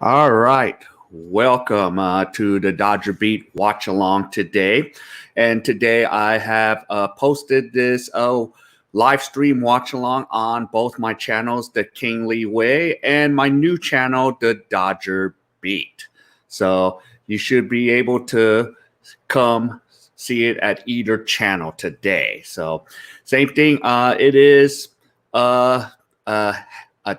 All right. Welcome to the Dodger Beat Watch Along today. And today I have posted this live stream watch along on both my channels, the King Lee Way, and my new channel, the Dodger Beat. So you should be able to come see it at either channel today. So same thing. It is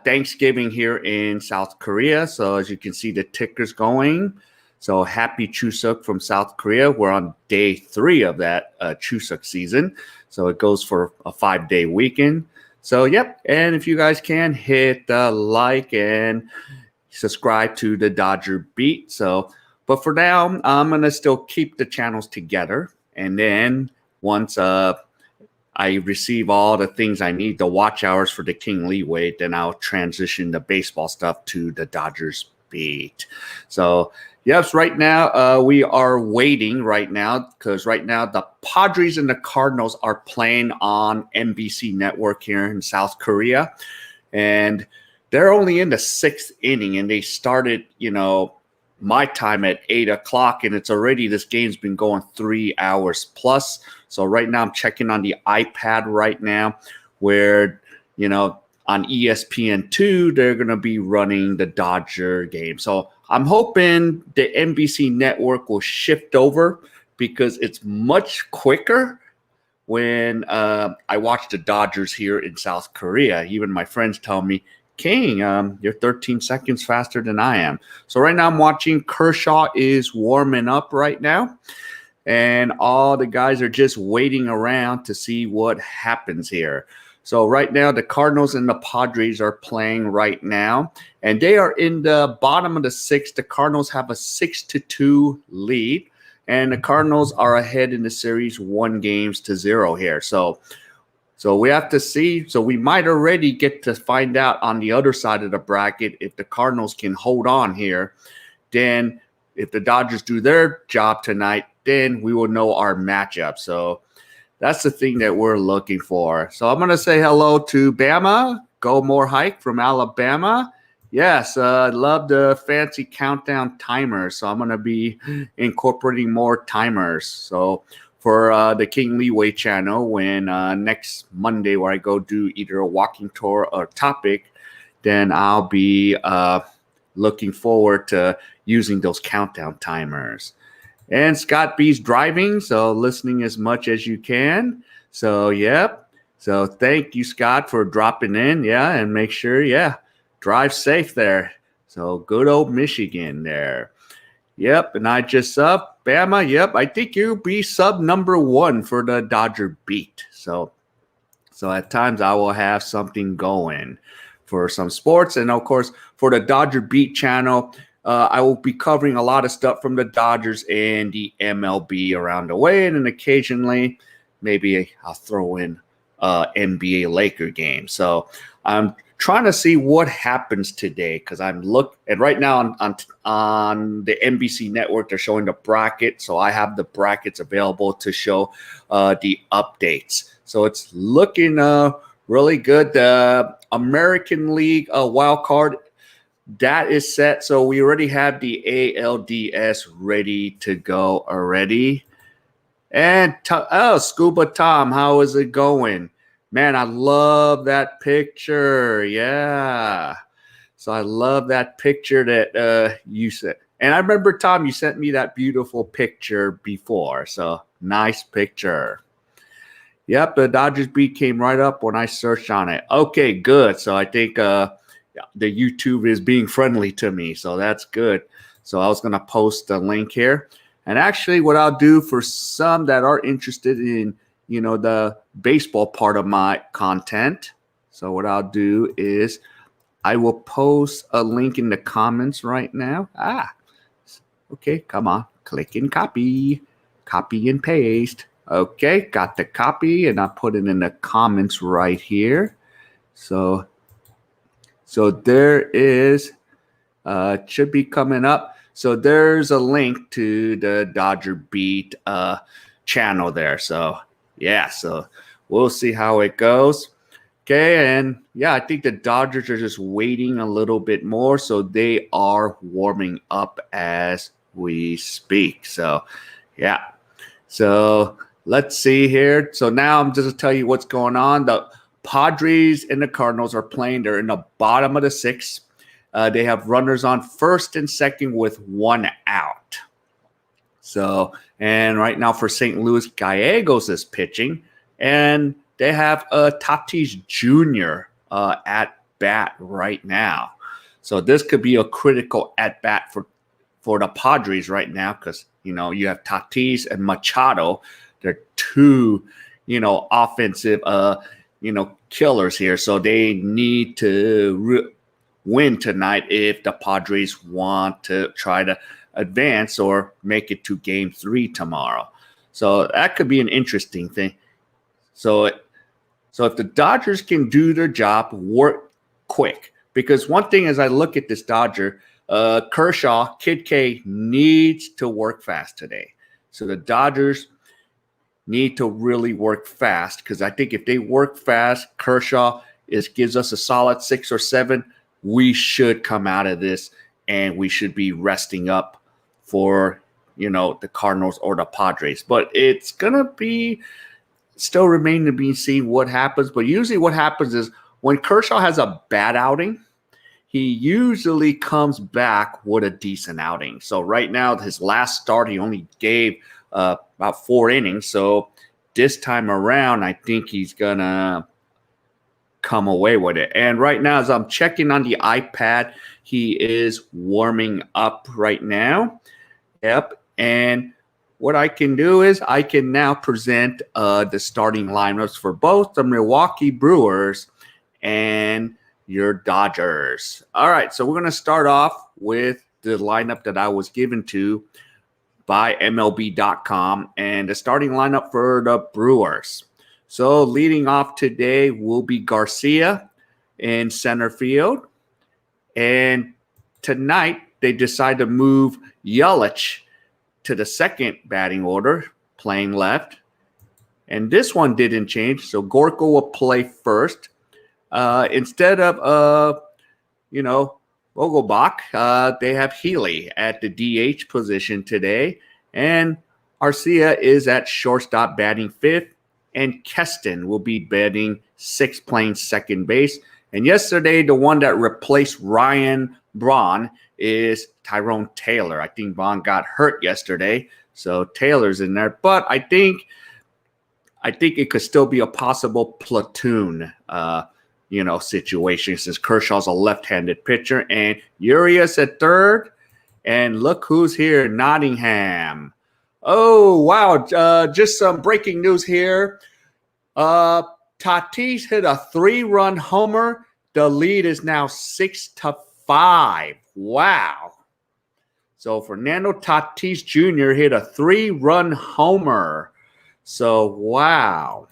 Thanksgiving here in South Korea. So as you can see, the ticker's going. So happy Chuseok from South Korea. We're on day 3 of that Chuseok season. So it goes for a 5-day weekend. So yep. And if you guys can hit like and subscribe to the Dodger Beat. So, but for now, I'm going to still keep the channels together. And then once I receive all the things I need, the watch hours for the King Lee Way, then I'll transition the baseball stuff to the Dodgers Beat. So, yes, right now we are waiting right now because right now the Padres and the Cardinals are playing on NBC Network here in South Korea. And they're only in the 6th inning, and they started, my time at 8 o'clock, and it's already, this game's been going 3 hours plus. So right now I'm checking on the iPad right now where, on ESPN2, they're going to be running the Dodger game. So I'm hoping the NBC network will shift over because it's much quicker when I watch the Dodgers here in South Korea. Even my friends tell me, King, you're 13 seconds faster than I am. So right now I'm watching Kershaw is warming up right now. And all the guys are just waiting around to see what happens here. So right now the Cardinals and the Padres are playing right now. And they are in the bottom of the 6th. The Cardinals have a 6-2 lead. And the Cardinals are ahead in the series 1-0 here. So we have to see. So we might already get to find out on the other side of the bracket if the Cardinals can hold on here. Then if the Dodgers do their job tonight, then we will know our matchup. So that's the thing that we're looking for. So I'm going to say hello to Bama, Go More Hike from Alabama. Yes, I love the fancy countdown timers. So I'm going to be incorporating more timers. So for the King Lee Way channel, when next Monday where I go do either a walking tour or topic, then I'll be looking forward to using those countdown timers. And Scott B's driving, so listening as much as you can. So, yep. So thank you, Scott, for dropping in. Yeah, and make sure, drive safe there. So good old Michigan there. Yep, and I just Bama, yep, I think you'll be sub number 1 for the Dodger Beat. So at times I will have something going for some sports. And, of course, for the Dodger Beat channel, I will be covering a lot of stuff from the Dodgers and the MLB around the way. And then occasionally, maybe I'll throw in NBA Laker game. So I'm trying to see what happens today because and right now on the NBC network, they're showing the bracket. So I have the brackets available to show the updates. So it's looking really good. The American League Wild Card, that is set. So we already have the ALDS ready to go already. And Scuba Tom, how is it going? Man, I love that picture. Yeah. So I love that picture that you sent. And I remember, Tom, you sent me that beautiful picture before. So nice picture. Yep, the Dodgers Beat came right up when I searched on it. Okay, good. So I think the YouTube is being friendly to me. So that's good. So I was going to post a link here. And actually what I'll do for some that are interested in, the baseball part of my content. So what I'll do is I will post a link in the comments right now. Okay, come on. Click and copy. Copy and paste. Okay, got the copy, and I'll put it in the comments right here. So there is, should be coming up. So there's a link to the Dodger Beat channel there. So, yeah, so we'll see how it goes. Okay, and yeah, I think the Dodgers are just waiting a little bit more, so they are warming up as we speak. So, yeah. So let's see here. So now I'm just going to tell you what's going on. The Padres and the Cardinals are playing. They're in the bottom of the sixth. They have runners on first and second with 1 out. So, and right now for St. Louis, Gallegos is pitching, and they have Tatis Jr. At bat right now. So this could be a critical at bat for the Padres right now because, you have Tatis and Machado. They're two, offensive, killers here. So they need to win tonight if the Padres want to try to advance or make it to game 3 tomorrow. So that could be an interesting thing. So if the Dodgers can do their job, work quick. Because one thing as I look at this Dodger, Kershaw, Kid K, needs to work fast today. So the Dodgers need to really work fast because I think if they work fast, Kershaw gives us a solid 6 or 7. We should come out of this and we should be resting up for, the Cardinals or the Padres. But it's going to be still remain to be seen what happens. But usually what happens is when Kershaw has a bad outing, he usually comes back with a decent outing. So right now, his last start, he only gave about 4 innings. So this time around, I think he's going to come away with it. And right now, as I'm checking on the iPad, he is warming up right now. Yep. And what I can do is I can now present the starting lineups for both the Milwaukee Brewers and your Dodgers. All right, so we're going to start off with the lineup that I was given to by MLB.com and the starting lineup for the Brewers. So leading off today will be Garcia in center field. And tonight they decide to move Yelich to the second batting order, playing left. And this one didn't change, so Gorka will play first. Instead of, Vogelbach, they have Healy at the DH position today. And Arcia is at shortstop batting 5th. And Keston will be batting 6th, playing second base. And yesterday, the one that replaced Ryan Braun is Tyrone Taylor. I think Braun got hurt yesterday, so Taylor's in there. But I think it could still be a possible platoon, situation since Kershaw's a left-handed pitcher. And Urias at third. And look who's here, Nottingham. Oh, wow. Just some breaking news here. Tatis hit a 3-run homer. The lead is now 6-5. Wow. So Fernando Tatis Jr. hit a 3-run homer. So, wow.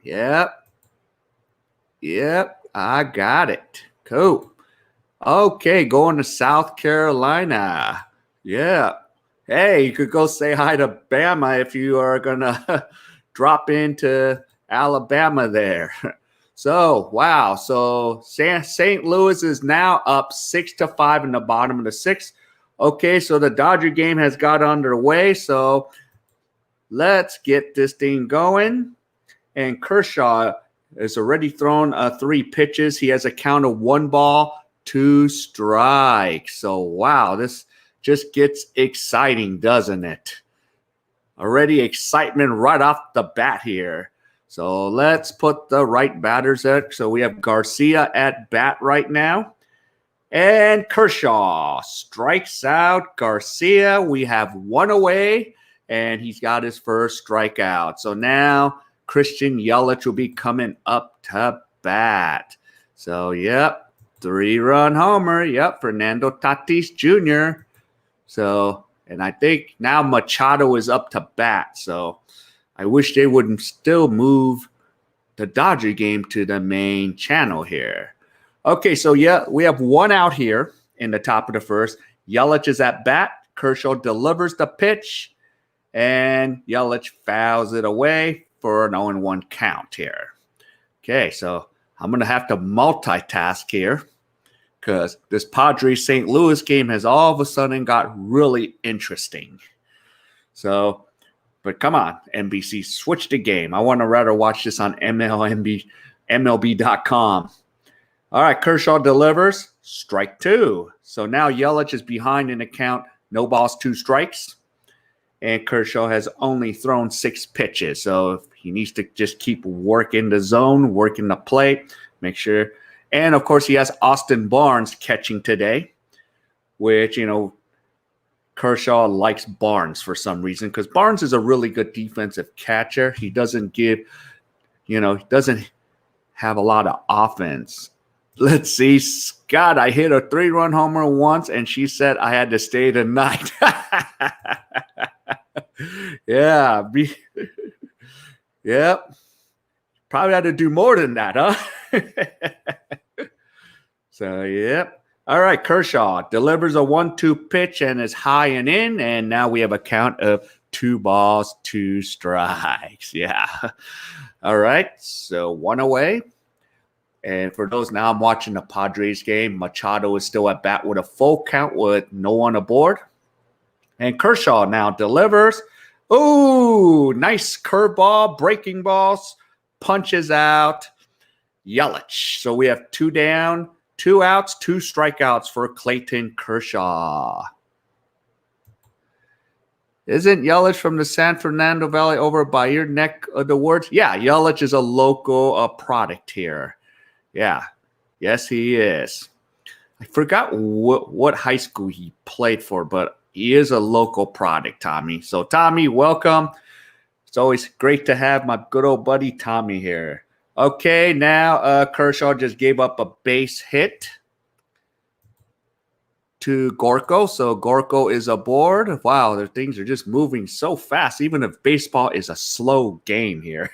Yep, I got it. Cool. Okay, going to South Carolina. Yeah. Hey, you could go say hi to Bama if you are going to drop into Alabama there. So, wow. So, St. Louis is now up 6-5 in the bottom of the 6th. Okay, so the Dodger game has got underway. So, let's get this thing going. And Kershaw has already thrown 3 pitches. He has a count of 1 ball, 2 strikes. So, wow, this just gets exciting, doesn't it? Already excitement right off the bat here. So let's put the right batters at. So we have Garcia at bat right now. And Kershaw strikes out Garcia. We have 1 away, and he's got his first strikeout. So now Christian Yelich will be coming up to bat. So, yep, 3-run homer. Yep, Fernando Tatis Jr. So, and I think now Machado is up to bat. So I wish they wouldn't still move the Dodger game to the main channel here. Okay, so yeah, we have 1 out here in the top of the first. Yelich is at bat. Kershaw delivers the pitch, and Yelich fouls it away for an 0-1 count here. Okay, so I'm going to have to multitask here because this Padres St. Louis game has all of a sudden got really interesting. So, but come on, NBC, switch the game. I want to rather watch this on MLB.com. All right, Kershaw delivers, strike 2. So now Yelich is behind in the count, no balls, 2 strikes. And Kershaw has only thrown 6 pitches. So he needs to just keep working the zone, working the plate, make sure. And, of course, he has Austin Barnes catching today, which, Kershaw likes Barnes for some reason because Barnes is a really good defensive catcher. He doesn't give, he doesn't have a lot of offense. Let's see. Scott, I hit a 3-run homer once, and she said I had to stay the night. Yeah. Yep. Probably had to do more than that, huh? So, yep. All right, Kershaw delivers a 1-2 pitch and is high and in, and now we have a count of 2 balls, 2 strikes. Yeah. All right, so 1 away. And for those now, I'm watching the Padres game. Machado is still at bat with a full count with no one aboard. And Kershaw now delivers. Ooh, nice curveball, breaking balls, punches out. Yelich. So we have 2 down, 2 outs, 2 strikeouts for Clayton Kershaw. Isn't Yelich from the San Fernando Valley over by your neck of the woods? Yeah, Yelich is a local product here. Yeah, yes, he is. I forgot what high school he played for, but he is a local product, Tommy. So, Tommy, welcome. It's always great to have my good old buddy Tommy here. Okay, now Kershaw just gave up a base hit to Gorko. So Gorko is aboard. Wow, the things are just moving so fast, even if baseball is a slow game here.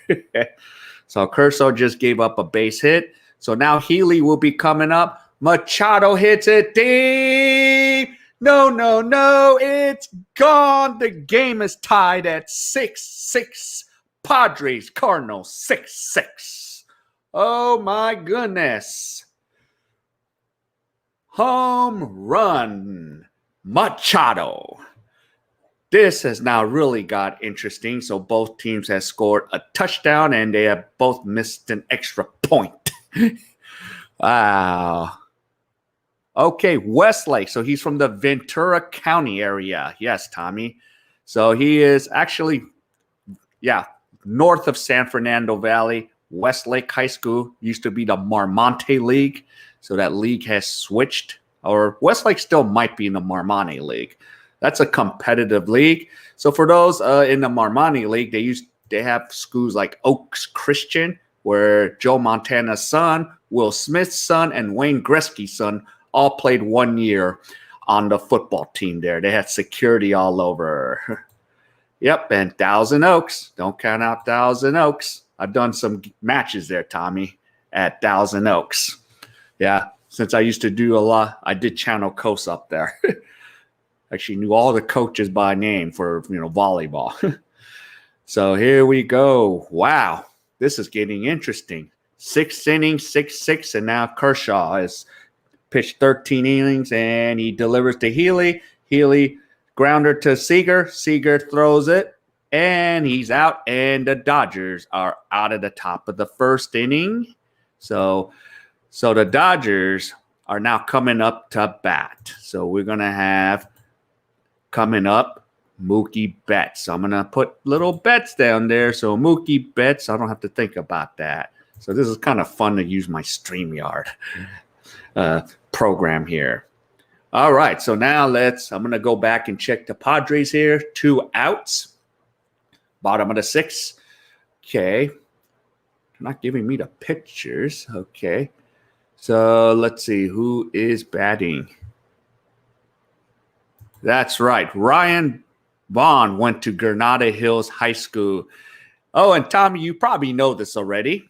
So Kershaw just gave up a base hit. So now Healy will be coming up. Machado hits it deep. No, it's gone. The game is tied at 6-6. Padres, Cardinals, 6-6. Oh, my goodness. Home run, Machado. This has now really got interesting. So both teams have scored a touchdown, and they have both missed an extra point. Wow. Okay, Westlake. So he's from the Ventura County area. Yes, Tommy. So he is actually, north of San Fernando Valley. Westlake High School used to be the Marmonte League. So that league has switched. Or Westlake still might be in the Marmonte League. That's a competitive league. So for those in the Marmonte League, they have schools like Oaks Christian, where Joe Montana's son, Will Smith's son, and Wayne Gretzky's son all played 1 year on the football team there. They had security all over. Yep, and Thousand Oaks. Don't count out Thousand Oaks. I've done some matches there, Tommy, at Thousand Oaks. Yeah, since I used to do a lot, I did Channel Coast up there. Actually knew all the coaches by name for, volleyball. So here we go. Wow, this is getting interesting. 6th inning, 6-6, and now Kershaw has pitched 13 innings, and he delivers to Healy. Healy grounder to Seager. Seager throws it, and he's out, and the Dodgers are out of the top of the 1st inning. So the Dodgers are now coming up to bat. So we're going to have coming up Mookie Betts. So I'm going to put little bets down there. So Mookie Betts, I don't have to think about that. So this is kind of fun to use my StreamYard program here. All right, so now I'm going to go back and check the Padres here. 2 outs. Bottom of the 6th. Okay. They're not giving me the pictures. Okay. So let's see who is batting. That's right. Ryan Vaughn went to Granada Hills High School. Oh, and Tommy, you probably know this already.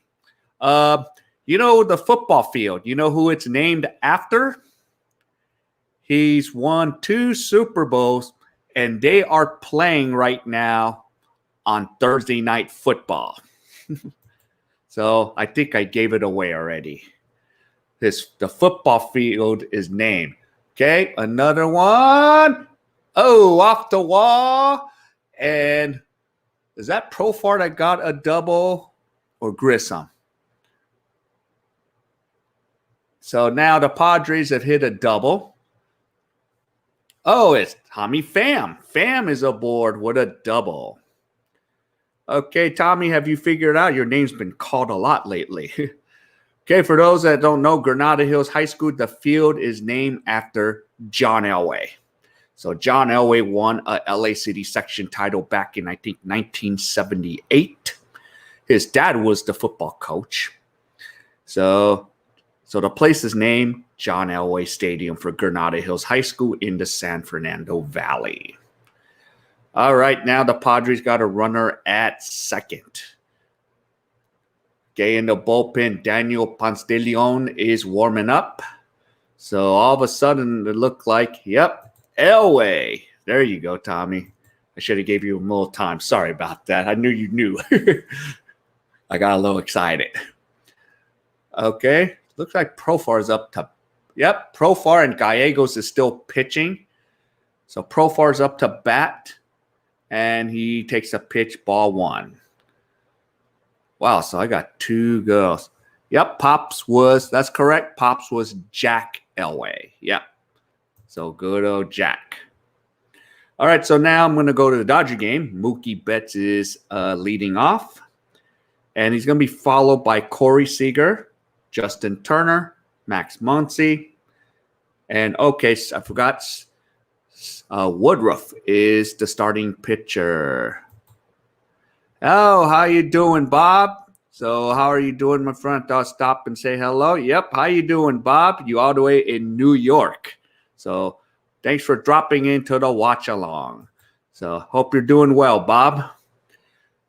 The football field. You know who it's named after? He's won 2 Super Bowls, and they are playing right now on Thursday Night Football. So I think I gave it away already. The football field is named. Okay, another one. Oh, off the wall. And is that Profar that got a double or Grissom? So now the Padres have hit a double. Oh, it's Tommy Pham. Pham is aboard with a double. Okay, Tommy, have you figured out? Your name's been called a lot lately. Okay, for those that don't know, Granada Hills High School, the field is named after John Elway. So John Elway won a LA City section title back in, I think, 1978. His dad was the football coach. So the place is named John Elway Stadium for Granada Hills High School in the San Fernando Valley. All right, now the Padres got a runner at second. Okay, in the bullpen, Daniel Ponce de Leon is warming up. So all of a sudden, it looked like, yep, Elway. There you go, Tommy. I should have gave you a little time. Sorry about that. I knew you knew. I got a little excited. Okay, looks like Profar is up to, yep, Profar and Gallegos is still pitching. So Profar's up to bat, and he takes a pitch, ball one. Wow, so I got two girls. Yep, that's correct. Pops was Jack Elway. Yep. So good old Jack. All right, so now I'm going to go to the Dodger game. Mookie Betts is leading off. And he's going to be followed by Corey Seager, Justin Turner, Max Muncy. And, okay, I forgot, Woodruff is the starting pitcher. Oh, how you doing, Bob? So how are you doing, my friend? I'll stop and say hello. Yep, how you doing, Bob? You all the way in New York. So thanks for dropping into the watch along. So hope you're doing well, Bob.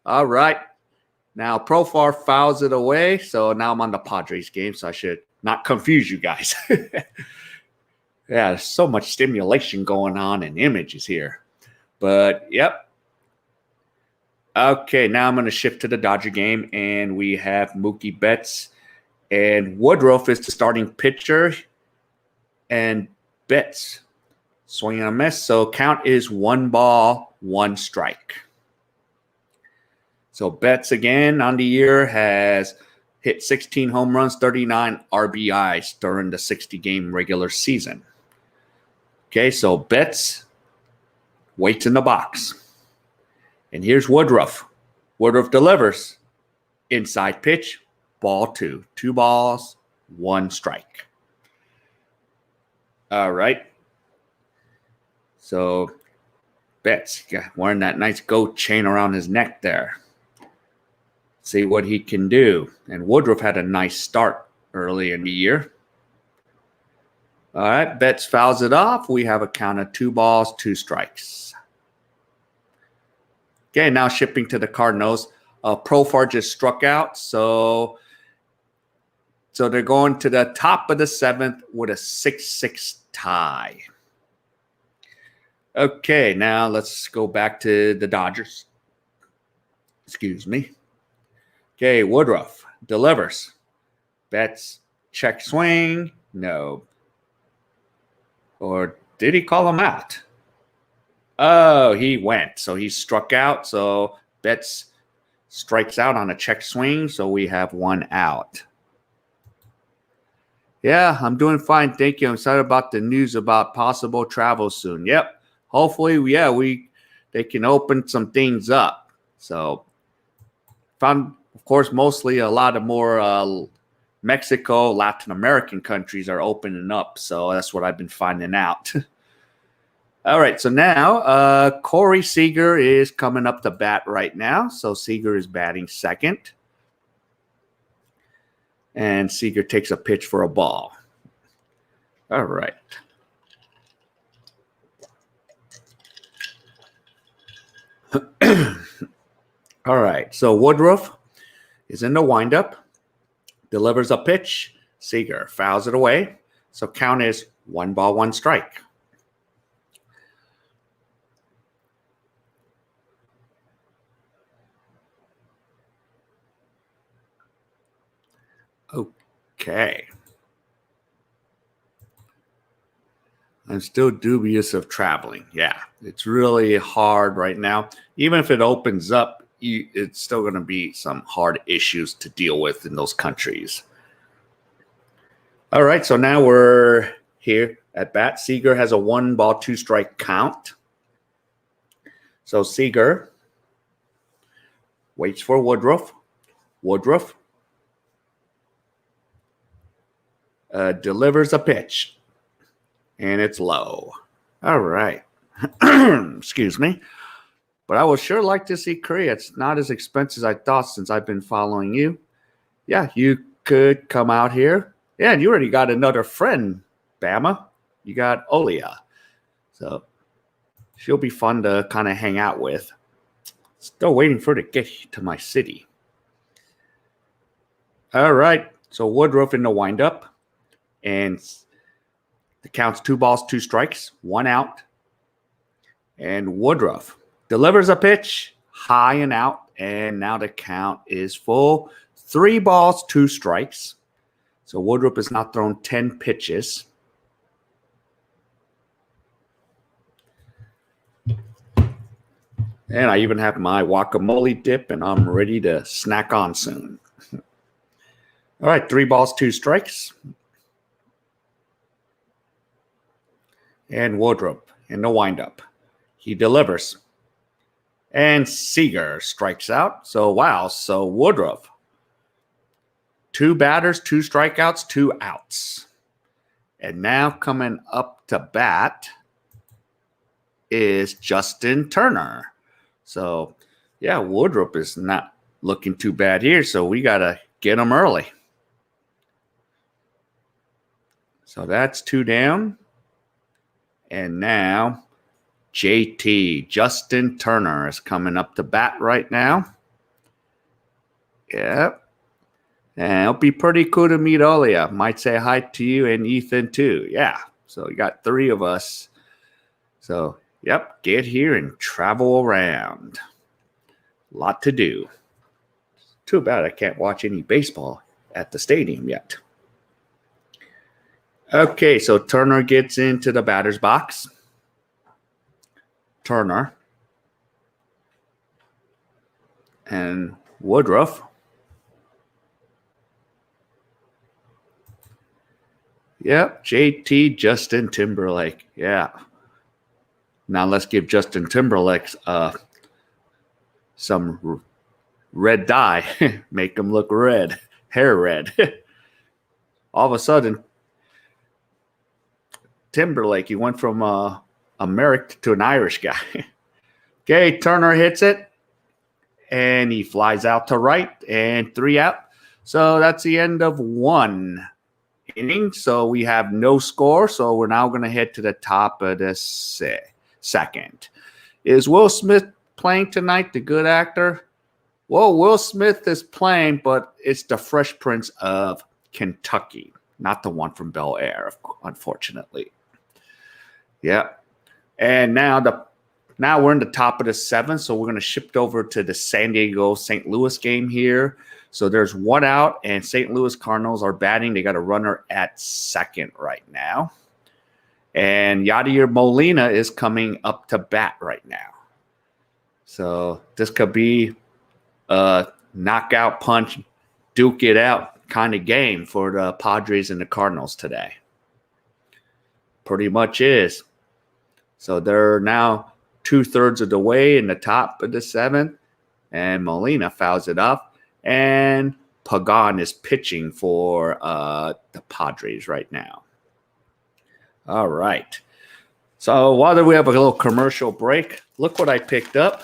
All right. Now Profar fouls it away. So now I'm on the Padres game, so I should not confuse you guys. Yeah, there's so much stimulation going on and images here. But, yep. Okay, now I'm going to shift to the Dodger game, and we have Mookie Betts, and Woodruff is the starting pitcher, and Betts swinging a miss. So count is 1 ball, 1 strike. So Betts again on the year has hit 16 home runs, 39 RBIs during the 60-game regular season. Okay, so Betts waits in the box. And here's Woodruff. Woodruff delivers. Inside pitch, ball 2. 2 balls, 1 strike. All right. So Betts wearing that nice gold chain around his neck there. See what he can do. And Woodruff had a nice start early in the year. All right, Betts fouls it off. We have a count of 2 balls, 2 strikes. Okay, now shipping to the Cardinals. Profar just struck out, so they're going to the top of the 7th with a 6-6 tie. Okay, now let's go back to the Dodgers. Excuse me. Okay, Woodruff delivers. Betts check swing. No. Or did he call him out? Oh, he went. So he struck out. So Betts strikes out on a check swing. So we have 1 out. Yeah, I'm doing fine. Thank you. I'm excited about the news about possible travel soon. Yep. Hopefully, they can open some things up. So found, of course, mostly a lot of more Mexico, Latin American countries are opening up. So that's what I've been finding out. All right, so now Corey Seager is coming up to bat right now. So Seager is batting second. And Seager takes a pitch for a ball. All right. All right, so Woodruff is in the windup, delivers a pitch. Seager fouls it away. So count is 1 ball, 1 strike. Okay. I'm still dubious of traveling. Yeah, it's really hard right now. Even if it opens up, it's still going to be some hard issues to deal with in those countries. All right, so now we're here at bat. Seager has a 1-ball, 2-strike count. So Seager waits for Woodruff. Woodruff delivers a pitch, and it's low. All right. Excuse me. But I would sure like to see Korea. It's not as expensive as I thought since I've been following you. Yeah, you could come out here. Yeah, and you already got another friend, Bama. You got Olia. So she'll be fun to kind of hang out with. Still waiting for her to get to my city. All right. So Woodruff in the windup. And the count's 2 balls, 2 strikes, 1 out. And Woodruff delivers a pitch, high and out. And now the count is full. 3 balls, 2 strikes. So Woodruff has now thrown 10 pitches. And I even have my guacamole dip, and I'm ready to snack on soon. All right, 3 balls, 2 strikes. And Woodruff in the windup. He delivers. And Seager strikes out. So, wow. So, Woodruff. 2 batters, 2 strikeouts, 2 outs. And now coming up to bat is Justin Turner. So, yeah, Woodruff is not looking too bad here. So, we got to get him early. So, that's 2 down. And now JT, Justin Turner, is coming up to bat right now. Yep. And it'll be pretty cool to meet Olia. Might say hi to you and Ethan too. Yeah. So we got 3 of us. So, yep, get here and travel around. A lot to do. Too bad I can't watch any baseball at the stadium yet. Okay, so Turner gets into the batter's box. Turner. And Woodruff. Yep, JT, Justin Timberlake. Yeah. Now let's give Justin Timberlake some red dye. Make him look red. Hair red. All of a sudden, Timberlake, he went from American to an Irish guy. Okay, Turner hits it. And he flies out to right. And 3 out. So that's the end of 1 inning. So we have no score. So we're now going to head to the top of the second. Is Will Smith playing tonight, the good actor? Well, Will Smith is playing, but it's the Fresh Prince of Kentucky, not the one from Bel Air, unfortunately. Yeah. And now we're in the top of the 7th, so we're going to shift over to the San Diego-St. Louis game here. So there's 1 out, and St. Louis Cardinals are batting. They got a runner at second right now. And Yadier Molina is coming up to bat right now. So this could be a knockout punch, duke it out kind of game for the Padres and the Cardinals today. Pretty much is. So they're now 2/3 of the way in the top of the 7th. And Molina fouls it up. And Pagan is pitching for the Padres right now. All right. So while we have a little commercial break, look what I picked up.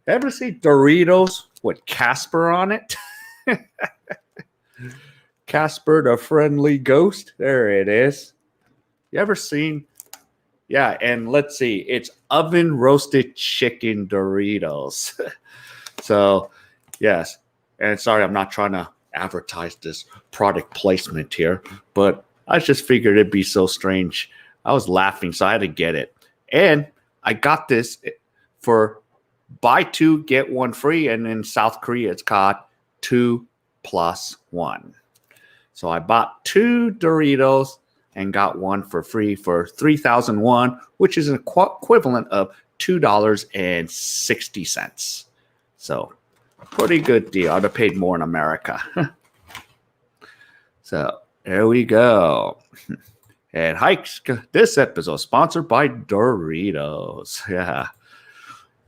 Ever see Doritos with Casper on it? Casper the friendly ghost. There it is. You ever seen? Yeah, and let's see. It's oven roasted chicken Doritos. So, yes. And sorry, I'm not trying to advertise this product placement here, but I just figured it'd be so strange. I was laughing, so I had to get it. And I got this for buy 2, get 1 free. And in South Korea, it's called 2+1. So I bought 2 Doritos and got one for free for 3,001, which is an equivalent of $2.60. So pretty good deal. I'd have paid more in America. So there we go. And Hikes, this episode sponsored by Doritos. Yeah.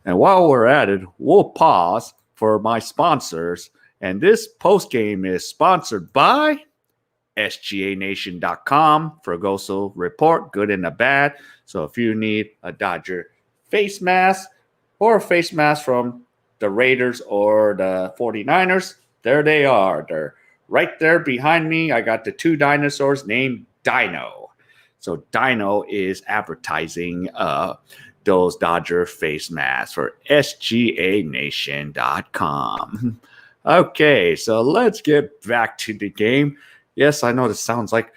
And while we're at it, we'll pause for my sponsors. And this post game is sponsored by SGANation.com, Fragoso Report, good and the bad. So if you need a Dodger face mask or a face mask from the Raiders or the 49ers, there they are. They're right there behind me. I got the 2 dinosaurs named Dino. So Dino is advertising those Dodger face masks for SGANation.com. Okay, so let's get back to the game. Yes, I know this sounds like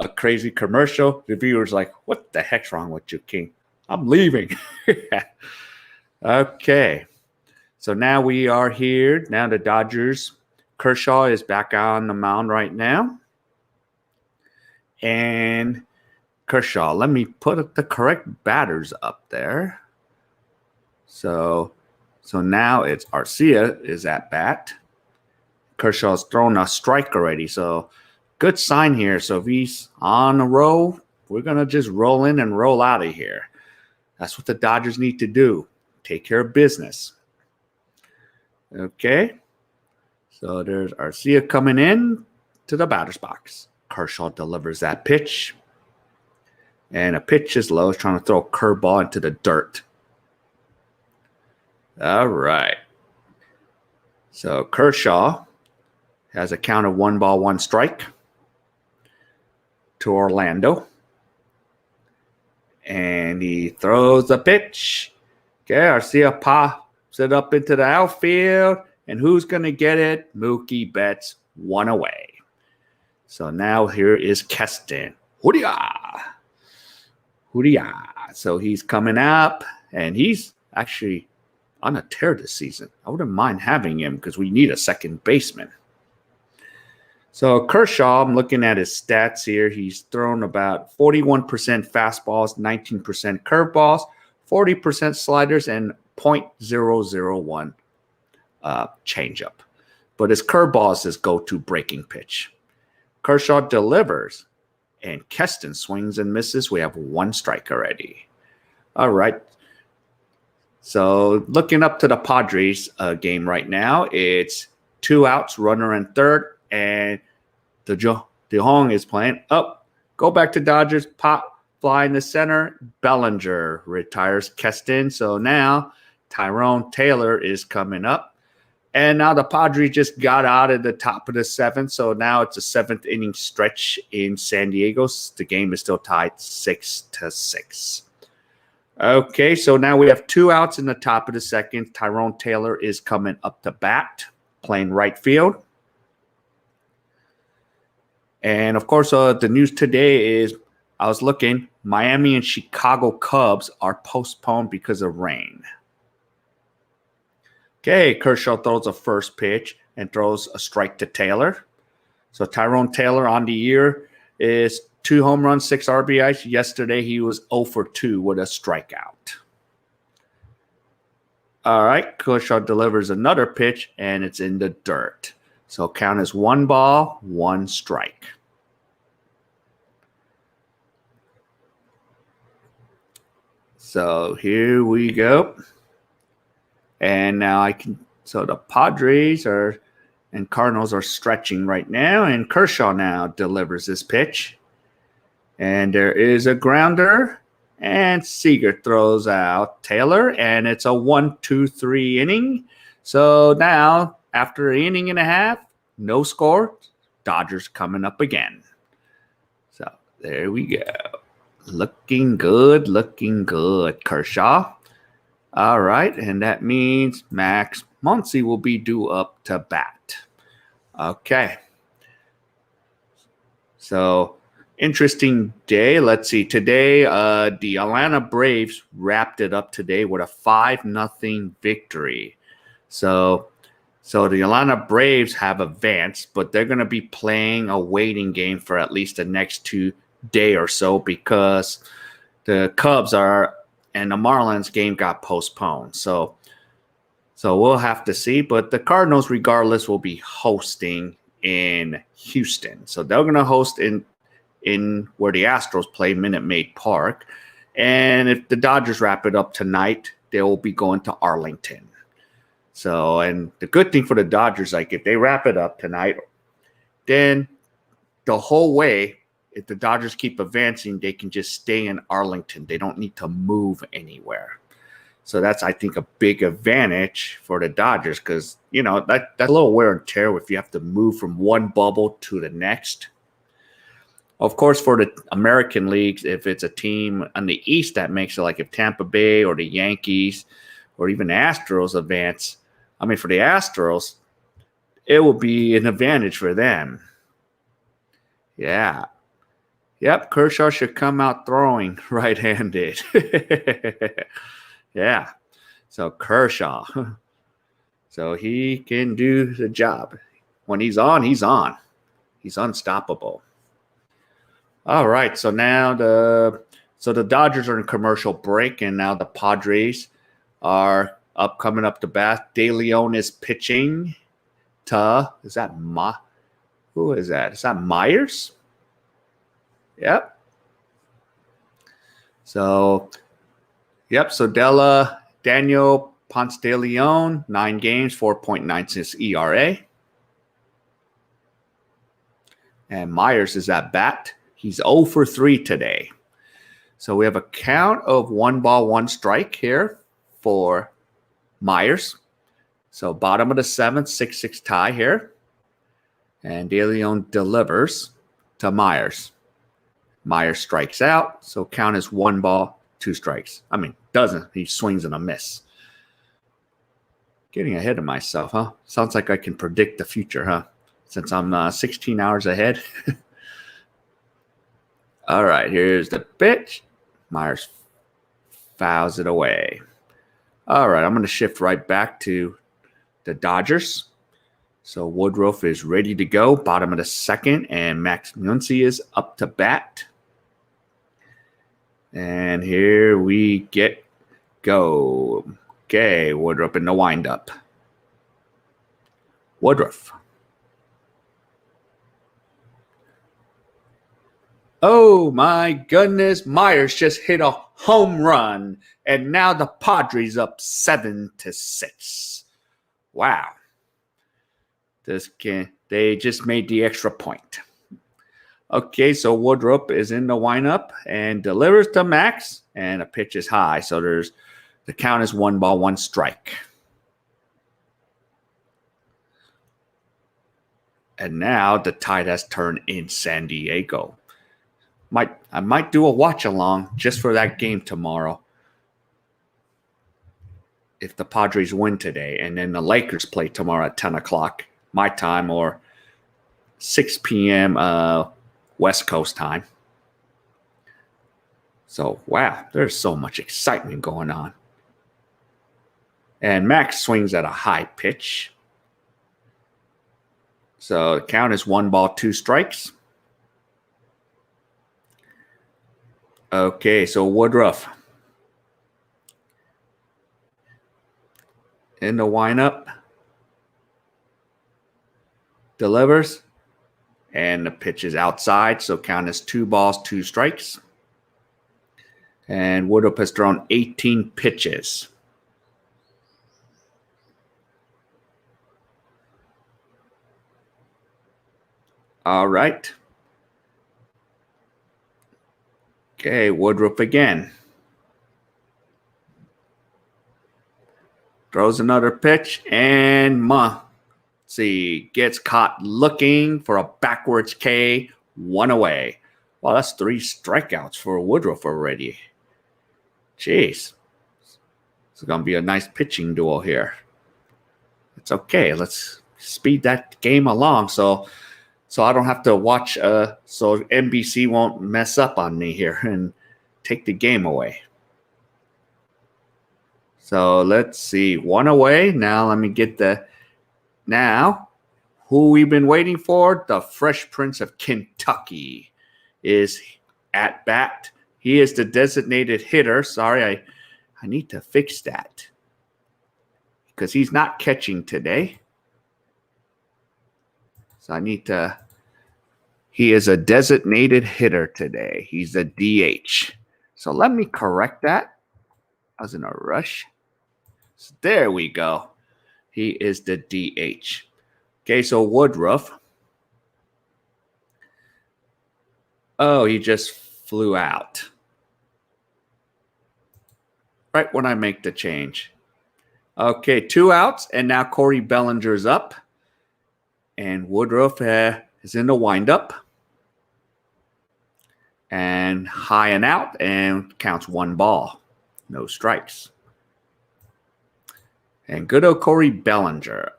a crazy commercial. The viewer's like, what the heck's wrong with you, King? I'm leaving. Okay. So now we are here. Now the Dodgers. Kershaw is back on the mound right now. And Kershaw, let me put the correct batters up there. So now it's Arcia is at bat. Kershaw's thrown a strike already. So good sign here. So if he's on a roll, we're going to just roll in and roll out of here. That's what the Dodgers need to do. Take care of business. Okay. So there's Arcia coming in to the batter's box. Kershaw delivers that pitch. And a pitch is low. He's trying to throw a curveball into the dirt. All right. So Kershaw has a count of 1 ball, 1 strike to Orlando. And he throws the pitch. Okay, Arcia pops it up into the outfield. And who's going to get it? Mookie Betts, 1 away. So now here is Keston. Hoodia! Hoodia. So he's coming up. And he's actually on a tear this season. I wouldn't mind having him because we need a second baseman. So Kershaw, I'm looking at his stats here. He's thrown about 41% fastballs, 19% curveballs, 40% sliders, and .001 changeup. But his curveball is his go-to breaking pitch. Kershaw delivers, and Keston swings and misses. We have 1 strike already. All right. So looking up to the Padres game right now, it's 2 outs, runner in third, and De Jong is playing up. Go back to Dodgers, pop, fly in the center. Bellinger retires Keston. So now Tyrone Taylor is coming up. And now the Padres just got out of the top of the 7th. So now it's a 7th inning stretch in San Diego. The game is still tied 6-6. Okay, so now we have 2 outs in the top of the 2nd. Tyrone Taylor is coming up to bat, playing right field. And, of course, the news today is I was looking. Miami and Chicago Cubs are postponed because of rain. Okay, Kershaw throws a first pitch and throws a strike to Taylor. So Tyrone Taylor on the year is 2 home runs, 6 RBIs. Yesterday, he was 0 for 2 with a strikeout. All right, Kershaw delivers another pitch, and it's in the dirt. So count is 1 ball, 1 strike. So here we go. And now so the Padres and Cardinals are stretching right now, and Kershaw now delivers this pitch. And there is a grounder, and Seager throws out Taylor, and it's a 1-2-3 inning. So now, after an inning and a half, no score, Dodgers coming up again. So there we go. Looking good, Kershaw. All right, and that means Max Muncy will be due up to bat. Okay. So, interesting day. Let's see. Today, the Atlanta Braves wrapped it up today with a 5-0 victory. So So the Atlanta Braves have advanced, but they're going to be playing a waiting game for at least the next 2 days or so because the Cubs and the Marlins game got postponed. So we'll have to see. But the Cardinals, regardless, will be hosting in Houston. So they're going to host in where the Astros play, Minute Maid Park. And if the Dodgers wrap it up tonight, they will be going to Arlington. So, and the good thing for the Dodgers, like if they wrap it up tonight, then the whole way, if the Dodgers keep advancing, they can just stay in Arlington. They don't need to move anywhere. So that's, I think, a big advantage for the Dodgers because, you know, that's a little wear and tear if you have to move from one bubble to the next. Of course, for the American leagues, if it's a team on the East that makes it, like if Tampa Bay or the Yankees or even the Astros advance, I mean, for the Astros, it will be an advantage for them. Yeah. Yep, Kershaw should come out throwing right-handed. Yeah. So Kershaw. So he can do the job. When he's on, he's on. He's unstoppable. All right. So now the Dodgers are in commercial break, and now the Padres are coming up to bat. De Leon is pitching to, who is that? Is that Myers? Yep. So Daniel Ponce de Leon, 9 games, 4.96 ERA. And Myers is at bat. He's 0 for 3 today. So we have a count of 1 ball, 1 strike here for Myers. So bottom of the 7th, 6-6 tie here. And De Leon delivers to Myers. Myers strikes out. So count is 1 ball, 2 strikes. I mean, doesn't. He swings and a miss. Getting ahead of myself, huh? Sounds like I can predict the future, huh? Since I'm 16 hours ahead. All right, here's the pitch. Myers fouls it away. All right, I'm going to shift right back to the Dodgers. So Woodruff is ready to go, bottom of the 2nd, and Max Muncy is up to bat. And here we go. Okay, Woodruff in the windup. Woodruff. Oh my goodness, Myers just hit a home run, and now the Padres up 7-6. Wow. They just made the extra point. Okay, so Woodruff is in the windup and delivers to Max, and a pitch is high, so the count is 1 ball, 1 strike. And now the tide has turned in San Diego. I might do a watch along just for that game tomorrow. If the Padres win today, and then the Lakers play tomorrow at 10 o'clock my time or 6 p.m. West Coast time. So, wow, there's so much excitement going on. And Max swings at a high pitch. So the count is 1 ball, 2 strikes. Okay, so Woodruff in the windup, delivers, and the pitch is outside, so count is 2 balls, 2 strikes. And Woodruff has thrown 18 pitches. All right. Okay, Woodruff again. Throws another pitch, and gets caught looking for a backwards K, 1 away. Wow, that's 3 strikeouts for Woodruff already. Jeez. It's going to be a nice pitching duel here. It's okay. Let's speed that game along so I don't have to watch, so NBC won't mess up on me here and take the game away. So let's see. 1 away. Now let me get the Now, who we've been waiting for, the Fresh Prince of Kentucky, is at bat. He is the designated hitter. Sorry, I need to fix that because he's not catching today. So I need to. He is a designated hitter today. He's a DH. So let me correct that. I was in a rush. So there we go. He is the DH. Okay, so Woodruff. Oh, he just flew out. Right when I make the change. Okay, 2 outs, and now Corey Bellinger's up. And Woodruff is in the windup. And high and out, and counts 1 ball. No strikes. And good old Corey Bellinger,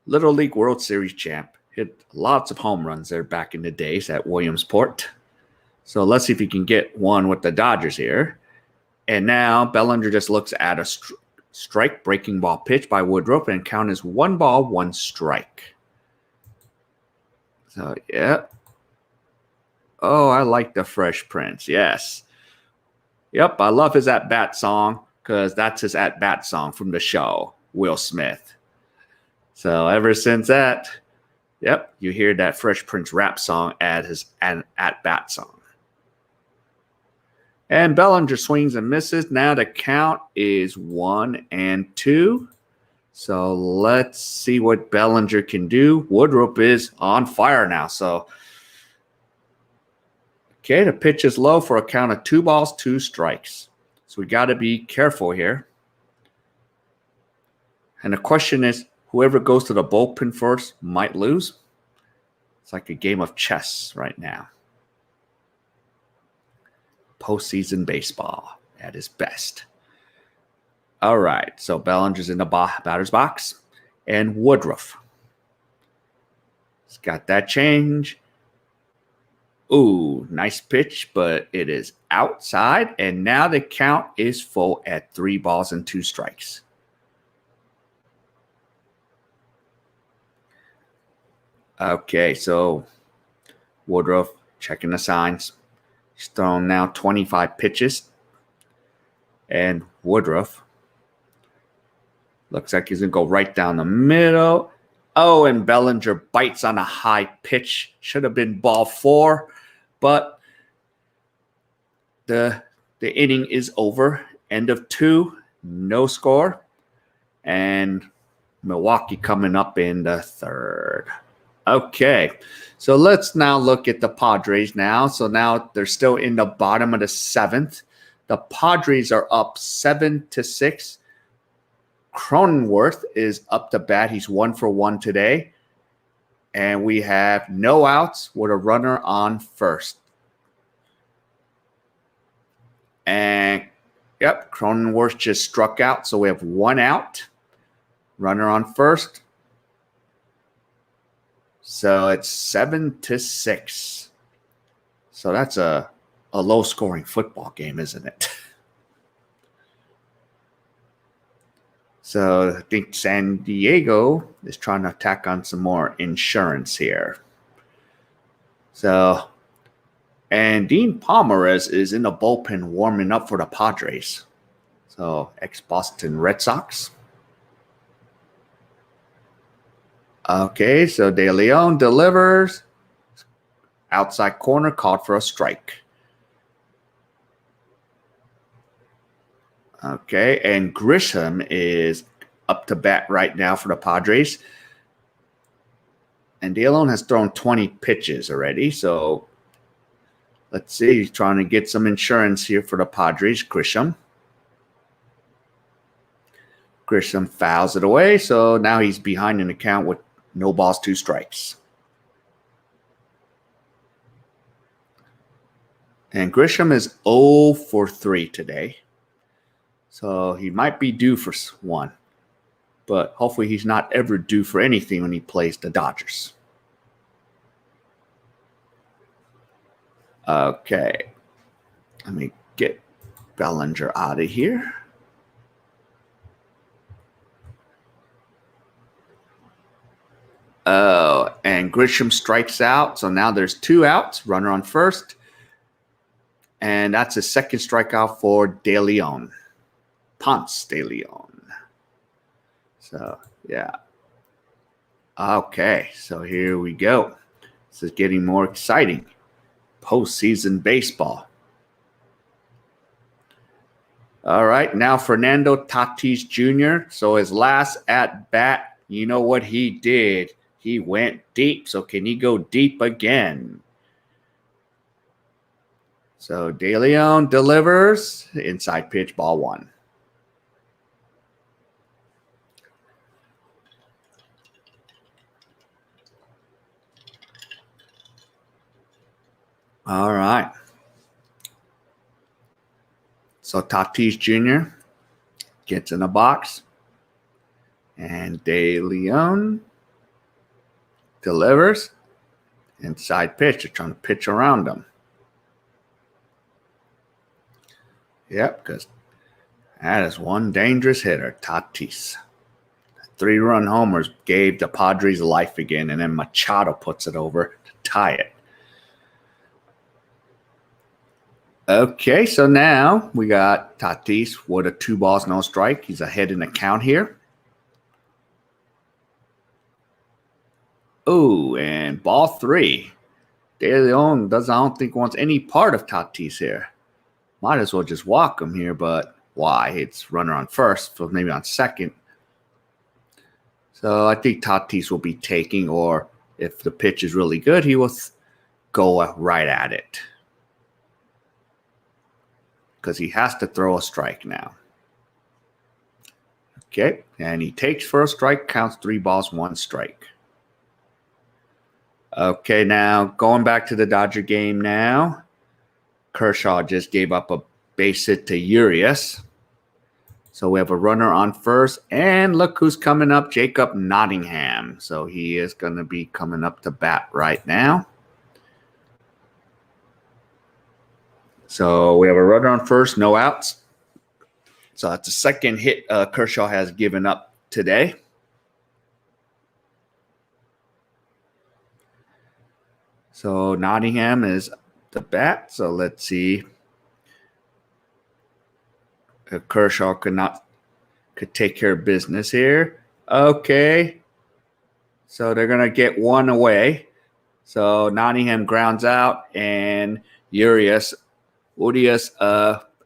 Little League World Series champ. Hit lots of home runs there back in the days at Williamsport. So let's see if he can get one with the Dodgers here. And now Bellinger just looks at a strike breaking ball pitch by Woodruff and count is 1 ball, 1 strike. So, yeah. Oh, I like the Fresh Prince. Yes. Yep, I love his at-bat song because that's his at-bat song from the show, Will Smith. So ever since that, yep, you hear that Fresh Prince rap song as his at-bat song. And Bellinger swings and misses. Now the count is 1-2. So let's see what Bellinger can do. Woodruff is on fire now. So, okay, the pitch is low for a count of 2 balls, 2 strikes. So we got to be careful here. And the question is, whoever goes to the bullpen first might lose. It's like a game of chess right now. Postseason baseball at its best. All right, so Bellinger's in the batter's box. And Woodruff. He's got that change. Ooh, nice pitch, but it is outside. And now the count is full at 3 balls and 2 strikes. Okay, so Woodruff checking the signs. He's thrown now 25 pitches. And Woodruff looks like he's going to go right down the middle. Oh, and Bellinger bites on a high pitch. Should have been ball 4. But the inning is over. End of 2. No score. And Milwaukee coming up in the 3rd. Okay, so let's now look at the Padres now. So now they're still in the bottom of the 7th. The Padres are up 7-6. Cronenworth is up to bat. He's 1 for 1 today. And we have no outs with a runner on first. And, yep, Cronenworth just struck out. So we have 1 out. Runner on first. So it's 7-6. So that's a low-scoring football game, isn't it? So I think San Diego is trying to tack on some more insurance here. So, and Dean Pomeranz is in the bullpen warming up for the Padres. So, ex-Boston Red Sox. Okay, so De Leon delivers. Outside corner, called for a strike. Okay, and Grisham is up to bat right now for the Padres. And De Leon has thrown 20 pitches already. So let's see. He's trying to get some insurance here for the Padres. Grisham fouls it away. So now he's behind in the count with no balls, 2 strikes. And Grisham is 0 for 3 today. So he might be due for 1. But hopefully he's not ever due for anything when he plays the Dodgers. Okay. Let me get Bellinger out of here. Oh, and Grisham strikes out. So now there's 2 outs. Runner on first. And that's a second strikeout for De Leon. Ponce De Leon. So, yeah. Okay, so here we go. This is getting more exciting. Postseason baseball. All right, now Fernando Tatis Jr. So his last at bat, you know what he did? He went deep. So can he go deep again? So De Leon delivers. Inside pitch, ball 1. All right. So Tatis Jr. gets in the box. And De Leon delivers. Inside pitch. They're trying to pitch around him. Yep, because that is one dangerous hitter, Tatis. 3-run homers gave the Padres life again, and then Machado puts it over to tie it. Okay, so now we got Tatis with a 2 balls, no strike. He's ahead in the count here. Oh, and ball 3. De Leon I don't think wants any part of Tatis here. Might as well just walk him here, but why? It's runner on first, so maybe on second. So I think Tatis will be taking, or if the pitch is really good, he will go right at it. Because he has to throw a strike now. Okay, and he takes for a strike, counts 3 balls, 1 strike. Okay, now going back to the Dodger game now. Kershaw just gave up a base hit to Urias. So we have a runner on first. And look who's coming up, Jacob Nottingham. So he is going to be coming up to bat right now. So we have a runner on first, no outs. So that's the second hit Kershaw has given up today. So Nottingham is the bat. So let's see if Kershaw could take care of business here. Okay. So they're going to get 1 away. So Nottingham grounds out, and Urias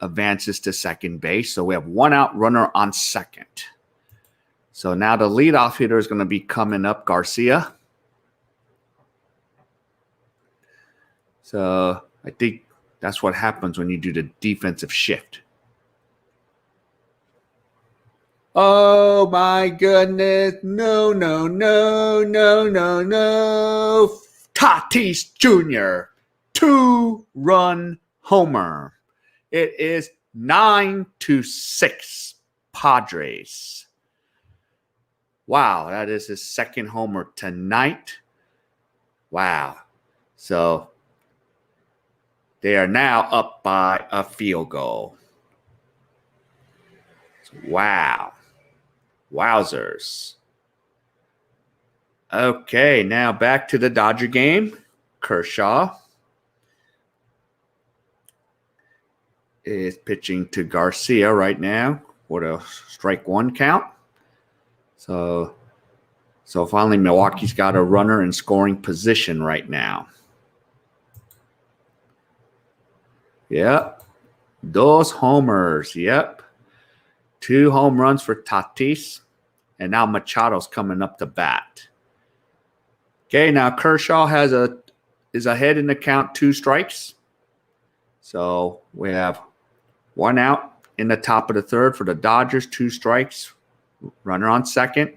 advances to second base. So we have 1 out, runner on second. So now the leadoff hitter is going to be coming up, Garcia. So I think that's what happens when you do the defensive shift. Oh my goodness. No. Tatis Jr. 2-run homer. It is 9-6 Padres. Wow, that is his second homer tonight. Wow. So they are now up by a field goal. Wow. Wowzers. Okay, now back to the Dodger game. Kershaw is pitching to Garcia right now with a strike 1 count. So finally Milwaukee's got a runner in scoring position right now. Yep. Those homers. Yep. 2 home runs for Tatis. And now Machado's coming up to bat. Okay, now Kershaw is ahead in the count, 2 strikes. So we have 1 out in the top of the third for the Dodgers, 2 strikes. Runner on second.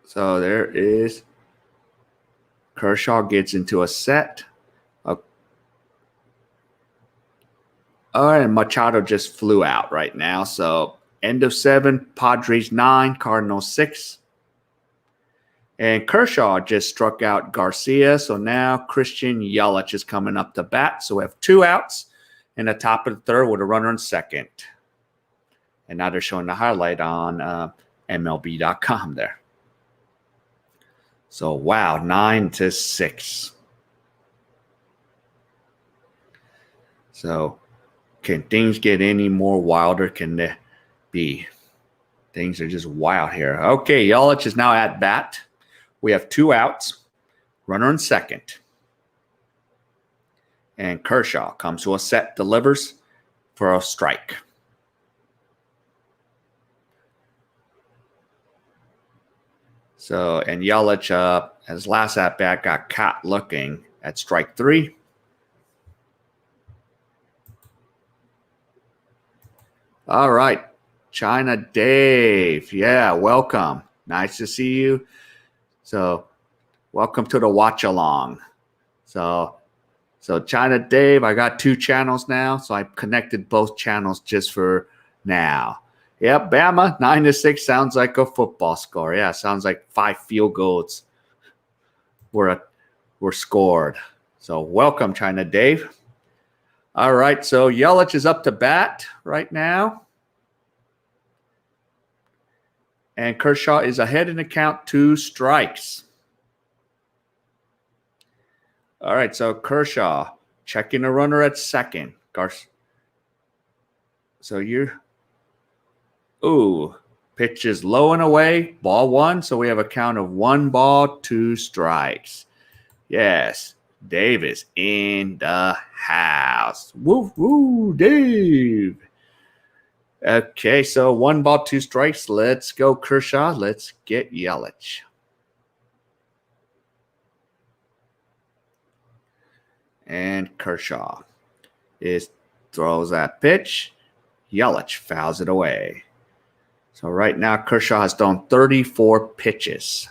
So there is Kershaw gets into a set. And Machado just flew out right now. So end of 7, Padres 9, Cardinals 6. And Kershaw just struck out Garcia. So now Christian Yelich is coming up to bat. So we have 2 outs in the top of the third with a runner on second. And now they're showing the highlight on MLB.com there. So, wow, 9-6. So, can things get any more wilder? Can they be? Things are just wild here. Okay, Yelich is now at bat. We have 2 outs. Runner in second. And Kershaw comes to a set, delivers for a strike. So, and Yelich, his last at bat, got caught looking at strike 3. All right, China Dave. Yeah, welcome. Nice to see you. So, welcome to the watch along. So China Dave, I got 2 channels now, so I connected both channels just for now. Yep, Bama 9-6 sounds like a football score. Yeah, sounds like 5 field goals were scored. So welcome, China Dave. All right, so Yelich is up to bat right now. And Kershaw is ahead in the count, 2 strikes. All right, so Kershaw checking a runner at second. So pitch is low and away, ball 1. So we have a count of 1 ball, 2 strikes. Yes, Dave is in the house. Woo, woo, Dave. Okay, so 1 ball, 2 strikes. Let's go, Kershaw. Let's get Yelich. And Kershaw throws that pitch. Yelich fouls it away. So right now, Kershaw has thrown 34 pitches.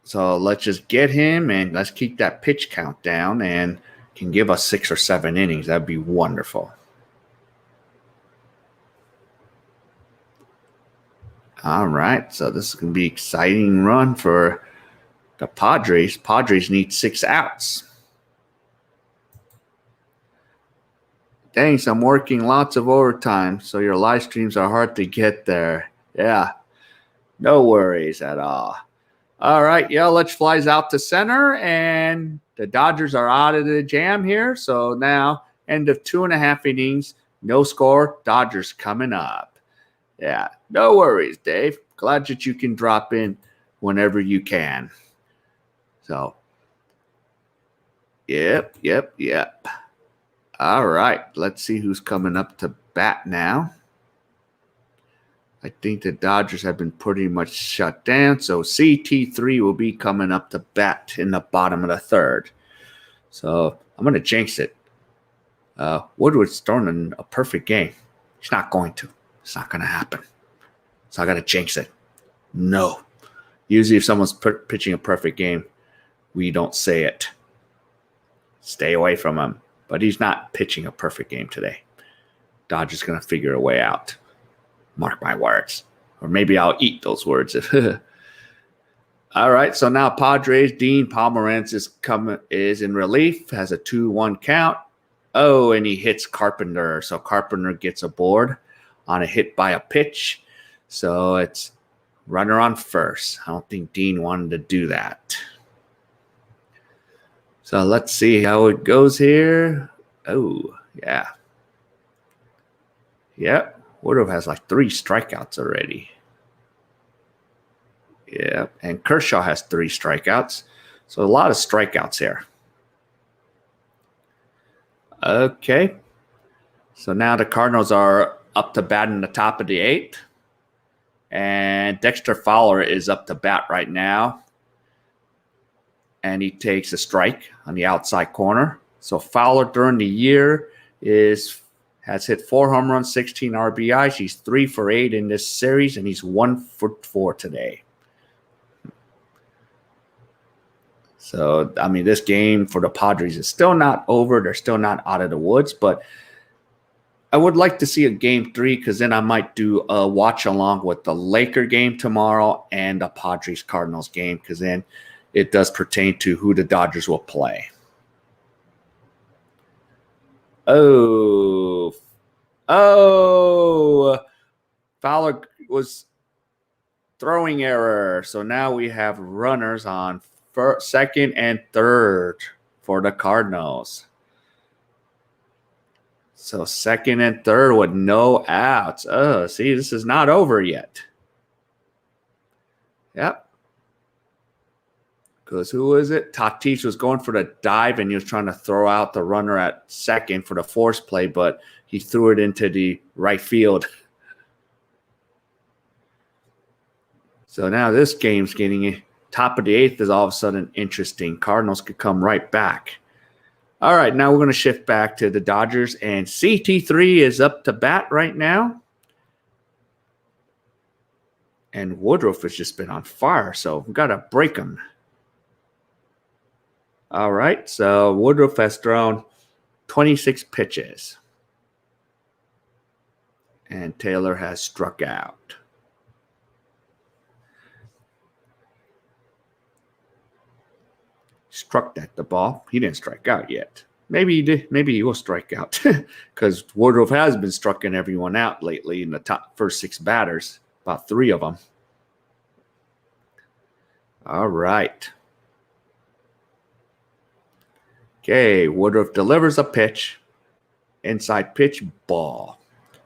So let's just get him and let's keep that pitch count down and can give us 6 or 7 innings. That'd be wonderful. All right, so this is going to be an exciting run for the Padres. Padres need 6 outs. Thanks, I'm working lots of overtime, so your live streams are hard to get there. Yeah, no worries at all. All right, Yelich flies out to center, and the Dodgers are out of the jam here. So now, end of 2.5 innings, no score, Dodgers coming up. Yeah, no worries, Dave. Glad that you can drop in whenever you can. So, yep. All right, let's see who's coming up to bat now. I think the Dodgers have been pretty much shut down, so CT3 will be coming up to bat in the bottom of the 3rd. So I'm going to jinx it. Woodward's throwing a perfect game. He's not going to. It's not going to happen. So I got to jinx it. No. Usually if someone's pitching a perfect game, we don't say it. Stay away from him. But he's not pitching a perfect game today. Dodgers going to figure a way out. Mark my words. Or maybe I'll eat those words. All right, so now Padres, Dean Pomeranz is in relief, has a 2-1 count. Oh, and he hits Carpenter. So Carpenter gets aboard on a hit by a pitch. So it's runner on first. I don't think Dean wanted to do that. So let's see how it goes here. Oh, yeah. Yep. Woodruff has like 3 strikeouts already. Yep. And Kershaw has 3 strikeouts. So a lot of strikeouts here. Okay. So now the Cardinals are up to bat in the top of the 8th. And Dexter Fowler is up to bat right now. And he takes a strike on the outside corner. So Fowler during the year has hit 4 home runs, 16 RBIs. He's 3 for 8 in this series, and he's 1 for 4 today. So, I mean, this game for the Padres is still not over. They're still not out of the woods, but I would like to see a game 3 because then I might do a watch along with the Laker game tomorrow and the Padres-Cardinals game because then it does pertain to who the Dodgers will play. Oh, Fowler was throwing error. So now we have runners on second and third for the Cardinals. So second and third with no outs. Oh, see, this is not over yet. Yep. Because who is it? Tatis was going for the dive, and he was trying to throw out the runner at second for the force play, but he threw it into the right field. So now this game's getting top of the eighth is all of a sudden interesting. Cardinals could come right back. All right, now we're going to shift back to the Dodgers, and CT3 is up to bat right now. And Woodruff has just been on fire, so we've got to break him. All right, so Woodruff has thrown 26 pitches. And Taylor has struck out. Struck at the ball. He didn't strike out yet. Maybe he did. Maybe he will strike out because Woodruff has been striking everyone out lately in the top first 6 batters, about 3 of them. All right. Okay, Woodruff delivers a pitch. Inside pitch, ball.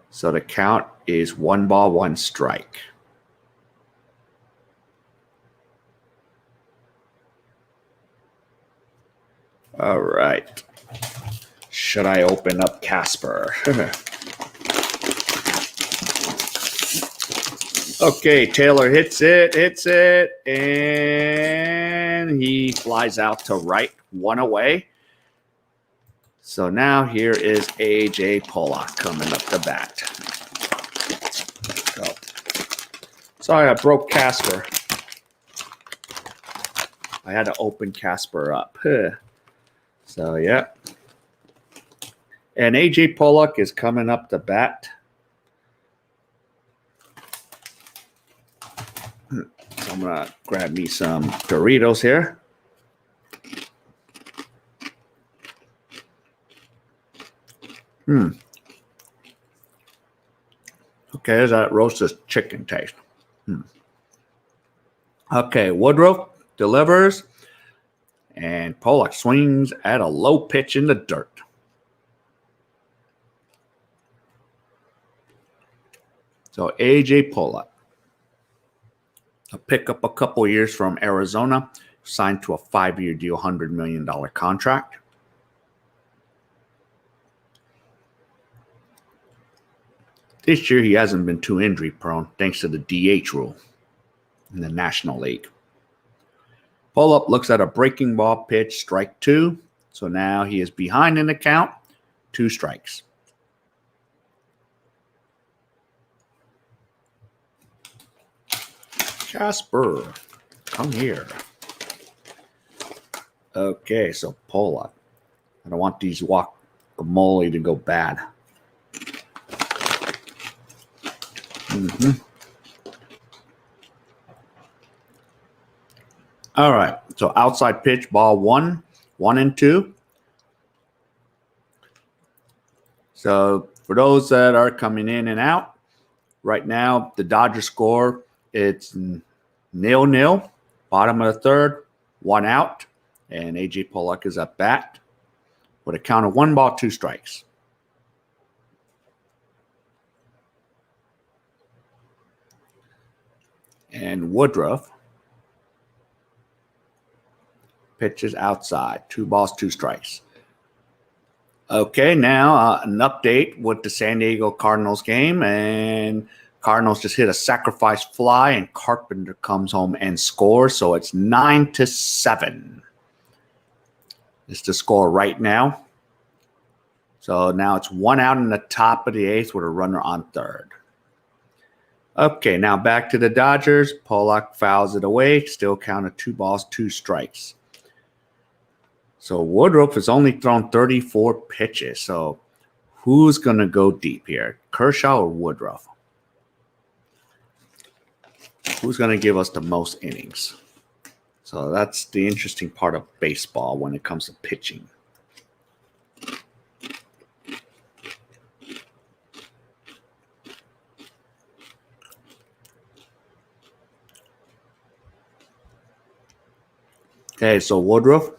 So the count is 1 ball, 1 strike. All right. Should I open up Casper? Okay, Taylor hits it, and he flies out to right, 1 away. So now here is A.J. Pollock coming up the bat. So, sorry, I broke Casper. I had to open Casper up. So, yeah. And A.J. Pollock is coming up the bat. So I'm going to grab me some Doritos here. Okay, there's that roasted chicken taste. Okay, Woodruff delivers. And Pollock swings at a low pitch in the dirt. So A.J. Pollock, a pickup a couple years from Arizona, signed to a 5-year deal, $100 million contract. This year, he hasn't been too injury prone thanks to the DH rule in the National League. Pollock looks at a breaking ball pitch, strike 2. So now he is behind in the count, 2 strikes. Casper, come here. Okay, so Pollock. I don't want these guacamole to go bad. All right, so outside pitch, ball 1, 1 and 2. So for those that are coming in and out, right now the Dodgers score, it's 0-0, bottom of the third, 1 out, and A.J. Pollock is at bat with a count of 1 ball, 2 strikes. And Woodruff pitches outside, 2 balls, 2 strikes. Okay, now an update with the San Diego Cardinals game, and Cardinals just hit a sacrifice fly, and Carpenter comes home and scores, so it's 9-7. It's the score right now. So now it's 1 out in the top of the 8th with a runner on 3rd. Okay, now back to the Dodgers. Pollock fouls it away, still counted 2 balls, 2 strikes. So Woodruff has only thrown 34 pitches. So who's going to go deep here? Kershaw or Woodruff? Who's going to give us the most innings? So that's the interesting part of baseball when it comes to pitching. Okay, so Woodruff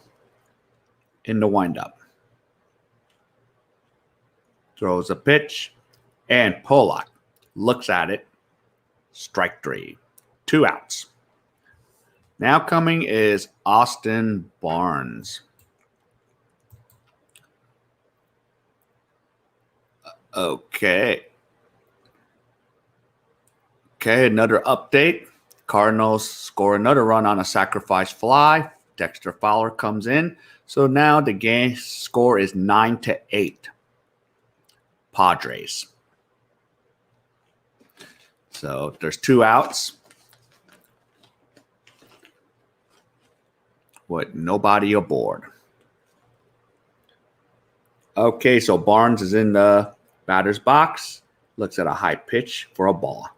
in the windup. Throws a pitch, and Pollock looks at it. Strike 3. 2 outs. Now coming is Austin Barnes. Okay. Okay, another update. Cardinals score another run on a sacrifice fly. Dexter Fowler comes in. So now the game score is 9-8. Padres. So there's 2 outs with nobody aboard. Okay, so Barnes is in the batter's box. Looks at a high pitch for a ball.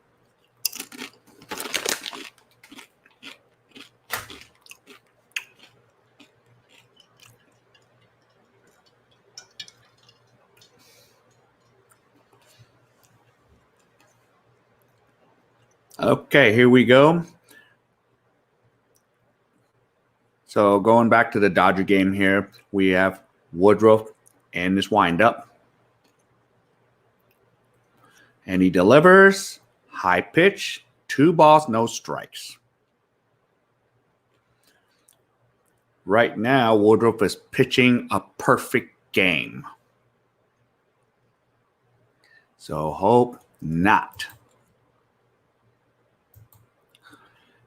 Okay, here we go. So going back to the Dodger game here, we have Woodruff and his windup. And he delivers high pitch, 2 balls, no strikes. Right now, Woodruff is pitching a perfect game. So hope not.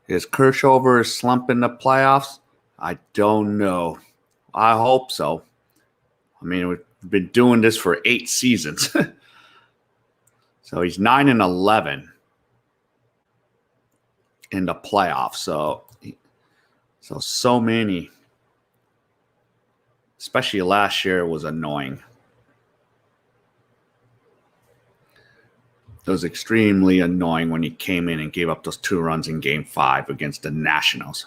Is Kershaw over his slump in the playoffs? I don't know. I hope so. I mean, we've been doing this for 8 seasons. So he's 9-11 in the playoffs. So many. Especially last year, it was annoying. It was extremely annoying when he came in and gave up those 2 runs in Game 5 against the Nationals.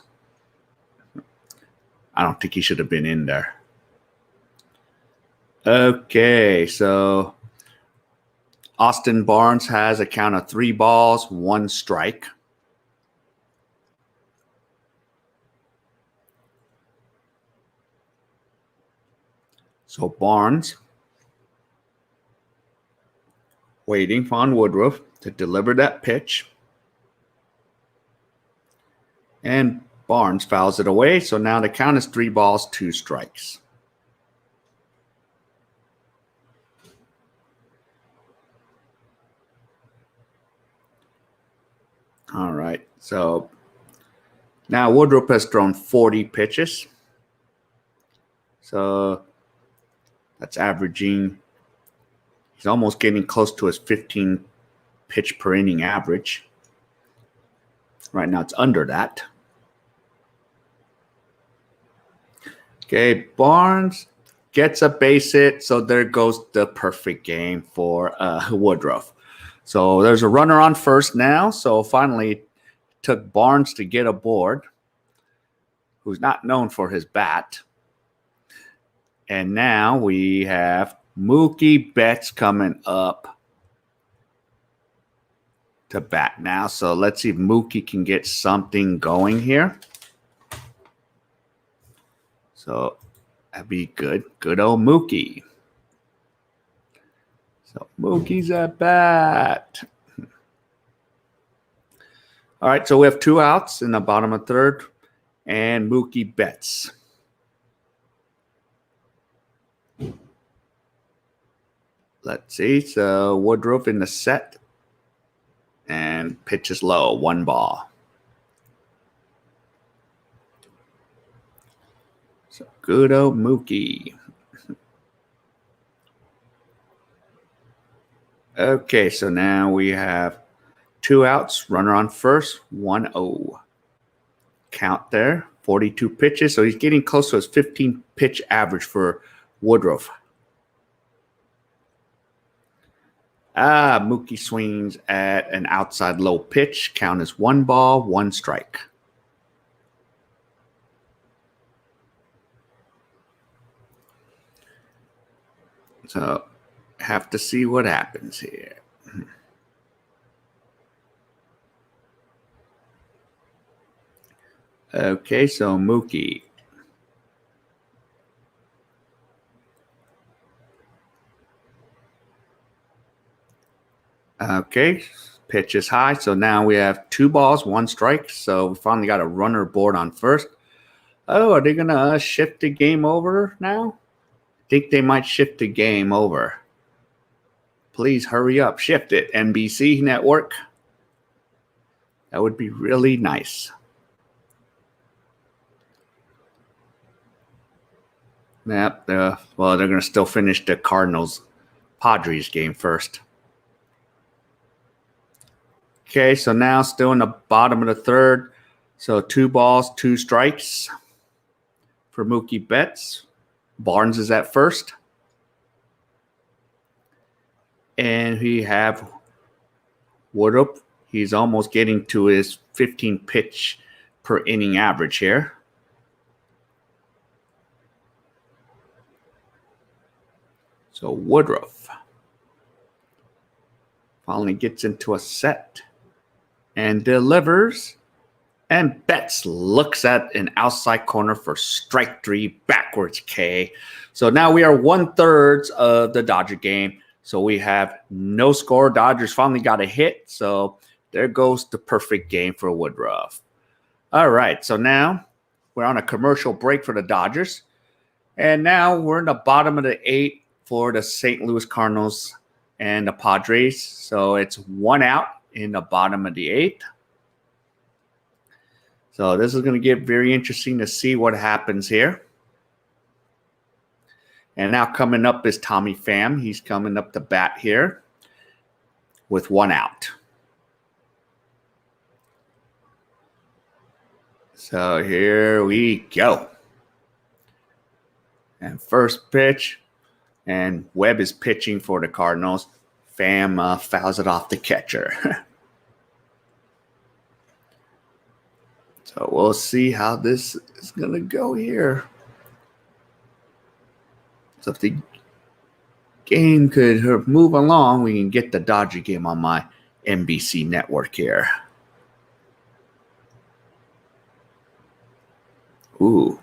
I don't think he should have been in there. Okay, so Austin Barnes has a count of 3 balls, 1 strike. So Barnes waiting for Woodruff to deliver that pitch. And Barnes fouls it away. So now the count is 3 balls, 2 strikes. All right. So now Woodruff has thrown 40 pitches. So that's averaging. He's almost getting close to his 15 pitch per inning average. Right now it's under that. Okay, Barnes gets a base hit, so there goes the perfect game for Woodruff. So there's a runner on first now. So finally it took Barnes to get aboard, who's not known for his bat. And now we have Mookie Betts coming up to bat now. So let's see if Mookie can get something going here. So that'd be good. Good old Mookie. So Mookie's at bat. All right, so we have 2 outs in the bottom of 3rd. And Mookie Betts. Let's see. So Woodruff in the set. And pitches low. 1 ball. So good old Mookie. Okay, so now we have 2 outs. Runner on first. 1-0. Count there. 42 pitches. So he's getting close to his 15 pitch average for Woodruff. Mookie swings at an outside low pitch. Count is 1 ball, 1 strike. So have to see what happens here. Okay, so Mookie Okay, pitch is high. So now we have 2 balls, 1 strike. So we finally got a runner aboard on first. Oh, are they going to shift the game over now? I think they might shift the game over. Please hurry up. Shift it, NBC network. That would be really nice. Yep. Well, they're going to still finish the Cardinals-Padres game first. Okay, so now still in the bottom of the third. So 2 balls, 2 strikes for Mookie Betts. Barnes is at first. And we have Woodruff. He's almost getting to his 15 pitch per inning average here. So Woodruff finally gets into a set and delivers. And Betts looks at an outside corner for strike 3 backwards K. So now we are 1/3 of the Dodger game. So we have no score. Dodgers finally got a hit. So there goes the perfect game for Woodruff. All right. So now we're on a commercial break for the Dodgers. And now we're in the bottom of the 8th for the St. Louis Cardinals and the Padres. So it's 1 out in the bottom of the 8th. So this is going to get very interesting to see what happens here. And now coming up is Tommy Pham. He's coming up to bat here with 1 out. So here we go. And first pitch. And Webb is pitching for the Cardinals. Pham fouls it off the catcher. So we'll see how this is going to go here. So if the game could move along, we can get the Dodger game on my NBC network here. Ooh.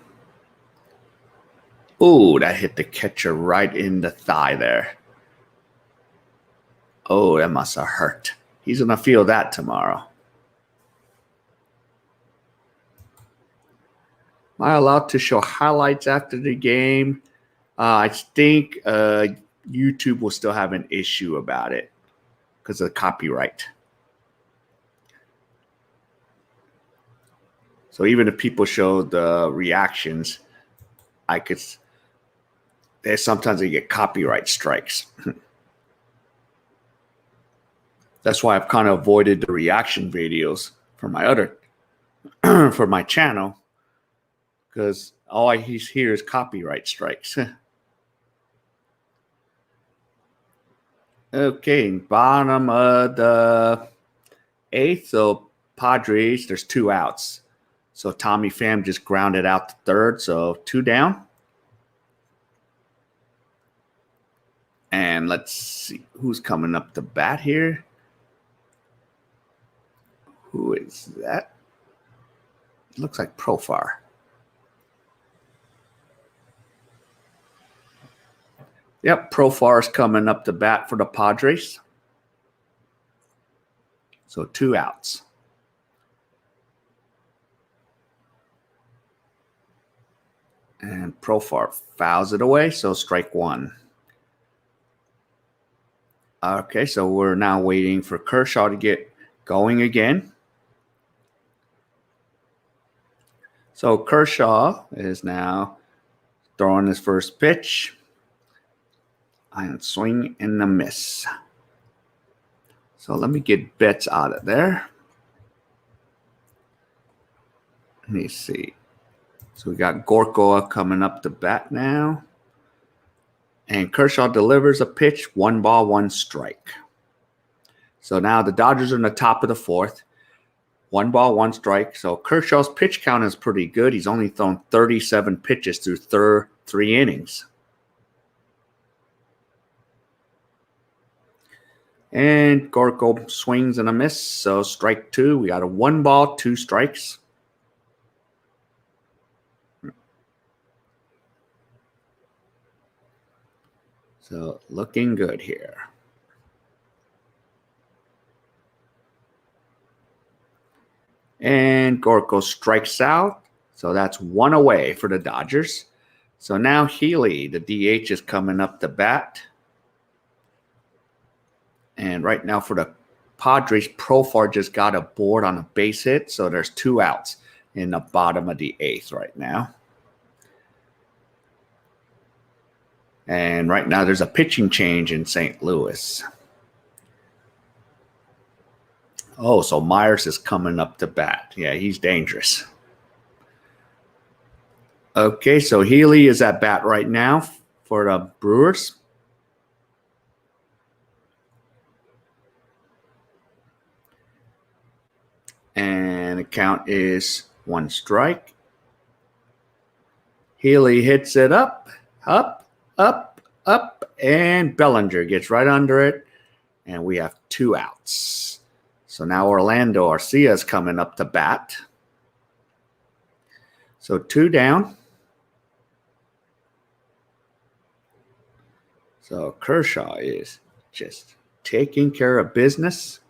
Ooh, that hit the catcher right in the thigh there. Oh, that must have hurt. He's going to feel that tomorrow. Am I allowed to show highlights after the game? I think YouTube will still have an issue about it because of copyright. So even if people show the reactions, sometimes they get copyright strikes. That's why I've kind of avoided the reaction videos for my for my channel, because all I hear is copyright strikes. Okay, bottom of the 8th. So Padres, there's 2 outs. So Tommy Pham just grounded out to third. So 2 down. And let's see who's coming up to bat here. Who is that? Looks like Profar. Yep, Profar is coming up to bat for the Padres. So 2 outs. And Profar fouls it away, so strike 1. Okay, so we're now waiting for Kershaw to get going again. So Kershaw is now throwing his first pitch. And swing and a miss. So let me get Betts out of there. Let me see. So we got Gorkoa coming up to bat now. And Kershaw delivers a pitch, 1 ball, 1 strike. So now the Dodgers are in the top of the 4th. 1 ball, 1 strike. So Kershaw's pitch count is pretty good. He's only thrown 37 pitches through 3 innings. And Gorko swings and a miss. So strike 2. We got a 1 ball, 2 strikes. So looking good here. And Gorko strikes out. So that's one away for the Dodgers. So now Healy, the DH, is coming up to bat. And right now for the Padres, Profar just got a board on a base hit. So there's 2 outs in the bottom of the 8th right now. And right now there's a pitching change in St. Louis. Oh, so Myers is coming up to bat. Yeah, he's dangerous. Okay, so Healy is at bat right now for the Brewers. And the count is 1 strike. Healy hits it up, and Bellinger gets right under it. And we have 2 outs. So now Orlando Arcia is coming up to bat. So 2 down. So Kershaw is just taking care of business.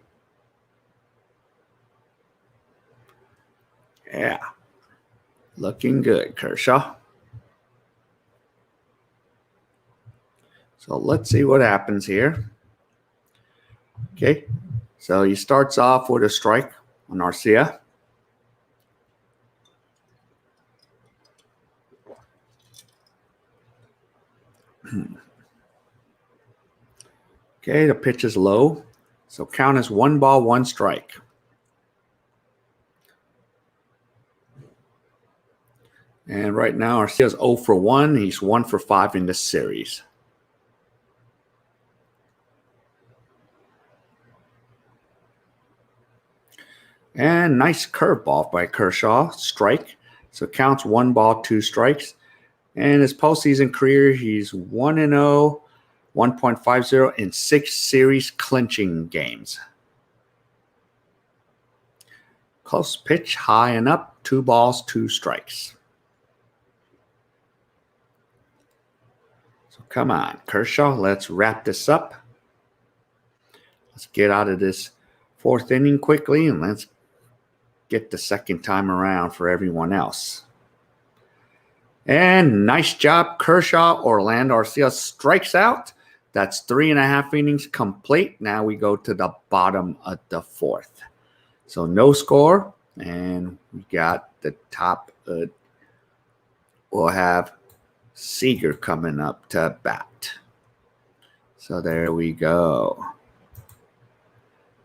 Yeah. Looking good, Kershaw. So let's see what happens here. Okay. So he starts off with a strike on Arcia. Okay, the pitch is low. So count is 1 ball, 1 strike. And right now Arcia is 0 for 1. He's 1 for 5 in this series. And nice curveball by Kershaw, strike. So counts 1 ball, 2 strikes. And his postseason career, he's 1-0, 1.50 in 6 series clinching games. Close pitch, high and up, 2 balls, 2 strikes. So come on, Kershaw, let's wrap this up. Let's get out of this 4th inning quickly, and let's get the second time around for everyone else. And nice job, Kershaw. Orlando Arcia strikes out. That's 3.5 innings complete. Now we go to the bottom of the 4th. So no score. And we got the top. We'll have Seager coming up to bat. So there we go.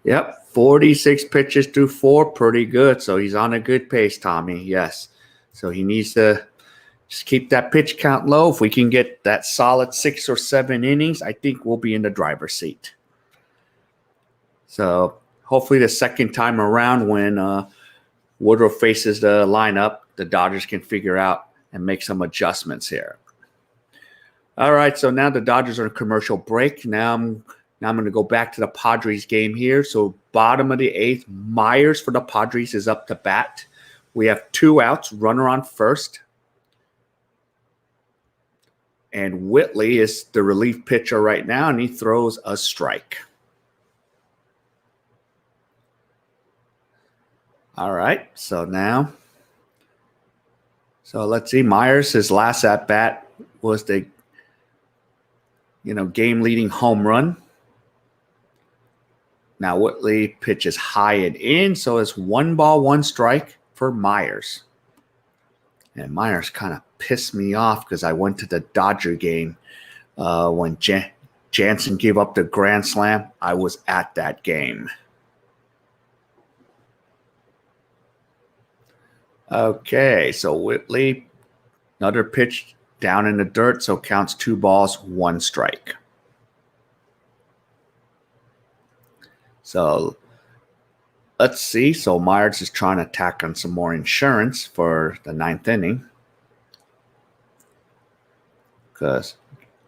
Yep, 46 pitches through 4. Pretty good. So he's on a good pace, Tommy. Yes. So he needs to just keep that pitch count low. If we can get that solid 6 or 7 innings, I think we'll be in the driver's seat. So hopefully the second time around when Woodruff faces the lineup, the Dodgers can figure out and make some adjustments here. All right, so now the Dodgers are in commercial break. Now I'm going to go back to the Padres game here. So bottom of the 8th, Myers for the Padres is up to bat. We have 2 outs, runner on first. And Whitley is the relief pitcher right now, and he throws a strike. All right, so let's see. Myers, his last at-bat was the game-leading home run. Now Whitley pitches high and in, so it's 1 ball, 1 strike for Myers. And Myers kind of pissed me off because I went to the Dodger game when Jansen gave up the grand slam. I was at that game. Okay, so Whitley, another pitch down in the dirt, so counts 2 balls, 1 strike. So let's see. So Myers is trying to tack on some more insurance for the 9th inning because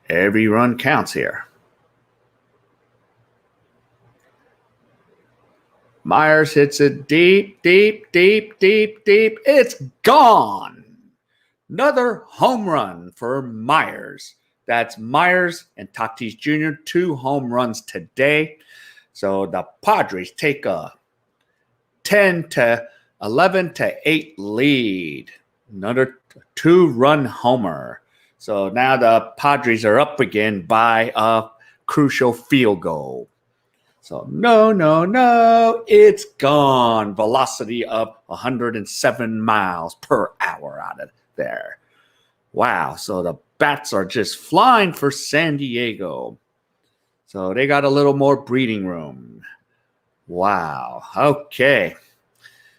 every run counts here. Myers hits it deep. It's gone. Another home run for Myers. That's Myers and Tatis Jr., 2 home runs today. So the Padres take a 10-0 11-8 lead. Another 2-run homer. So now the Padres are up again by a crucial field goal. So no, it's gone. Velocity of 107 miles per hour out of there. Wow, so the bats are just flying for San Diego. So they got a little more breathing room. Wow, okay.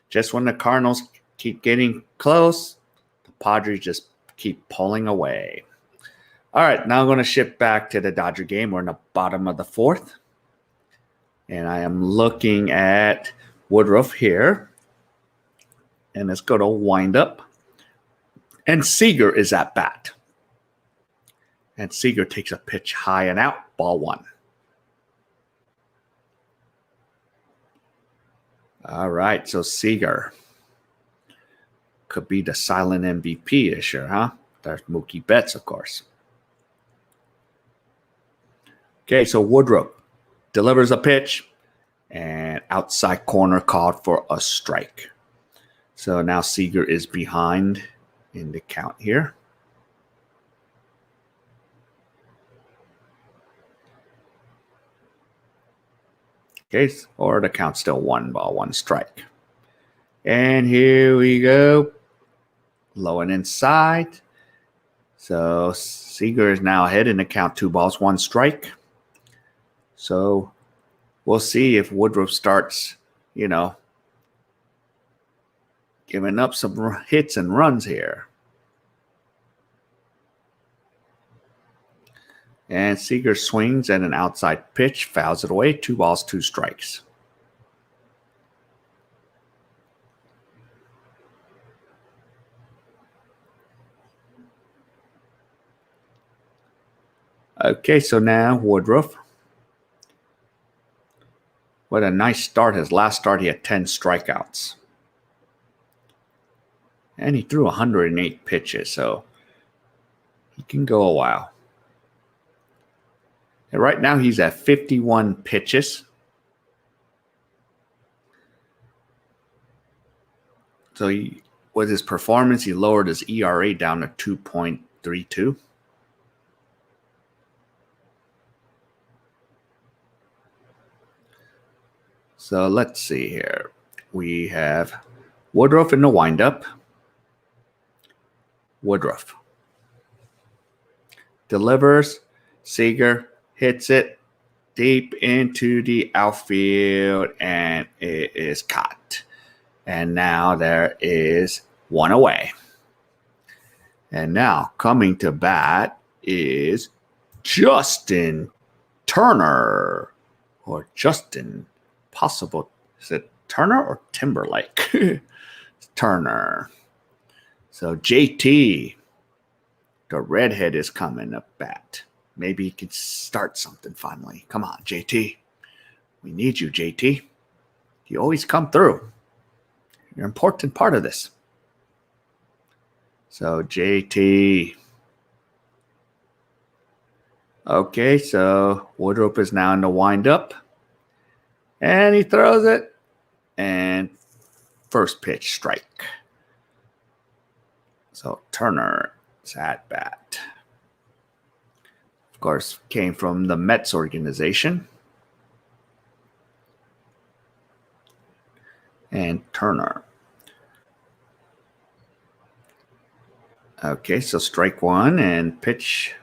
Just when the Cardinals keep getting close, the Padres just keep pulling away. All right, now I'm going to shift back to the Dodger game. We're in the bottom of the 4th. And I am looking at Woodruff here. And let's go to windup. And Seager is at bat. And Seager takes a pitch high and out, ball 1. All right, so Seager could be the silent MVP this year, huh? There's Mookie Betts, of course. Okay, so Woodruff delivers a pitch, and outside corner called for a strike. So now Seager is behind in the count here. Okay, or the count's still 1-1 strike. And here we go. Low and inside. So Seager is now ahead in the count, 2-1 strike. So we'll see if Woodruff starts, giving up some hits and runs here. And Seager swings at an outside pitch, fouls it away, 2 strikes. Okay, so now Woodruff. What a nice start. His last start, he had 10 strikeouts. And he threw 108 pitches, so he can go a while. And right now, he's at 51 pitches. So with his performance, he lowered his ERA down to 2.32. So let's see here. We have Woodruff in the windup. Woodruff delivers. Seager hits it deep into the outfield, and it is caught. And now there is 1 away. And now coming to bat is Justin Turner, or Justin possible. Is it Turner or Timberlake? Turner. So JT, the redhead, is coming up bat. Maybe he can start something finally. Come on, JT. We need you, JT. You always come through. You're an important part of this. So JT. Okay, so Woodruff is now in the windup. And he throws it. And first pitch, strike. So Turner is at bat. Of course, came from the Mets organization. And Turner. Okay, so strike 1 and pitch.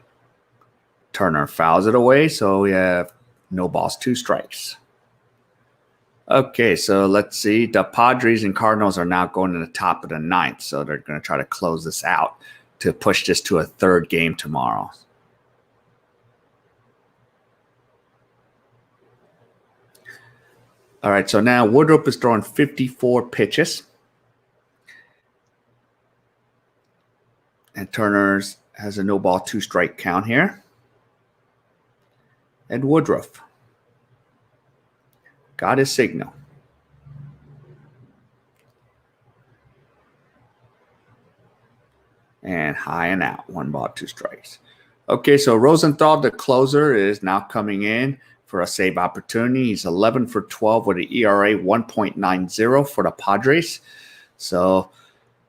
Turner fouls it away, so we have no balls, 2 strikes. Okay, so let's see. The Padres and Cardinals are now going to the top of the 9th, so they're going to try to close this out to push this to a 3rd game tomorrow. All right, so now Woodruff is throwing 54 pitches. And Turner has a no ball, 2 strike count here. And Woodruff got his signal. And high and out, 1 ball, 2 strikes. Okay, so Rosenthal, the closer, is now coming in for a save opportunity. He's 11 for 12 with an ERA 1.90 for the Padres. So,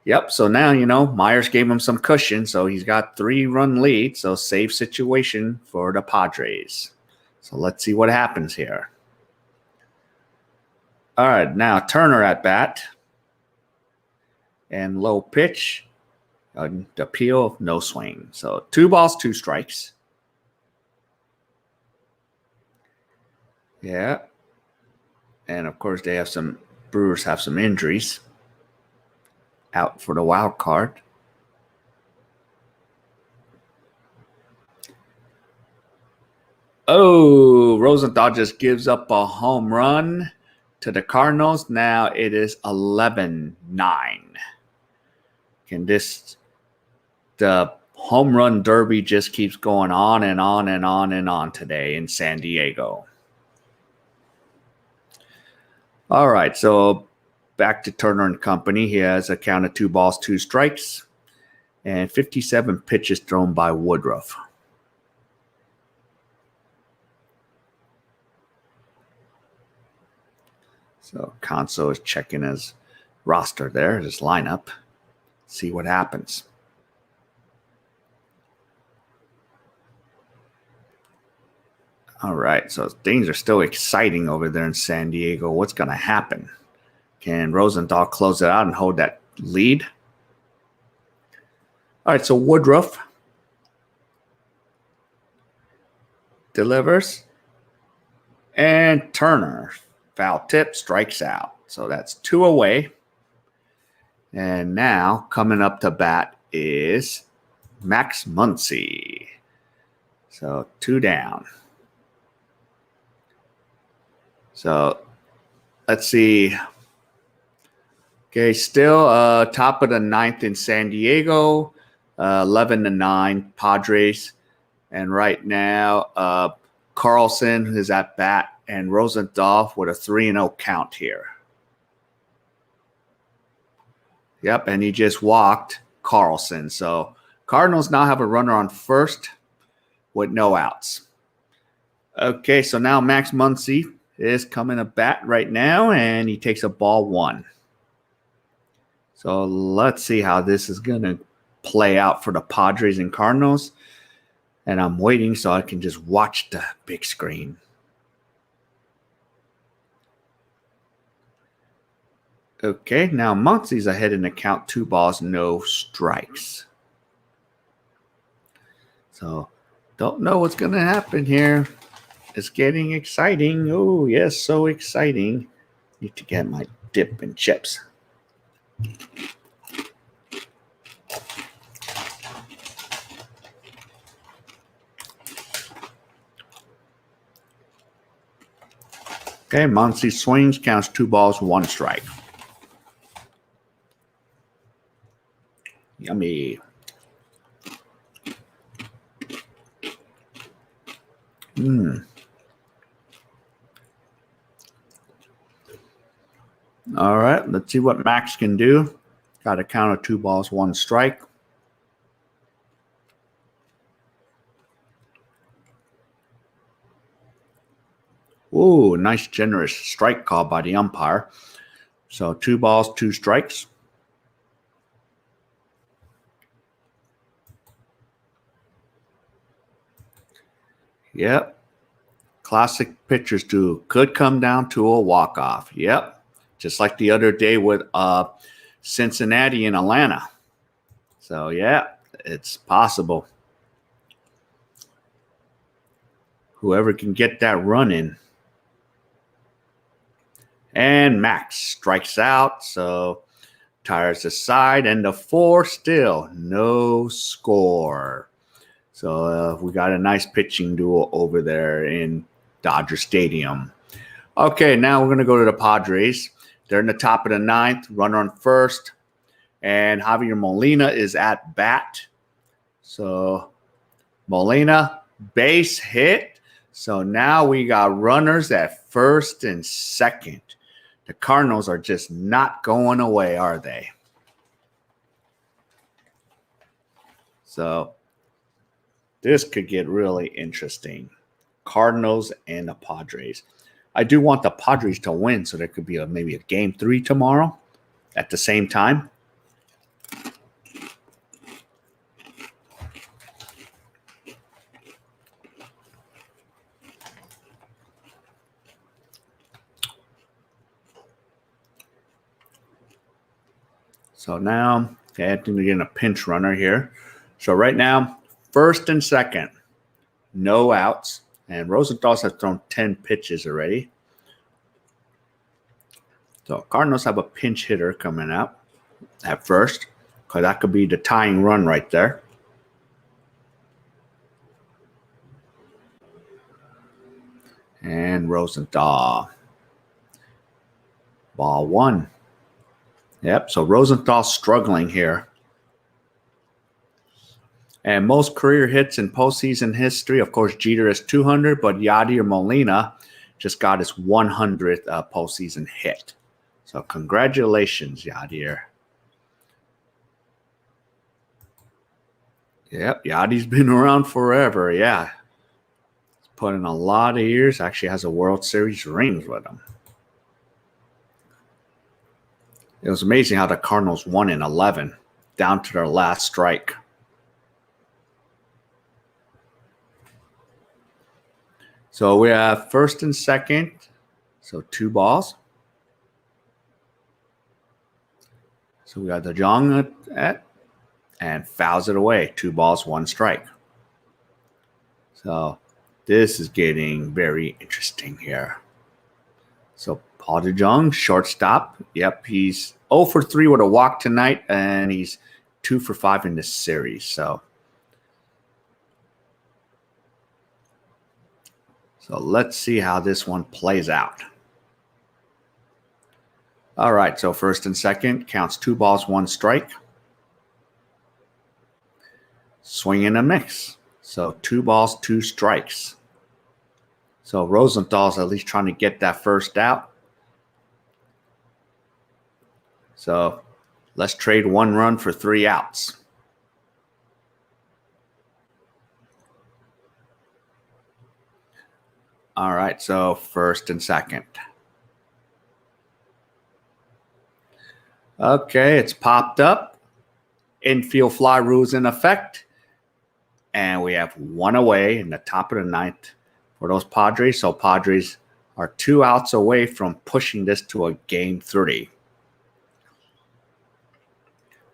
yep. So now, Myers gave him some cushion. So he's got 3-run lead. So safe situation for the Padres. So let's see what happens here. All right. Now Turner at bat. And low pitch. The peel, no swing. So 2 balls, 2 strikes. Yeah. And of course, Brewers have some injuries out for the wild card. Oh, Rosenthal just gives up a home run to the Cardinals. Now it is 11-9. The home run derby just keeps going on and on and on and on today in San Diego. All right, so back to Turner and company. He has a count of 2 balls, 2 strikes, and 57 pitches thrown by Woodruff. So Conso is checking his roster there, his lineup. See what happens. All right, so things are still exciting over there in San Diego. What's going to happen? Can Rosenthal close it out and hold that lead? All right, so Woodruff delivers. And Turner, foul tip, strikes out. So that's 2 away. And now coming up to bat is Max Muncy. So 2 down. So let's see. Okay, still top of the 9th in San Diego, 11-9 Padres. And right now, Carlson is at bat and Rosenthal with a 3-0 count here. Yep, and he just walked Carlson. So Cardinals now have a runner on first with no outs. Okay, so now Max Muncy is coming to bat right now, and he takes a ball 1. So let's see how this is going to play out for the Padres and Cardinals. And I'm waiting so I can just watch the big screen. Okay, now Muncy's ahead in the count, 2 balls, no strikes. So don't know what's going to happen here. It's getting exciting. Oh, yes, so exciting. Need to get my dip and chips. Okay, Muncy swings, counts 2 balls, 1 strike. Yummy. All right, let's see what Max can do. Got a count of 2 balls, 1 strike. Ooh, nice generous strike call by the umpire. So 2 balls, 2 strikes. Yep. Classic pitchers do. Could come down to a walk-off. Yep. Just like the other day with Cincinnati and Atlanta. So, yeah, it's possible. Whoever can get that run in. And Max strikes out. So, tires aside. And the 4 still. No score. So, we got a nice pitching duel over there in Dodger Stadium. Okay, now we're going to go to the Padres. They're in the top of the 9th, runner on first, and Javier Molina is at bat. So Molina, base hit. So now we got runners at first and second. The Cardinals are just not going away, are they? So this could get really interesting. Cardinals and the Padres. I do want the Padres to win, so there could be maybe a game 3 tomorrow. at the same time. So now, okay, I'm getting a pinch runner here. So right now, first and second, no outs. And Rosenthal's have thrown 10 pitches already. So Cardinals have a pinch hitter coming out at first, because that could be the tying run right there. And Rosenthal. Ball one. Yep, so Rosenthal's struggling here. And most career hits in postseason history, of course, Jeter is 200, but Yadier Molina just got his 100th postseason hit. So congratulations, Yadier. Yep, Yadi's been around forever, yeah. He's put in a lot of years, actually has a World Series rings with him. It was amazing how the Cardinals won in 11, down to their last strike. So we have first and second, so 2 balls. So we got the Jong at and fouls it away. 2 balls, 1 strike. So this is getting very interesting here. So Paul DeJong, shortstop. Yep, he's 0 for 3 with a walk tonight, and he's 2 for 5 in this series. So let's see how this one plays out. All right, so first and second, counts 2 balls, 1 strike. Swing and a miss. So 2 balls, 2 strikes. So Rosenthal's at least trying to get that first out. So let's trade 1 run for 3 outs. All right, so first and second. Okay, it's popped up. Infield fly rules in effect. And we have 1 away in the top of the 9th for those Padres. So Padres are 2 outs away from pushing this to a game 3.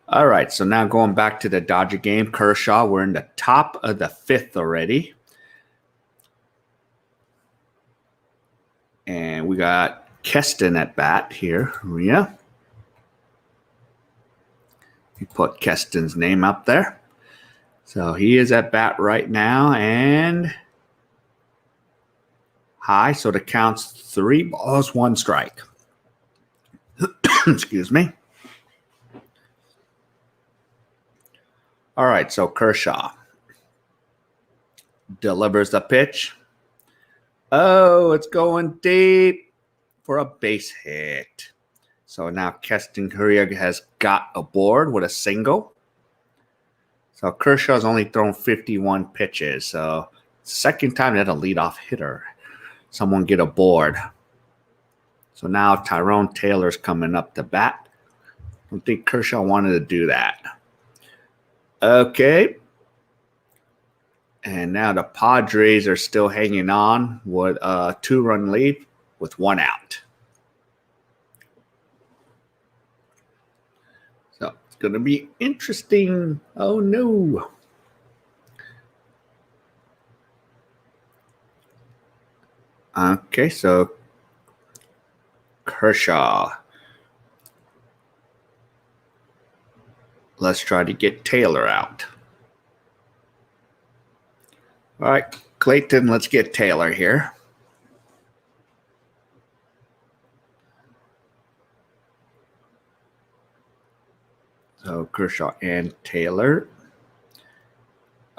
All right, so now going back to the Dodger game, Kershaw, we're in the top of the 5th already. And we got Keston at bat here. Yeah. You put Keston's name up there. So he is at bat right now, and high. So the count's 3 balls, 1 strike. Excuse me. All right, so Kershaw delivers the pitch. Oh, it's going deep for a base hit. So now Keston Kershaw has got aboard with a single. So Kershaw's only thrown 51 pitches. So second time they had a leadoff hitter. Someone get aboard. So now Tyrone Taylor's coming up to bat. I don't think Kershaw wanted to do that. Okay. And now the Padres are still hanging on with a 2-run lead with 1 out. So it's going to be interesting. Oh, no. Okay, so Kershaw. Let's try to get Taylor out. All right, Clayton, let's get Taylor here. So Kershaw and Taylor.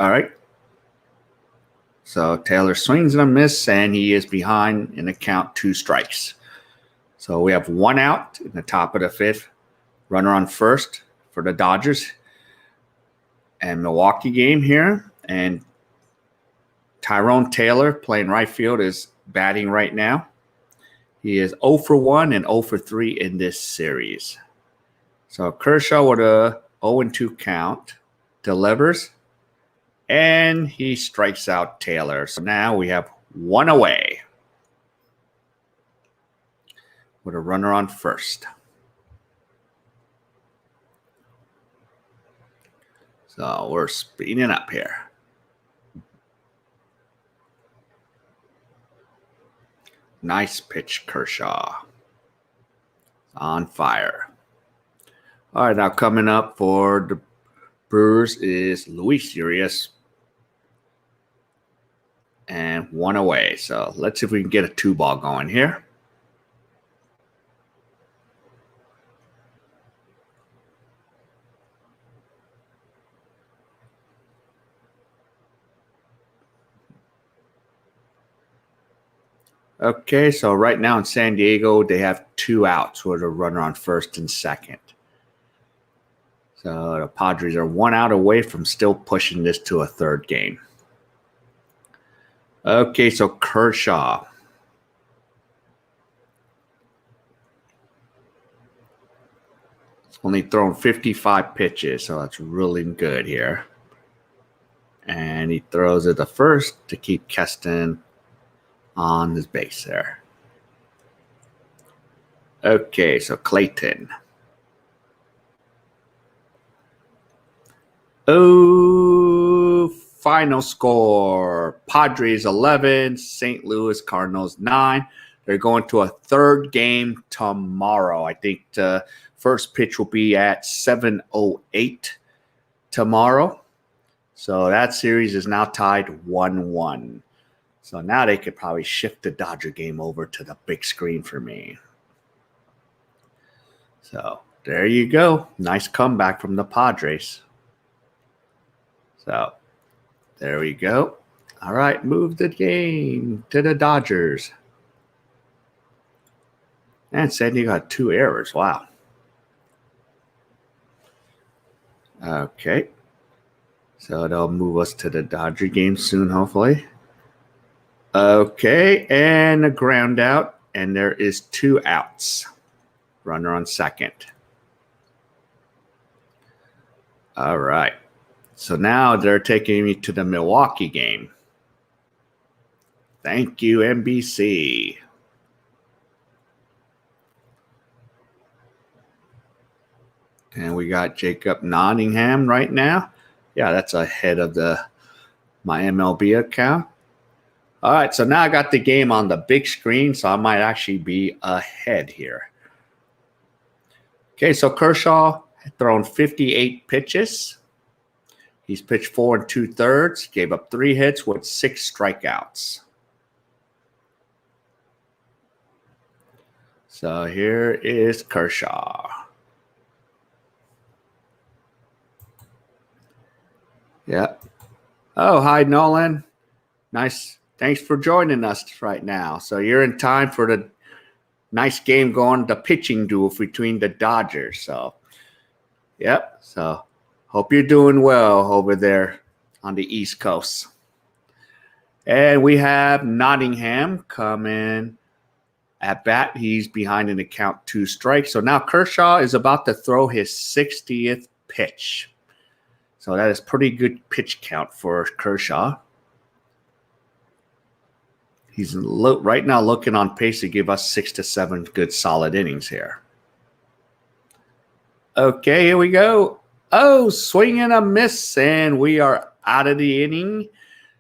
All right. So Taylor swings and a miss, and he is behind in the count, 2 strikes. So we have 1 out in the top of the 5th. Runner on first for the Dodgers and Milwaukee game here. And Tyrone Taylor, playing right field, is batting right now. He is 0 for 1 and 0 for 3 in this series. So Kershaw with a 0-2 count delivers, and he strikes out Taylor. So now we have one away with a runner on first. So we're speeding up here. Nice pitch, Kershaw. On fire. All right, now coming up for the Brewers is Luis Urias. And one away. So let's see if we can get a 2-ball going here. Okay, so right now in San Diego, they have 2 outs with a runner on first and second. So the Padres are 1 out away from still pushing this to a 3rd game. Okay, so Kershaw. Only thrown 55 pitches, so that's really good here. And he throws it to first to keep Keston on his base there. Okay, so Clayton. Oh, final score. Padres 11, St. Louis Cardinals 9. They're going to a 3rd game tomorrow. I think the first pitch will be at 7:08 tomorrow. So that series is now tied 1-1. So now they could probably shift the Dodger game over to the big screen for me. So there you go. Nice comeback from the Padres. So there we go. All right, move the game to the Dodgers. And San Diego got 2 errors. Wow. Okay. So they'll move us to the Dodger game soon, hopefully. Okay, and a ground out, and there is 2 outs. Runner on second. All right. So now they're taking me to the Milwaukee game. Thank you, NBC. And we got Jacob Nottingham right now. Yeah, that's ahead of my MLB account. All right, so now I got the game on the big screen, so I might actually be ahead here. Okay, so Kershaw had thrown 58 pitches. He's pitched 4 2/3, gave up 3 hits with 6 strikeouts. So here is Kershaw. Yeah. Oh, hi, Nolan. Nice. Thanks for joining us right now. So you're in time for the nice game going, the pitching duel between the Dodgers. So, yep. So hope you're doing well over there on the East Coast. And we have Nottingham coming at bat. He's behind in the count 2 strikes. So now Kershaw is about to throw his 60th pitch. So that is pretty good pitch count for Kershaw. He's right now looking on pace to give us 6 to 7 good solid innings here. Okay, here we go. Oh, swing and a miss, and we are out of the inning.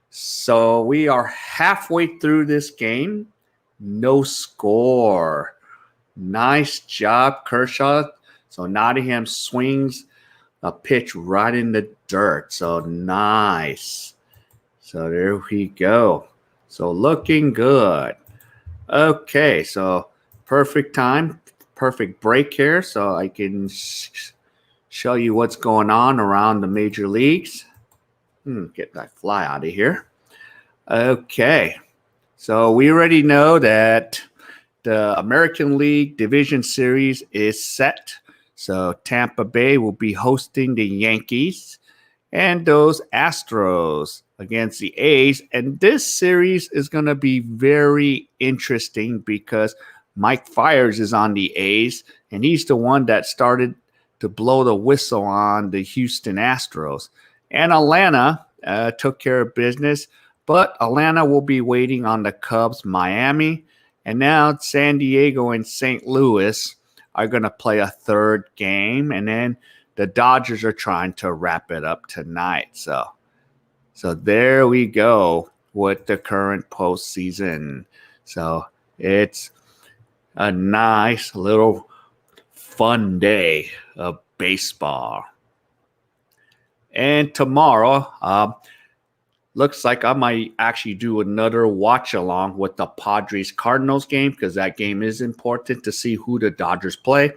So we are halfway through this game. No score. Nice job, Kershaw. So Nottingham swings a pitch right in the dirt. So nice. So there we go. So looking good. Okay, so perfect time, perfect break here, so I can show you what's going on around the major leagues. Get that fly out of here. Okay, so we already know that the American League Division Series is set. So Tampa Bay will be hosting the Yankees and those Astros against the A's. And this series is going to be very interesting because Mike Fiers is on the A's, and he's the one that started to blow the whistle on the Houston Astros. And Atlanta took care of business, but Atlanta will be waiting on the Cubs, Miami, and now San Diego and St. Louis are going to play a third game, and then the Dodgers are trying to wrap it up tonight. So there we go with the current postseason. So it's a nice little fun day of baseball. And tomorrow, looks like I might actually do another watch along with the Padres Cardinals game, because that game is important to see who the Dodgers play.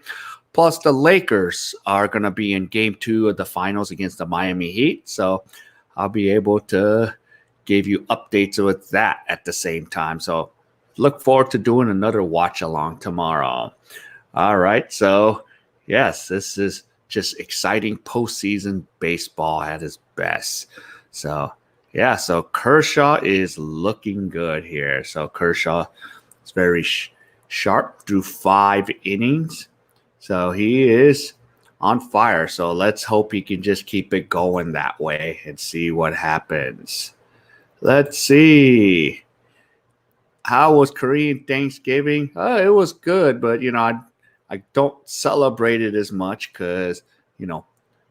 Plus, the Lakers are going to be in game 2 of the finals against the Miami Heat. So I'll be able to give you updates with that at the same time. So look forward to doing another watch along tomorrow. All right. So, yes, this is just exciting postseason baseball at its best. So, yeah, so Kershaw is looking good here. So Kershaw is very sharp through 5 innings. So he is on fire. So let's hope he can just keep it going that way and see what happens. Let's see. How was Korean Thanksgiving? It was good, but, I don't celebrate it as much because,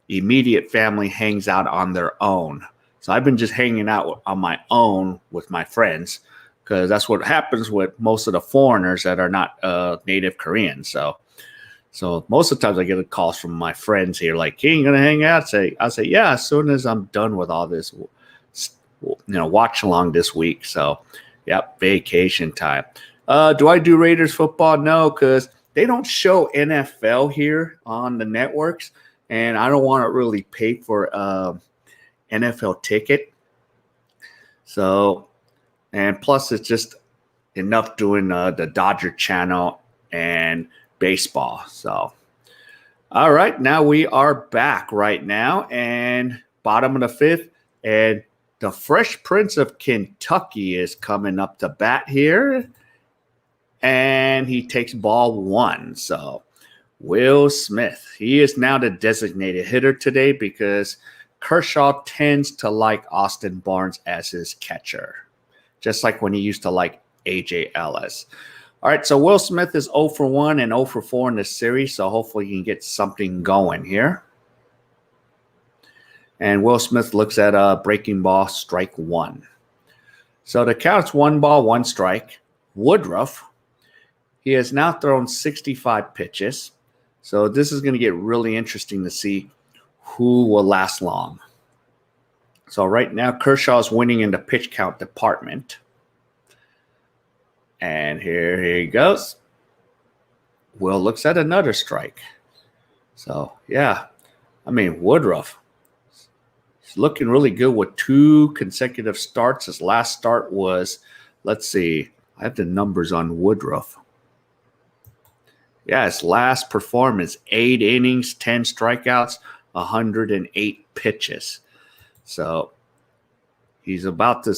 immediate family hangs out on their own. So I've been just hanging out on my own with my friends, because that's what happens with most of the foreigners that are not native Koreans. So most of the times I get calls from my friends here like, hey, you going to hang out? I'll say, yeah, as soon as I'm done with all this, watch along this week. So, yep, vacation time. Do I do Raiders football? No, because they don't show NFL here on the networks, and I don't want to really pay for NFL ticket. So, and plus it's just enough doing the Dodger channel and baseball. So, all right, now we are back right now, and bottom of the 5th, and the Fresh Prince of Kentucky is coming up to bat here, and he takes ball 1. So Will Smith, he is now the designated hitter today because Kershaw tends to like Austin Barnes as his catcher, just like when he used to like A.J. Ellis. All right, so Will Smith is 0 for 1 and 0 for 4 in this series, so hopefully he can get something going here. And Will Smith looks at a breaking ball, strike 1. So the count's 1 ball, 1 strike. Woodruff, he has now thrown 65 pitches. So this is going to get really interesting to see who will last long. So right now, Kershaw is winning in the pitch count department. And here he goes. Will looks at another strike. So, yeah, Woodruff, he's looking really good with 2 consecutive starts. His last start was, let's see, I have the numbers on Woodruff. Yeah, his last performance, 8 innings, 10 strikeouts, 108 pitches. So he's about to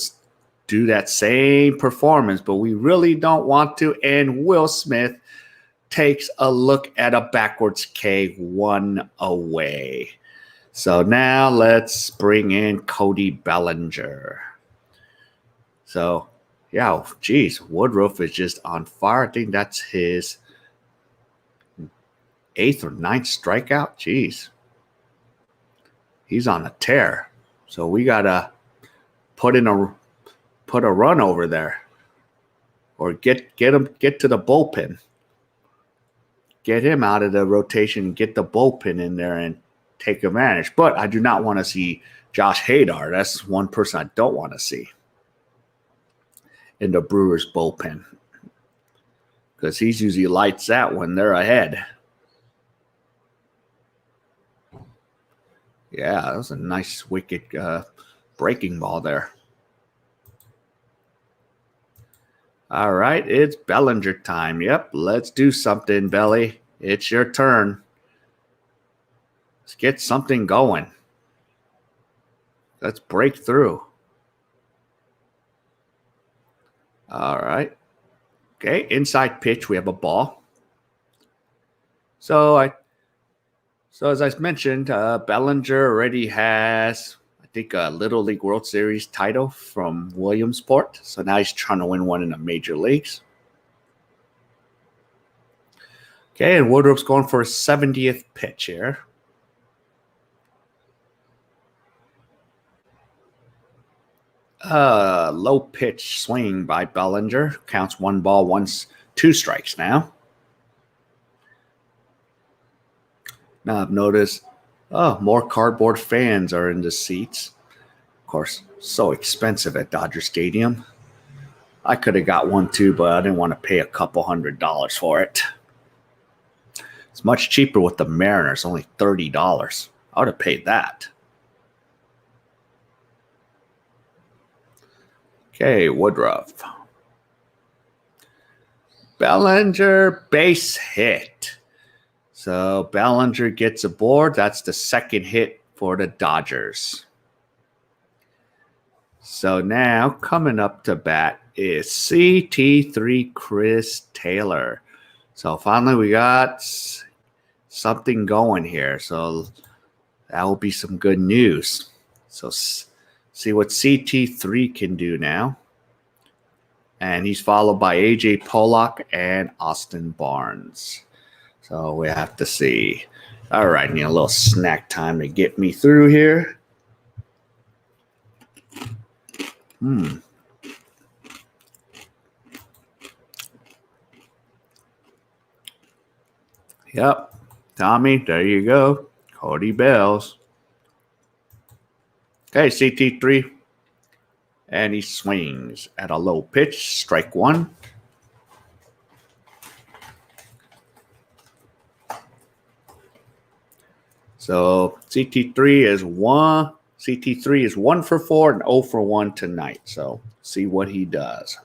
do that same performance, but we really don't want to. And Will Smith takes a look at a backwards K, 1 away. So now let's bring in Cody Bellinger. So, yeah, geez, Woodruff is just on fire. I think that's his 8th or 9th strikeout. Jeez. He's on a tear. So we got to put a run over there, or get to the bullpen. Get him out of the rotation, get the bullpen in there and take advantage. But I do not want to see Josh Hader. That's one person I don't want to see in the Brewers bullpen, because he's usually lights out when they're ahead. Yeah, that was a nice wicked breaking ball there. All right, it's Bellinger time. Yep, let's do something, Belly. It's your turn. Let's get something going. Let's break through. All right. Okay, inside pitch, we have a ball. So So as I mentioned, Bellinger already has, I think, a Little League World Series title from Williamsport. So now he's trying to win one in the major leagues. Okay, and Woodruff's going for his 70th pitch here. Low pitch swing by Bellinger. Counts 1 ball, 2 strikes now. Now I've noticed, more cardboard fans are in the seats. Of course, so expensive at Dodger Stadium. I could have got one too, but I didn't want to pay a couple $100 for it. It's much cheaper with the Mariners, only $30. I would have paid that. Okay, Woodruff. Bellinger, base hit. So Bellinger gets aboard. That's the second hit for the Dodgers. So now coming up to bat is CT3 Chris Taylor. So finally we got something going here. So that will be some good news. So see what CT3 can do now. And he's followed by AJ Pollock and Austin Barnes. So we have to see. All right, need a little snack time to get me through here. Yep. Tommy, there you go. Cody Bells. Okay, CT3. And he swings at a low pitch. Strike 1. So CT3 is 1. CT3 is 1 for 4 and 0 for 1 tonight. So see what he does.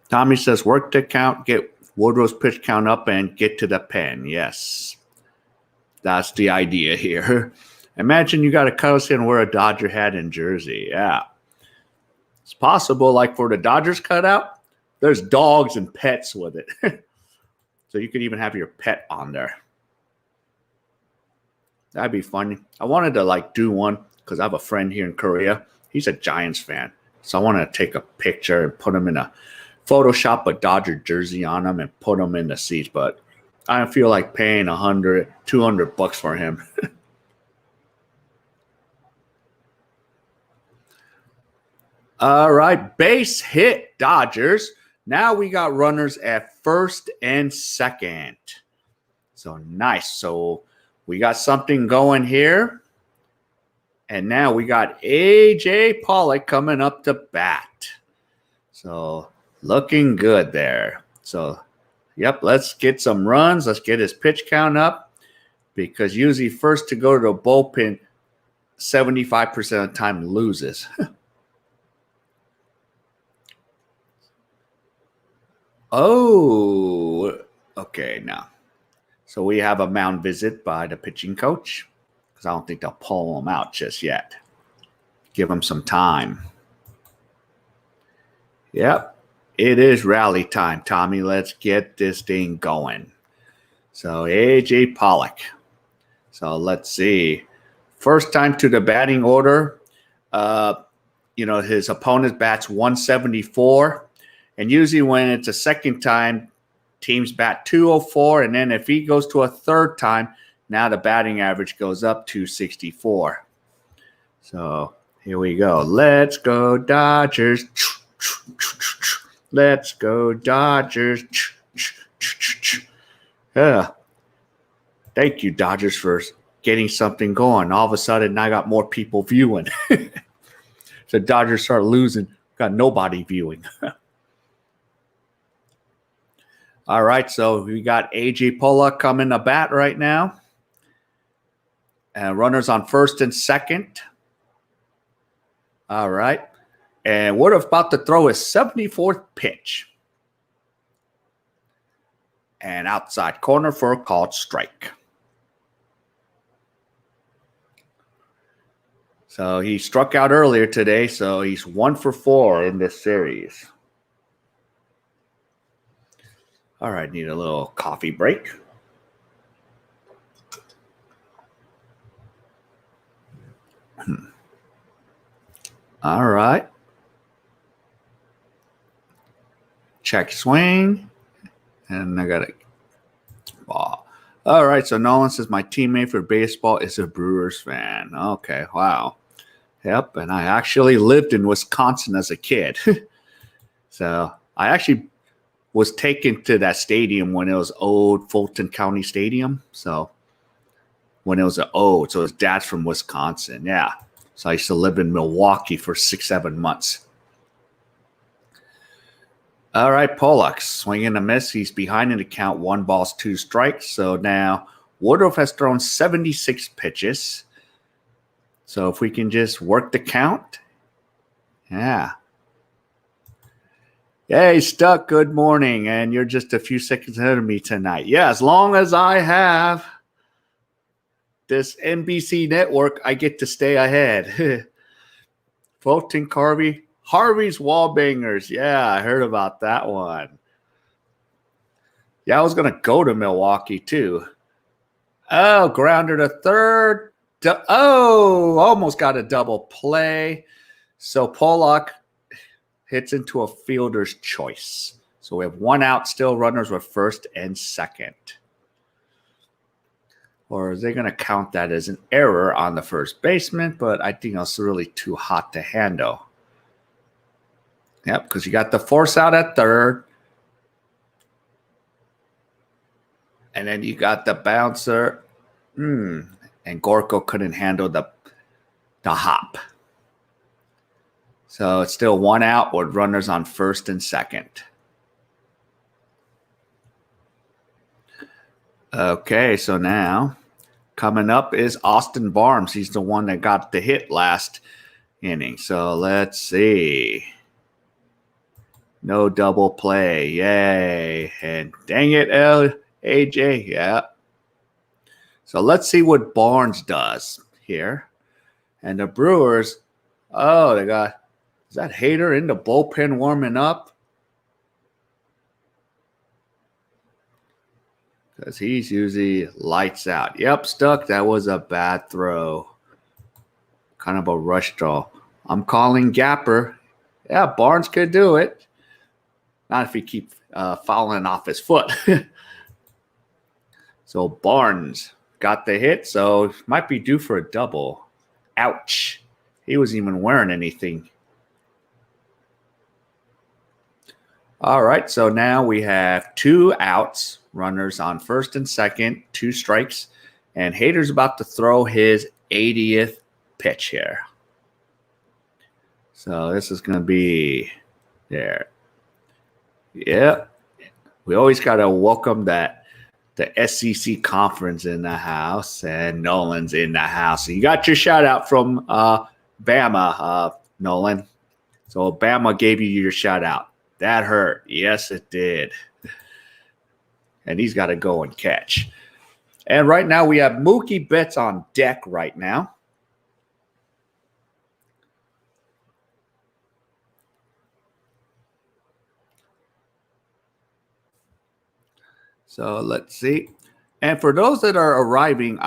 Tommy says, work the count, get Woodrow's pitch count up, and get to the pen. Yes. That's the idea here. Imagine you got to cut us in and wear a Dodger hat and jersey. Yeah. It's possible, like for the Dodgers cutout, there's dogs and pets with it. So you could even have your pet on there. That'd be funny. I wanted to do one because I have a friend here in Korea. He's a Giants fan. So I want to take a picture and put him in a Photoshop a Dodger jersey on him and put him in the seats. But I don't feel like paying $100, $200 for him. All right, base hit Dodgers. Now we got runners at first and second. So nice. So we got something going here. And now we got AJ Pollock coming up to bat. So looking good there. So, yep, let's get some runs. Let's get his pitch count up. Because usually first to go to the bullpen, 75% of the time loses. Oh, okay, now. So we have a mound visit by the pitching coach because I don't think they'll pull him out just yet. Give him some time. Yep, it is rally time, Tommy. Let's get this thing going. So AJ Pollock. So let's see. First time to the batting order. His opponent bats 174. And usually when it's a second time, teams bat 204. And then if he goes to a third time, now the batting average goes up to 64. So here we go. Let's go Dodgers. Let's go Dodgers. Yeah. Thank you, Dodgers, for getting something going. All of a sudden, I got more people viewing. So Dodgers start losing. Got nobody viewing. All right, so we got AJ Pollock coming to bat right now. And runners on first and second. All right. And we're about to throw his 74th pitch. And outside corner for a called strike. So he struck out earlier today, so he's 1 for 4 in this series. All right, need a little coffee break. All right. Check swing. And I got a ball. All right, so Nolan says my teammate for baseball is a Brewers fan. Okay, wow. Yep, and I actually lived in Wisconsin as a kid. So I actually was taken to that stadium when it was old Fulton County Stadium. So when it was so his dad's from Wisconsin. Yeah. So I used to live in Milwaukee for 6-7 months. All right, Pollock swinging a miss. He's behind in the count, 1 ball, 2 strikes. So now Woodruff has thrown 76 pitches. So if we can just work the count. Yeah. Hey, Stuck, good morning. And you're just a few seconds ahead of me tonight. Yeah, as long as I have this NBC network, I get to stay ahead. Fulton Harvey's Wallbangers. Yeah, I heard about that one. Yeah, I was going to go to Milwaukee too. Oh, grounder to third. Almost got a double play. So Pollock hits into a fielder's choice. So we have 1 out, still runners with first and second. Or are they going to count that as an error on the first baseman? But I think it's really too hot to handle. Yep, because you got the force out at third. And then you got the bouncer. And Gorko couldn't handle the hop. So it's still 1 out with runners on first and second. Okay, so now coming up is Austin Barnes. He's the one that got the hit last inning. So let's see. No double play. Yay. And dang it, AJ. Yeah. So let's see what Barnes does here. And the Brewers, they got, is that Hader in the bullpen warming up? Because he's usually lights out. Yep, Stuck. That was a bad throw. Kind of a rush draw. I'm calling Gapper. Yeah, Barnes could do it. Not if he keeps fouling off his foot. So Barnes got the hit, so might be due for a double. Ouch. He wasn't even wearing anything. All right, so now we have 2 outs, runners on first and second, 2 strikes, and Hader's about to throw his 80th pitch here. So this is going to be there. Yep. We always got to welcome the SEC conference in the house, and Nolan's in the house. So you got your shout out from Bama, Nolan. So Bama gave you your shout out. That hurt. Yes, it did. And he's got to go and catch. And right now we have Mookie Betts on deck right now. So let's see. And for those that are arriving,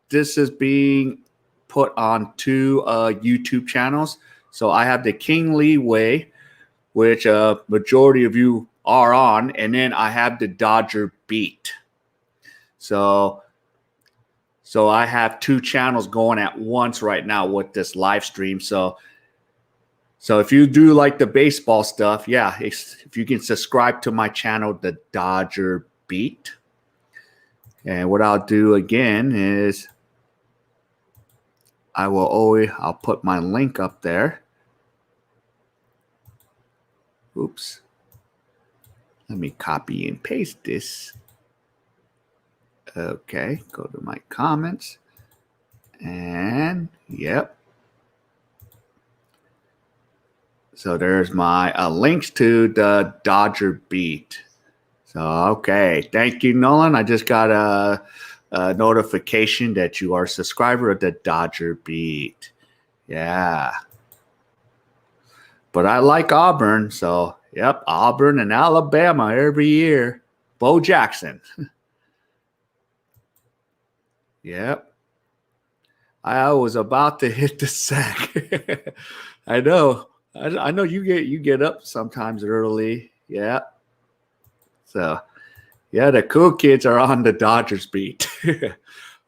this is being put on 2 YouTube channels. So I have the King Lee Way, which majority of you are on, and then I have the Dodger Beat. So I have 2 channels going at once right now with this live stream. So if you do like the baseball stuff, yeah, if you can subscribe to my channel, the Dodger Beat. And what I'll do again is I'll put my link up there. Oops. Let me copy and paste this. Okay, go to my comments. And, yep. So there's my links to the Dodger Beat. So, okay. Thank you, Nolan. I just got notification that you are a subscriber of the Dodger Beat. Yeah. But I like Auburn, so yep, Auburn and Alabama every year. Bo Jackson. Yep. I was about to hit the sack. I know. I know you get up sometimes early. Yeah. So yeah, the cool kids are on the Dodgers beat.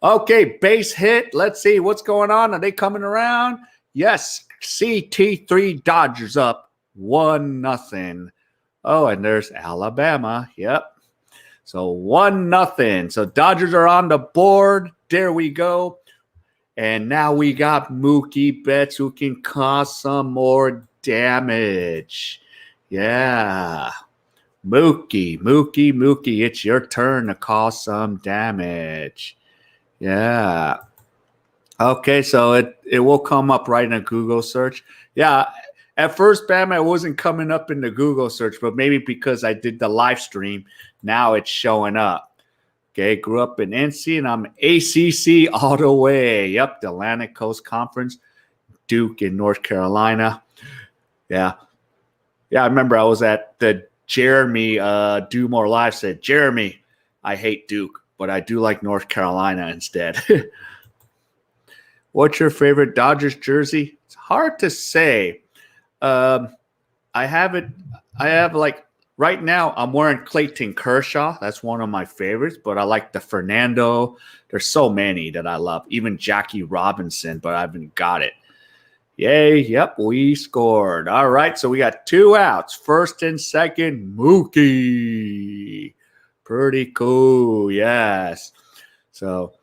Okay, base hit. Let's see what's going on. Are they coming around? Yes. CT3 Dodgers up 1-0. Oh, and there's Alabama. Yep. So 1-0. So Dodgers are on the board. There we go. And now we got Mookie Betts who can cause some more damage. Yeah. Mookie, it's your turn to cause some damage. Yeah. Okay, so it will come up right in a Google search. Yeah. At first, Bam, it wasn't coming up in the Google search, but maybe because I did the live stream, now it's showing up. Okay, grew up in NC, and I'm ACC all the way. Yep, the Atlantic Coast Conference, Duke in North Carolina. Yeah. Yeah, I remember I was at the Jeremy Do More Live said, Jeremy, I hate Duke, but I do like North Carolina instead. What's your favorite Dodgers jersey? It's hard to say. I have like right now I'm wearing Clayton Kershaw. That's one of my favorites, but I like the Fernando. There's so many that I love. Even Jackie Robinson, but I haven't got it. Yay, yep, we scored. All right, so we got 2 outs. First and second, Mookie. Pretty cool, yes. So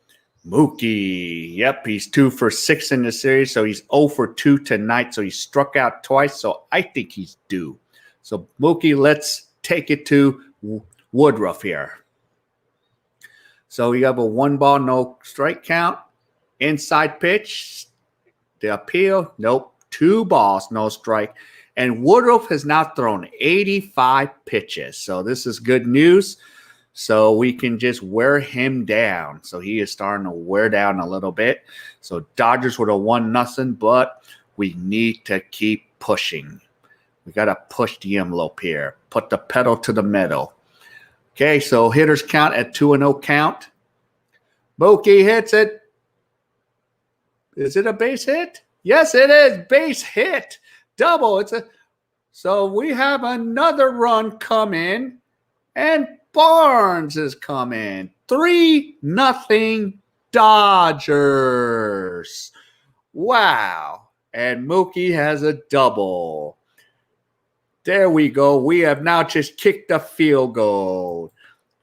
Mookie, yep, he's 2 for 6 in the series, so he's 0 for 2 tonight, so he struck out twice, so I think he's due. So Mookie, let's take it to Woodruff here. So we have a 1-ball, no strike count. Inside pitch, the appeal, nope. 2 balls, no strike. And Woodruff has now thrown 85 pitches, so this is good news. So we can just wear him down. So he is starting to wear down a little bit. So Dodgers with a 1-0, but we need to keep pushing. We got to push the envelope here. Put the pedal to the metal. Okay, so hitters count at 2-0 count. Mookie hits it. Is it a base hit? Yes, it is. Base hit. Double. So we have another run come in. And Barnes is coming. 3-0 Dodgers. Wow. And Mookie has a double. There we go. We have now just kicked a field goal.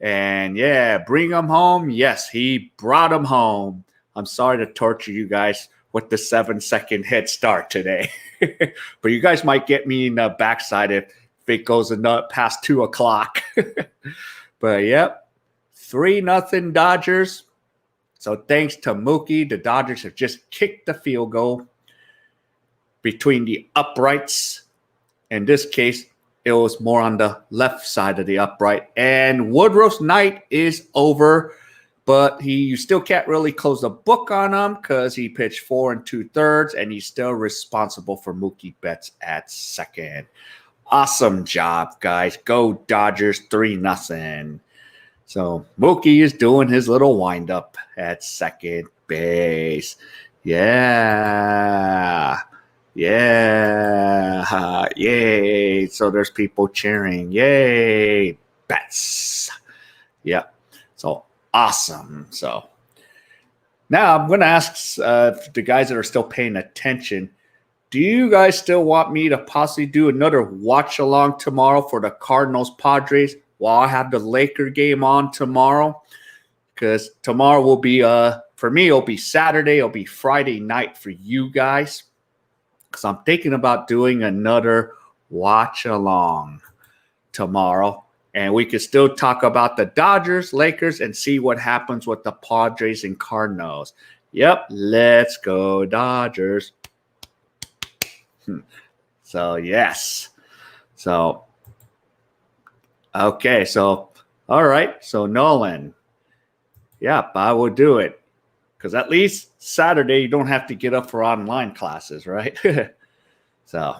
And yeah, bring him home. Yes, he brought him home. I'm sorry to torture you guys with the 7-second head start today. But you guys might get me in the backside if it goes past 2 o'clock. But yep, 3-0 Dodgers. So thanks to Mookie, the Dodgers have just kicked the field goal between the uprights. In this case, it was more on the left side of the upright. And Woodruff's night is over, but you still can't really close the book on him because he pitched 4 2/3, and he's still responsible for Mookie Betts at second. Awesome job, guys. Go Dodgers, 3-0. So Mookie is doing his little windup at second base. Yeah. Yeah. Yay. So there's people cheering. Yay. Betts. Yep. So awesome. So now I'm going to ask the guys that are still paying attention, do you guys still want me to possibly do another watch along tomorrow for the Cardinals Padres while I have the Laker game on tomorrow? Because tomorrow will be, for me, it'll be Saturday. It'll be Friday night for you guys. Because I'm thinking about doing another watch along tomorrow. And we can still talk about the Dodgers, Lakers, and see what happens with the Padres and Cardinals. Yep, let's go Dodgers. So, yes. So, okay. So, all right. So, Nolan, Yeah, I will do it. Because at least Saturday, you don't have to get up for online classes, right? so,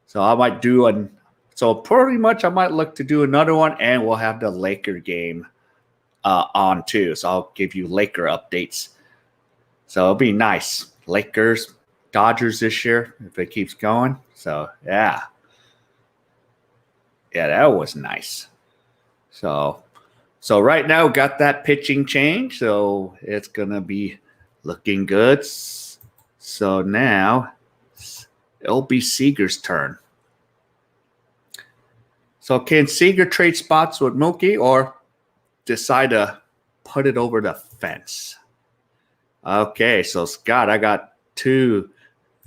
so I might do so pretty much I might look to do another one, and we'll have the Laker game on too. So I'll give you Laker updates. So it'll be nice. Lakers, Dodgers this year if it keeps going. So yeah, that was nice. So right now got that pitching change, so it's gonna be looking good. So now it'll be Seager's turn. So can Seager trade spots with Mookie or decide to put it over the fence? Okay, so Scott, I got 2.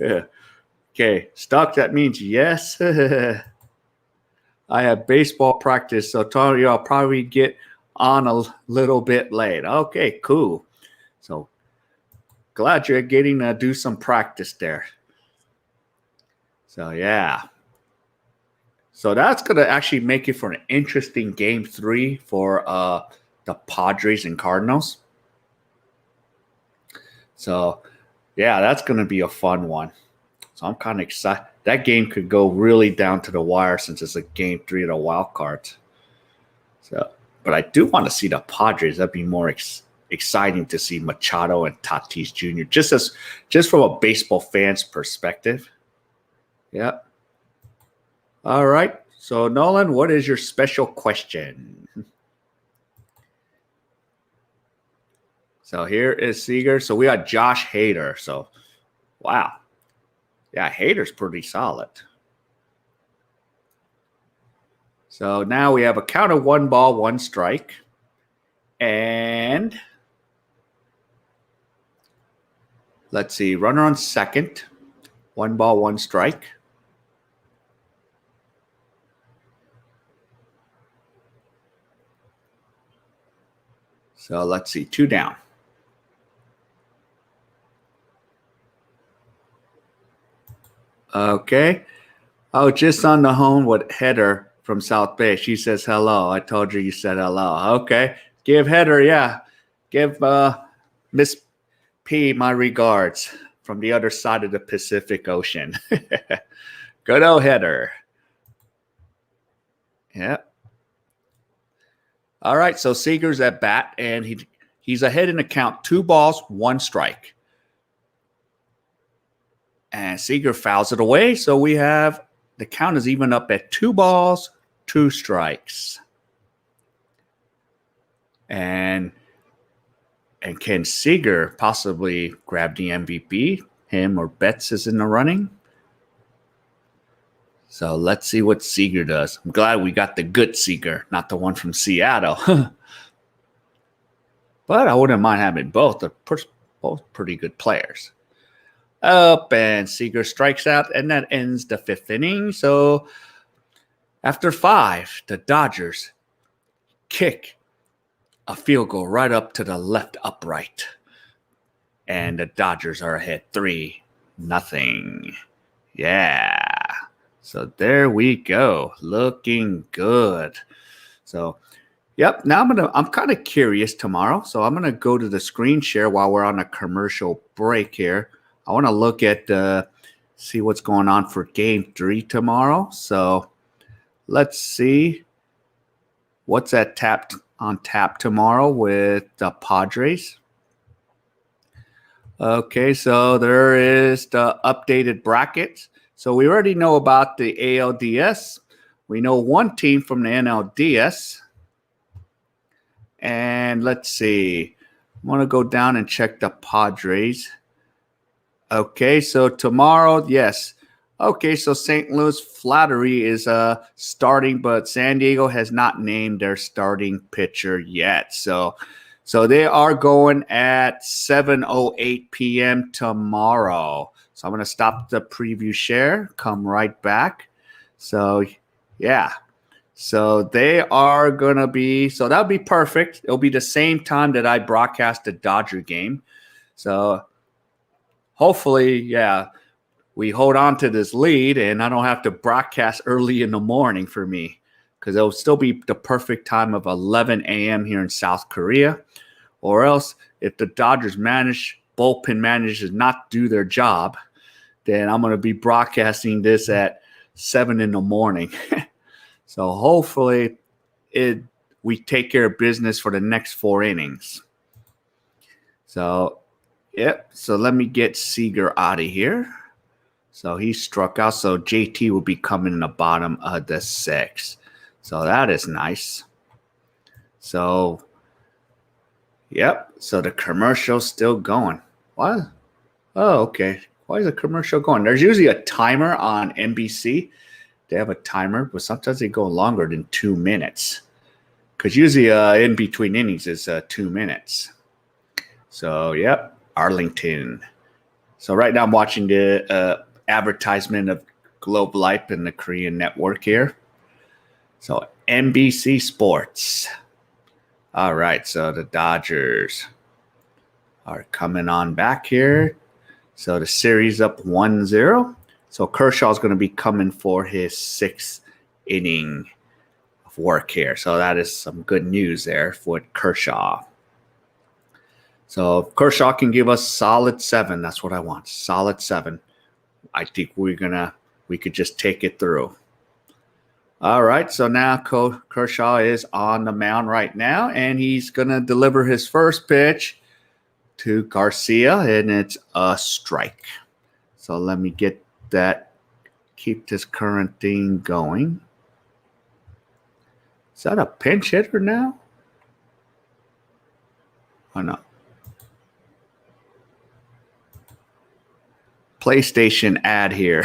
Okay, Stuck, that means yes. I have baseball practice, so Tony, I'll probably get on a little bit late. Okay, cool. So glad you're getting to do some practice there. So yeah. So that's going to actually make it for an interesting game 3 for the Padres and Cardinals. So, yeah, that's going to be a fun one. So I'm kind of excited. That game could go really down to the wire since it's a game 3 of the wild cards. So, but I do want to see the Padres. That'd be more exciting to see Machado and Tatis Jr. just from a baseball fan's perspective. Yeah. All right. So, Nolan, what is your special question? So here is Seager. So we got Josh Hader. So, wow. Yeah, Hader's pretty solid. So now we have a count of 1 ball, 1 strike. And let's see, runner on second. 1 ball, 1 strike. So let's see, 2 down. Okay. Oh, just on the home with Heather from South Bay. She says hello. I told you said hello. Okay. Give Heather, yeah. Give Miss P my regards from the other side of the Pacific Ocean. Good old Heather. Yeah. All right. So Seager's at bat, and he's ahead in the count. 2 balls, 1 strike. And Seager fouls it away. So we have the count is even up at 2 balls, 2 strikes. And can Seager possibly grab the MVP? Him or Betts is in the running. So let's see what Seager does. I'm glad we got the good Seager, not the one from Seattle. But I wouldn't mind having both. They're both pretty good players. Up, and Seager strikes out, and that ends the 5th inning. So after 5, the Dodgers kick a field goal right up to the left upright. And the Dodgers are ahead 3-0. Yeah. So there we go. Looking good. So, yep. Now I'm kind of curious tomorrow. So I'm going to go to the screen share while we're on a commercial break here. I want to look at see what's going on for game 3 tomorrow. So let's see what's on tap tomorrow with the Padres. Okay, so there is the updated brackets. So we already know about the ALDS. We know 1 team from the NLDS. And let's see. I want to go down and check the Padres. Okay, so tomorrow, yes. Okay, so St. Louis Flattery is starting, but San Diego has not named their starting pitcher yet. So they are going at 7:08 p.m. tomorrow. So I'm going to stop the preview share, come right back. So, yeah. So they are going to be – so that'll be perfect. It'll be the same time that I broadcast the Dodger game. So hopefully, yeah, we hold on to this lead and I don't have to broadcast early in the morning for me because it'll still be the perfect time of 11 a.m. here in South Korea. Or else, if the Dodgers bullpen manages not do their job, then I'm going to be broadcasting this at 7 in the morning. So hopefully we take care of business for the next 4 innings. So, yep. So let me get Seager out of here. So he struck out. So JT will be coming in the bottom of the 6th. So that is nice. So, yep. So the commercial's still going. What? Oh, okay. Why is the commercial going? There's usually a timer on NBC. They have a timer, but sometimes they go longer than 2 minutes. Because usually in between innings is 2 minutes. So, yep. Arlington. So right now I'm watching the advertisement of Globe Life and the Korean network here. So NBC Sports. All right, so the Dodgers are coming on back here. So the series up 1-0. So Kershaw's going to be coming for his 6th inning of work here. So that is some good news there for Kershaw. So if Kershaw can give us solid 7, that's what I want. Solid 7. I think we could just take it through. All right, so now Kershaw is on the mound right now, and he's going to deliver his first pitch to Garcia, and it's a strike. So let me get that, keep this current thing going. Is that a pinch hitter now? Oh, no. PlayStation ad here.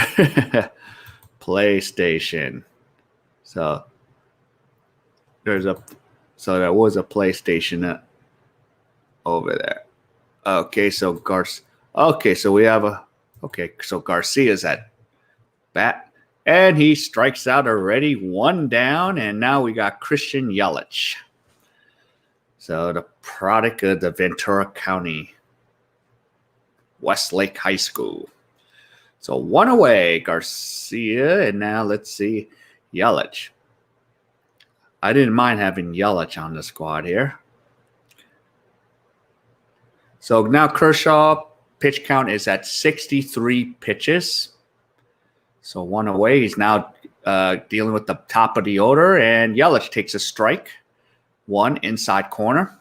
PlayStation. So there was a PlayStation over there. Okay, so so Garcia's at bat, and he strikes out already, 1 down, and now we got Christian Yelich. So the product of the Ventura County Westlake High School. So 1 away, Garcia, and now let's see, Yelich. I didn't mind having Yelich on the squad here. So now Kershaw pitch count is at 63 pitches. So 1 away. He's now dealing with the top of the order, and Yelich takes a strike. 1 inside corner.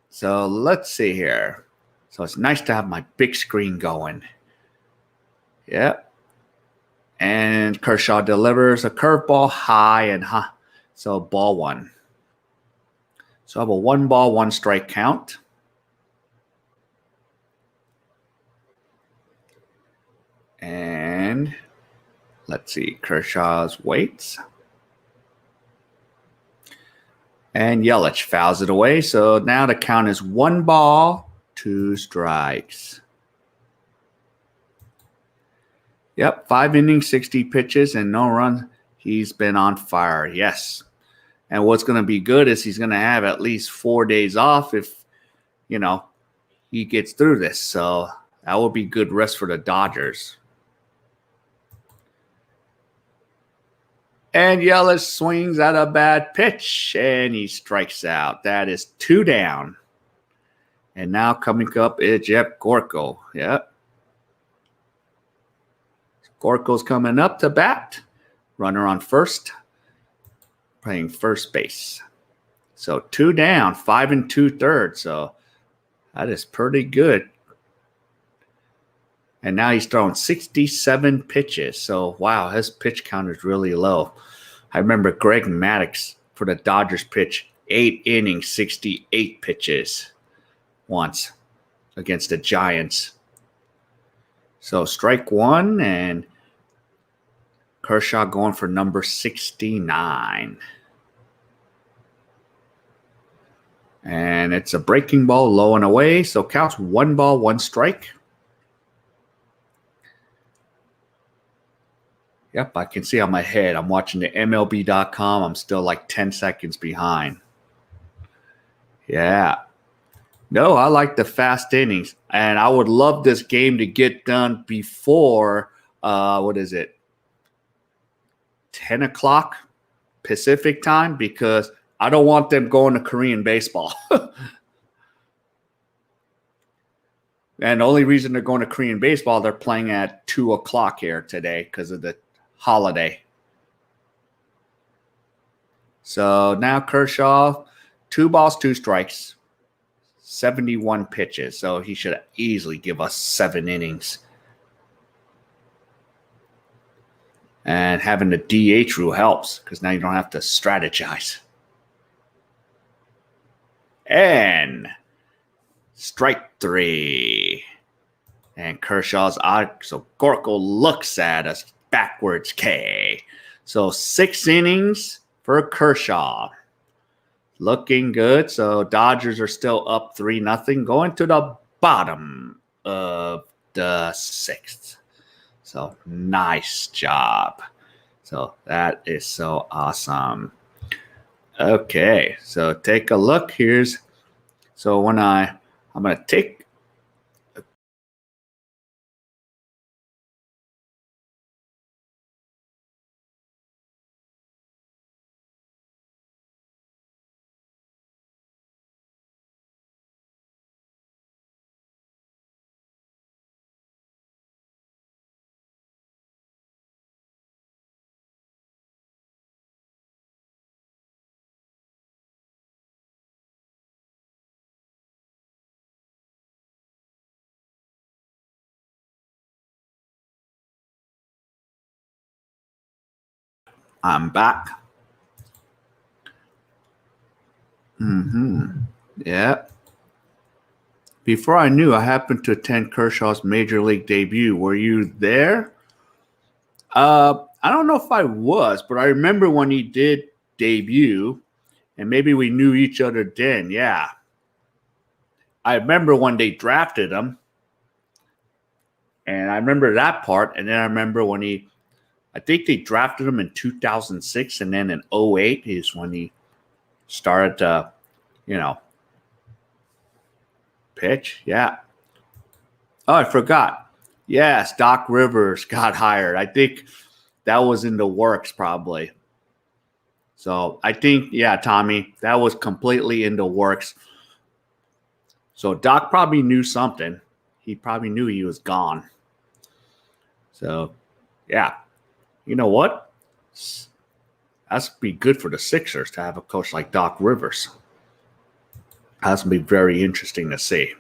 So let's see here. So it's nice to have my big screen going. Yep. And Kershaw delivers a curveball high and high. So ball 1. So I have a 1-1 strike count. And let's see, Kershaw's waits. And Yelich fouls it away. So now the count is 1 ball, 2 strikes. Yep, 5 innings, 60 pitches, and no runs. He's been on fire, yes. And what's going to be good is he's going to have at least 4 days off if, he gets through this. So that will be good rest for the Dodgers. And Yelich swings at a bad pitch, and he strikes out. That is 2 down. And now coming up is Jeff Gorko. Yep. Gorko's coming up to bat. Runner on first. Playing first base. So 2 down, 5 2/3. So that is pretty good. And now he's throwing 67 pitches. So, wow, his pitch count is really low. I remember Greg Maddux for the Dodgers pitch 8 innings, 68 pitches once against the Giants. So strike 1, and Kershaw going for number 69. And it's a breaking ball, low and away. So counts 1 ball, 1 strike. Yep, I can see on my head. I'm watching the MLB.com. I'm still like 10 seconds behind. Yeah. No, I like the fast innings. And I would love this game to get done before, 10 o'clock Pacific time because I don't want them going to Korean baseball. And the only reason they're going to Korean baseball, they're playing at 2 o'clock here today because of the holiday. So now Kershaw, 2 balls, 2 strikes, 71 pitches. So he should easily give us 7 innings. And having the DH rule helps because now you don't have to strategize. And strike 3. And Kershaw's out. So Gorko looks at us backwards K. So 6 innings for Kershaw. Looking good. So Dodgers are still up 3-0 going to the bottom of the 6th. So nice job. So that is so awesome. Okay, so take a look. So when I'm going to take I'm back. Yeah. Before I knew, I happened to attend Kershaw's major league debut. Were you there? I don't know if I was, but I remember when he did debut, and maybe we knew each other then. Yeah. I remember when they drafted him, and I remember that part. And then I remember when I think they drafted him in 2006, and then in 2008 is when he started to, pitch. Yeah. Oh, I forgot. Yes, Doc Rivers got hired. I think that was in the works probably. So I think, yeah, Tommy, that was completely in the works. So Doc probably knew something. He probably knew he was gone. So, yeah. You know what? That's be good for the Sixers to have a coach like Doc Rivers. That's going to be very interesting to see.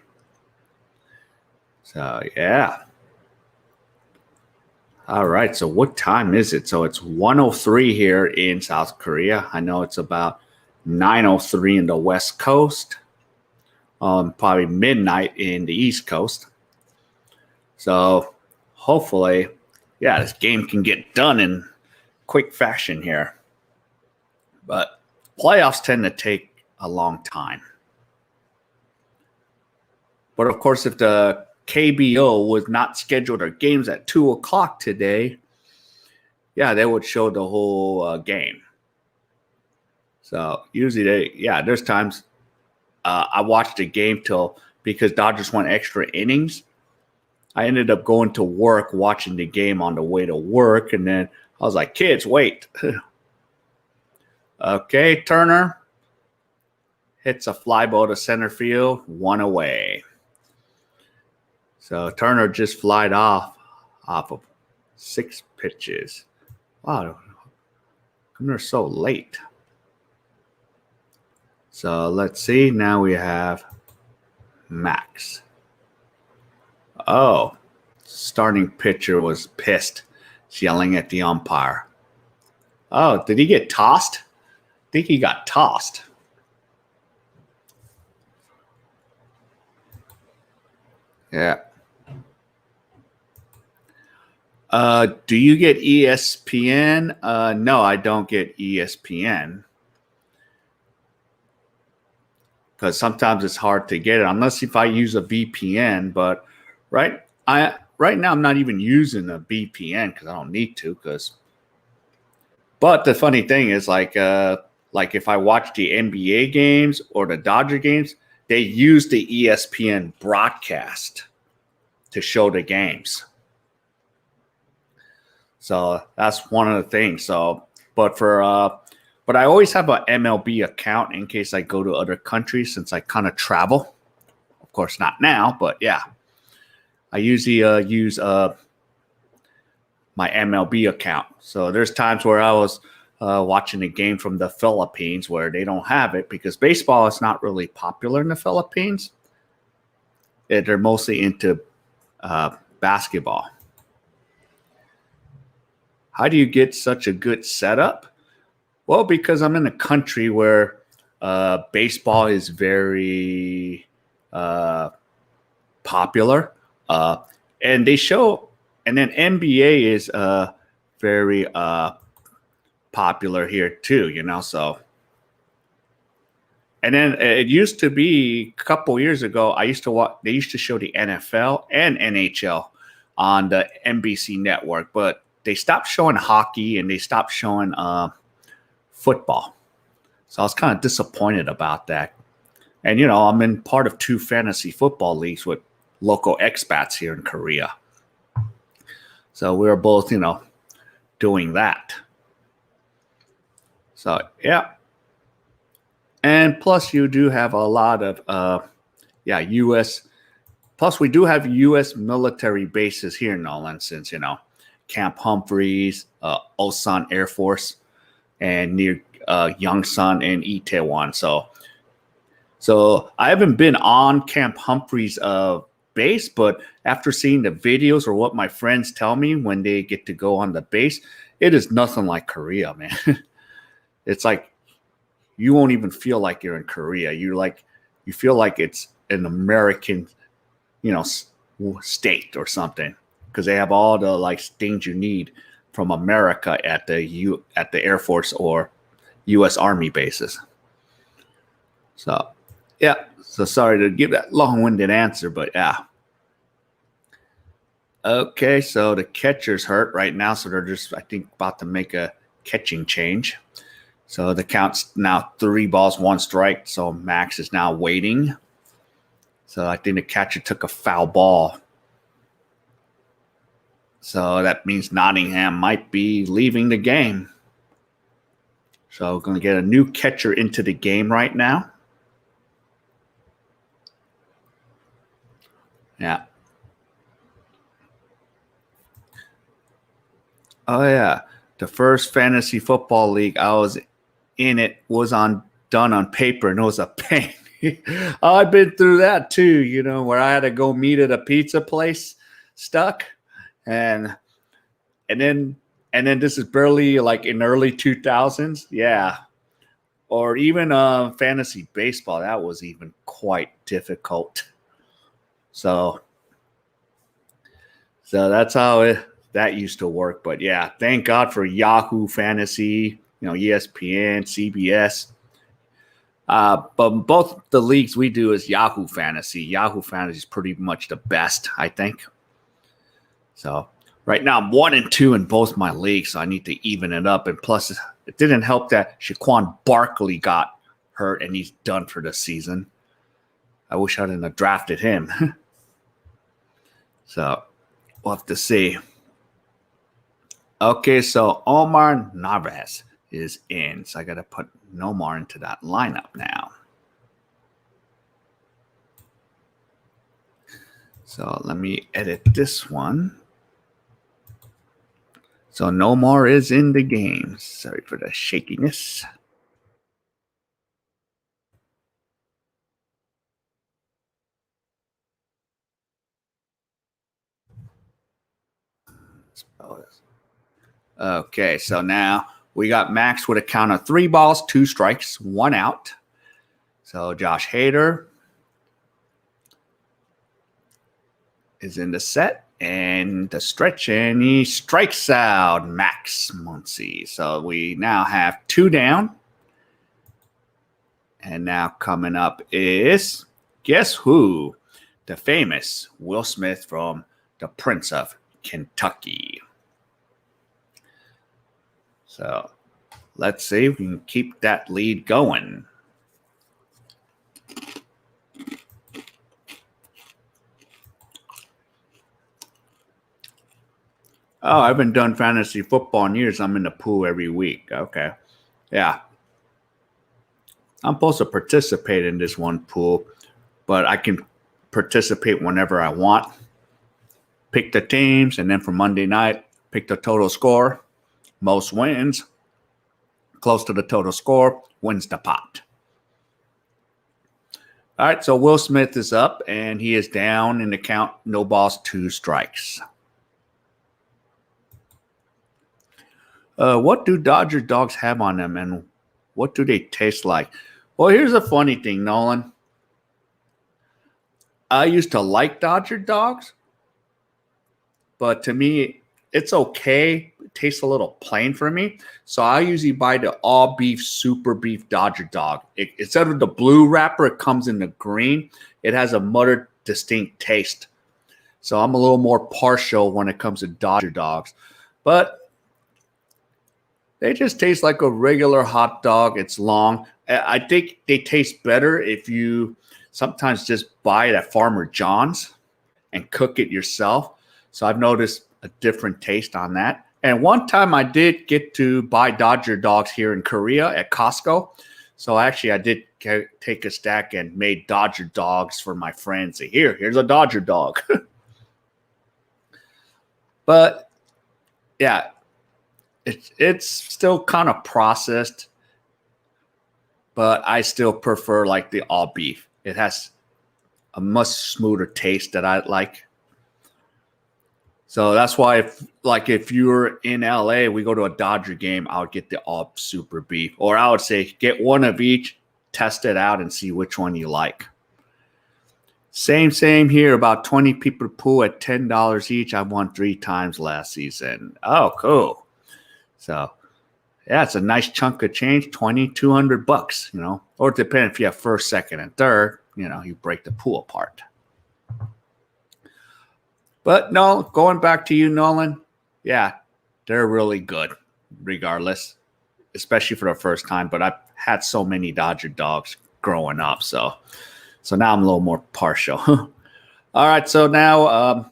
So, yeah. All right. So, what time is it? So, it's 1:03 here in South Korea. I know it's about 9:03 in the West Coast. Probably midnight in the East Coast. So, hopefully, yeah, this game can get done in quick fashion here. But playoffs tend to take a long time. But of course, if the KBO was not scheduled their games at 2 o'clock today, yeah, they would show the whole game. So usually there's times I watched the game because Dodgers went extra innings. I ended up going to work, watching the game on the way to work, and then I was like, kids, wait. Okay, Turner hits a fly ball to center field, 1 away. So Turner just flied off of 6 pitches. Wow, they're so late. So let's see. Now we have Max. Oh, starting pitcher was pissed, yelling at the umpire. Oh, did he get tossed? I think he got tossed. Yeah. Do you get ESPN? No, I don't get ESPN. Because sometimes it's hard to get it, unless if I use a VPN. But right now I'm not even using a VPN because I don't need to. But the funny thing is, like if I watch the NBA games or the Dodger games, they use the ESPN broadcast to show the games. So that's one of the things. So, but for But I always have an MLB account in case I go to other countries since I kind of travel. Of course, not now, but yeah. I usually use my MLB account. So there's times where I was watching a game from the Philippines where they don't have it because baseball is not really popular in the Philippines. They're mostly into basketball. How do you get such a good setup? Well, because I'm in a country where baseball is very popular, and they show, and then NBA is very popular here too. So. And then it used to be a couple years ago. I used to watch. They used to show the NFL and NHL on the NBC network, but they stopped showing hockey and they stopped showing football. So I was kind of disappointed about that. And I'm in part of 2 fantasy football leagues with local expats here in Korea. So we were both, doing that. So yeah. And plus, you do have a lot of, U.S. Plus, we do have U.S. military bases here in Nolan, since Camp Humphreys, Osan Air Force, and near Yongsan and Itaewon. So I haven't been on Camp Humphreys base, but after seeing the videos or what my friends tell me when they get to go on the base, it is nothing like Korea, man. It's like, you won't even feel like you're in Korea. You feel like it's an American, state or something, because they have all the things you need from America at the Air Force or U.S. Army bases. So, yeah. So sorry to give that long-winded answer, but yeah. Okay, so the catcher's hurt right now, so they're just, I think, about to make a catching change. So the count's now 3 balls, 1 strike. So Max is now waiting. So I think the catcher took a foul ball. So that means Nottingham might be leaving the game. So we're going to get a new catcher into the game right now. Yeah. Oh, yeah. The first fantasy football league I was in it was done on paper, and it was a pain. I've been through that too, where I had to go meet at a pizza place stuck. And then this is barely in early 2000s. Yeah. Or even fantasy baseball. That was even quite difficult. So that's how that used to work. But yeah, thank God for Yahoo Fantasy, ESPN, CBS. But both the leagues we do is Yahoo Fantasy. Yahoo Fantasy is pretty much the best, I think. So right now I'm 1-2 in both my leagues, so I need to even it up. And plus, it didn't help that Shaquan Barkley got hurt and he's done for the season. I wish I didn't have drafted him. So we'll have to see. Okay, so Omar Narvaez is in. So I got to put Nomar into that lineup now. So let me edit this one. So Nomar is in the game. Sorry for the shakiness. Okay, so now we got Max with a count of 3 balls, 2 strikes, 1 out. So Josh Hader is in the set and the stretch, and he strikes out Max Muncy. So we now have 2 down. And now coming up is, guess who? The famous Will Smith from the Prince of Kentucky. So let's see if we can keep that lead going. Oh, I haven't done fantasy football in years. I'm in the pool every week. Okay. Yeah. I'm supposed to participate in this one pool, but I can participate whenever I want. Pick the teams, and then for Monday night, pick the total score. Most wins, close to the total score, wins the pot. All right, so Will Smith is up, and he is down in the count. No balls, 2 strikes. What do Dodger dogs have on them, and what do they taste like? Well, here's a funny thing, Nolan. I used to like Dodger dogs, but to me, it's okay. It tastes a little plain for me. So I usually buy the all beef, super beef Dodger dog. Instead of the blue wrapper, it comes in the green. It has a muttered, distinct taste. So I'm a little more partial when it comes to Dodger dogs. But they just taste like a regular hot dog. It's long. I think they taste better if you sometimes just buy it at Farmer John's and cook it yourself. So I've noticed a different taste on that. And one time I did get to buy Dodger dogs here in Korea at Costco. So actually I did take a stack and made Dodger dogs for my friends. Say, here's a Dodger dog. But yeah, it's still kind of processed. But I still prefer like the all beef. It has a much smoother taste that I like. So that's why if you're in LA, we go to a Dodger game, I would get the all super beef. Or I would say get one of each, test it out, and see which one you like. Same here. About 20 people pool at $10 each. I won 3 times last season. Oh, cool. So yeah, it's a nice chunk of change, $2,200, or it depends if you have first, second, and third, you break the pool apart. But no, going back to you, Nolan, yeah, they're really good regardless, especially for the first time. But I've had so many Dodger dogs growing up. So now I'm a little more partial. All right, so now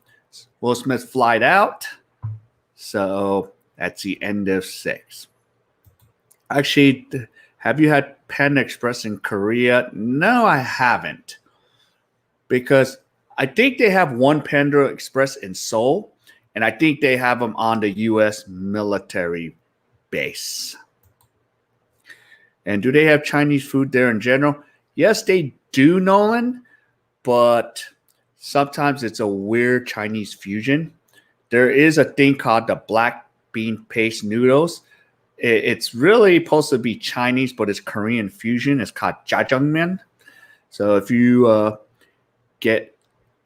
Will Smith flied out. So that's the end of 6. Actually, have you had Panda Express in Korea? No, I haven't. Because I think they have one Panda Express in Seoul, and I think they have them on the U.S. military base. And do they have Chinese food there in general? Yes, they do, Nolan, but sometimes it's a weird Chinese fusion. There is a thing called the black bean paste noodles. It's really supposed to be Chinese, but it's Korean fusion. It's called jjajangmyeon. So if you get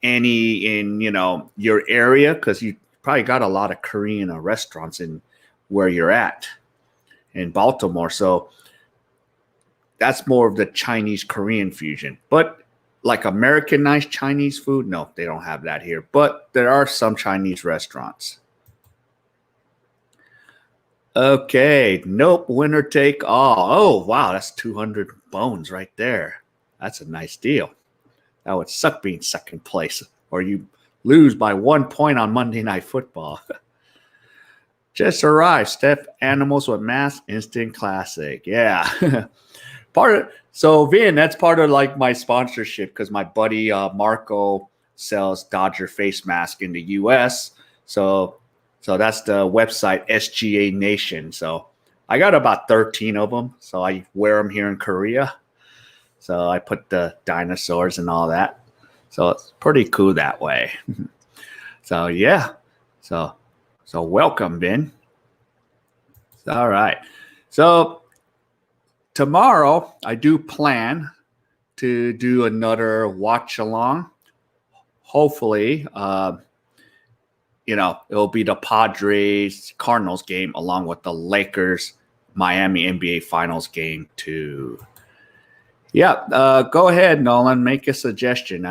any in your area, because you probably got a lot of Korean restaurants in where you're at in Baltimore, so that's more of the Chinese Korean fusion. But like Americanized Chinese food, no, they don't have that here. But there are some Chinese restaurants. Okay, nope, winner take all. Oh, wow, that's 200 bones right there. That's a nice deal. That would suck being second place, or you lose by 1 point on Monday Night Football. Just arrived. Stuffed animals with masks, instant classic. Yeah. Vin, that's part of like my sponsorship because my buddy Marco sells Dodger face mask in the U.S. So that's the website SGA Nation. So I got about 13 of them. So I wear them here in Korea. So I put the dinosaurs and all that. So it's pretty cool that way. So yeah. So welcome, Ben. All right. So tomorrow I do plan to do another watch along. Hopefully, it'll be the Padres Cardinals game along with the Lakers Miami NBA Finals game too. Yeah, go ahead, Nolan. Make a suggestion.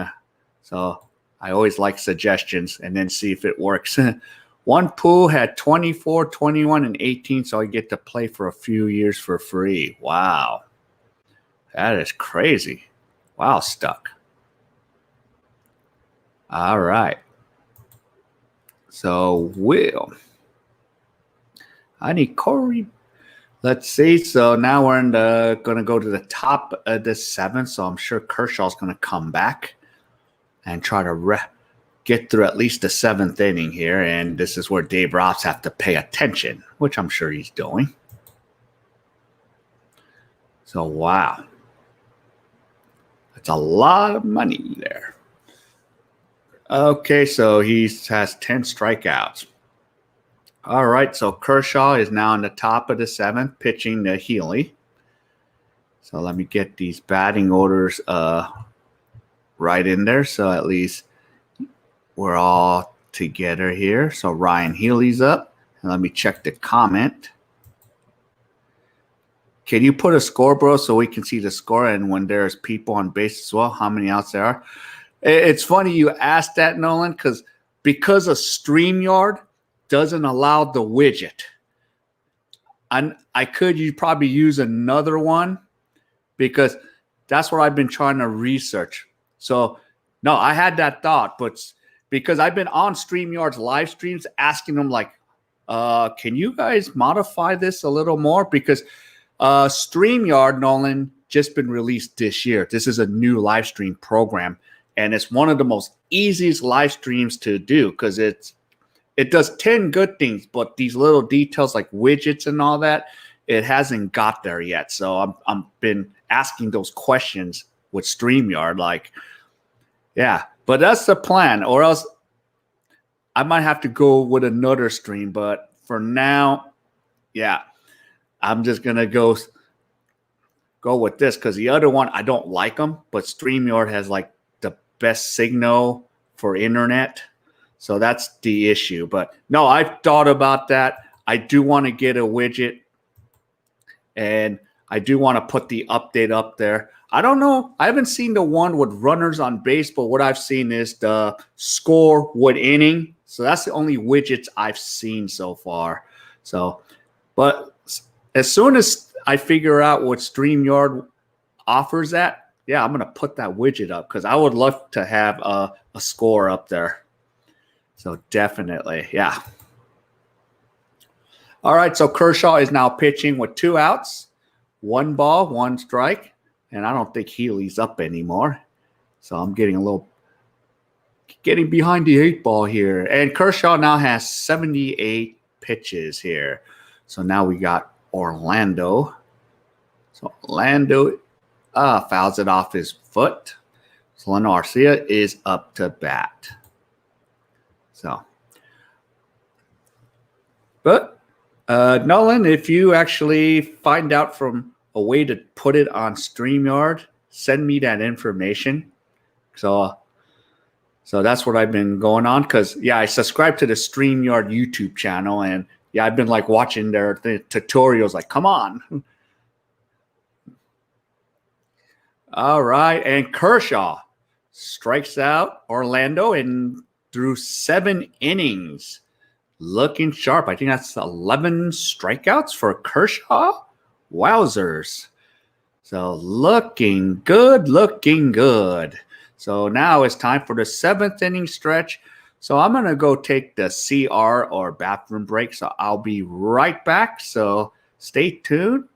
So I always like suggestions and then see if it works. One pool had 24, 21, and 18, so I get to play for a few years for free. Wow. That is crazy. Wow, stuck. All right. So, I need Corey. Let's see. So now we're going to go to the top of the seventh. So I'm sure Kershaw's going to come back and try to get through at least the seventh inning here. And this is where Dave Ross have to pay attention, which I'm sure he's doing. So, wow. That's a lot of money there. Okay, so he has 10 strikeouts. All right, so Kershaw is now in the top of the seventh, pitching to Healy. So let me get these batting orders right in there, so at least we're all together here. So Ryan Healy's up. And let me check the comment. Can you put a score, bro, so we can see the score and when there's people on base as well, how many outs there are? It's funny you asked that, Nolan, because of StreamYard doesn't allow the widget. I could you probably use another one because that's what I've been trying to research. So, no, I had that thought, but because I've been on StreamYard's live streams asking them, like, can you guys modify this a little more? Because StreamYard, Nolan, just been released this year. This is a new live stream program, and it's one of the most easiest live streams to do because it does 10 good things, but these little details like widgets and all that, it hasn't got there yet. So I'm been asking those questions with StreamYard, like, yeah, but that's the plan, or else I might have to go with another stream. But for now, yeah, I'm just gonna go with this because the other one I don't like them, but StreamYard has like the best signal for internet. So that's the issue. But no, I've thought about that. I do want to get a widget, and I do want to put the update up there. I don't know. I haven't seen the one with runners on base, but what I've seen is the score what inning. So that's the only widgets I've seen so far. So, but as soon as I figure out what StreamYard offers that, yeah, I'm going to put that widget up because I would love to have a score up there. So definitely, yeah. All right, so Kershaw is now pitching with 2 outs, 1 ball, 1 strike, and I don't think Healy's up anymore. So I'm getting behind the 8 ball here. And Kershaw now has 78 pitches here. So now we got Orlando. So Orlando fouls it off his foot. So Leno Garcia is up to bat. So, but Nolan, if you actually find out from a way to put it on StreamYard, send me that information. So that's what I've been going on because, yeah, I subscribe to the StreamYard YouTube channel, and, yeah, I've been, like, watching their tutorials, like, come on. All right, and Kershaw strikes out Orlando and through 7 innings. Looking sharp. I think that's 11 strikeouts for Kershaw. Wowzers. So looking good, looking good. So now it's time for the 7th inning stretch. So I'm going to go take the CR or bathroom break. So I'll be right back. So stay tuned.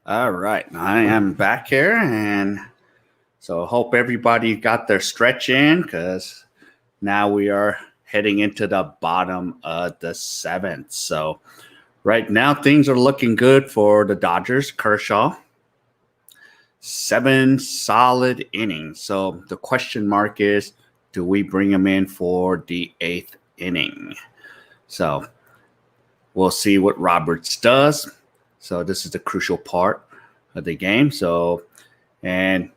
All right, I am back here, and so hope everybody got their stretch in because now we are heading into the bottom of the 7th. So right now things are looking good for the Dodgers. Kershaw, 7 solid innings. So the question mark is, do we bring him in for the 8th inning? So we'll see what Roberts does. So this is the crucial part of the game. So, and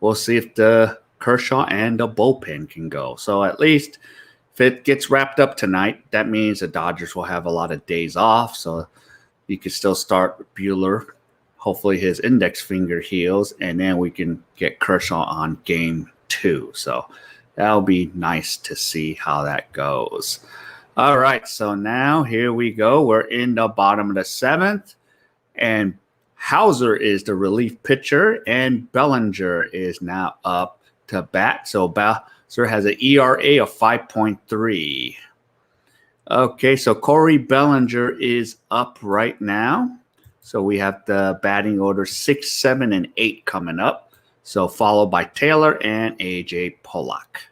we'll see if the Kershaw and the bullpen can go. So at least if it gets wrapped up tonight, that means the Dodgers will have a lot of days off. So you can still start Buehler. Hopefully his index finger heals, and then we can get Kershaw on game 2. So that'll be nice to see how that goes. All right, so now here we go. We're in the bottom of the 7th, and Hauser is the relief pitcher, and Bellinger is now up to bat. So Hauser has an ERA of 5.3. Okay, so Corey Bellinger is up right now. So we have the batting order 6, 7, and 8 coming up. So followed by Taylor and A.J. Pollock.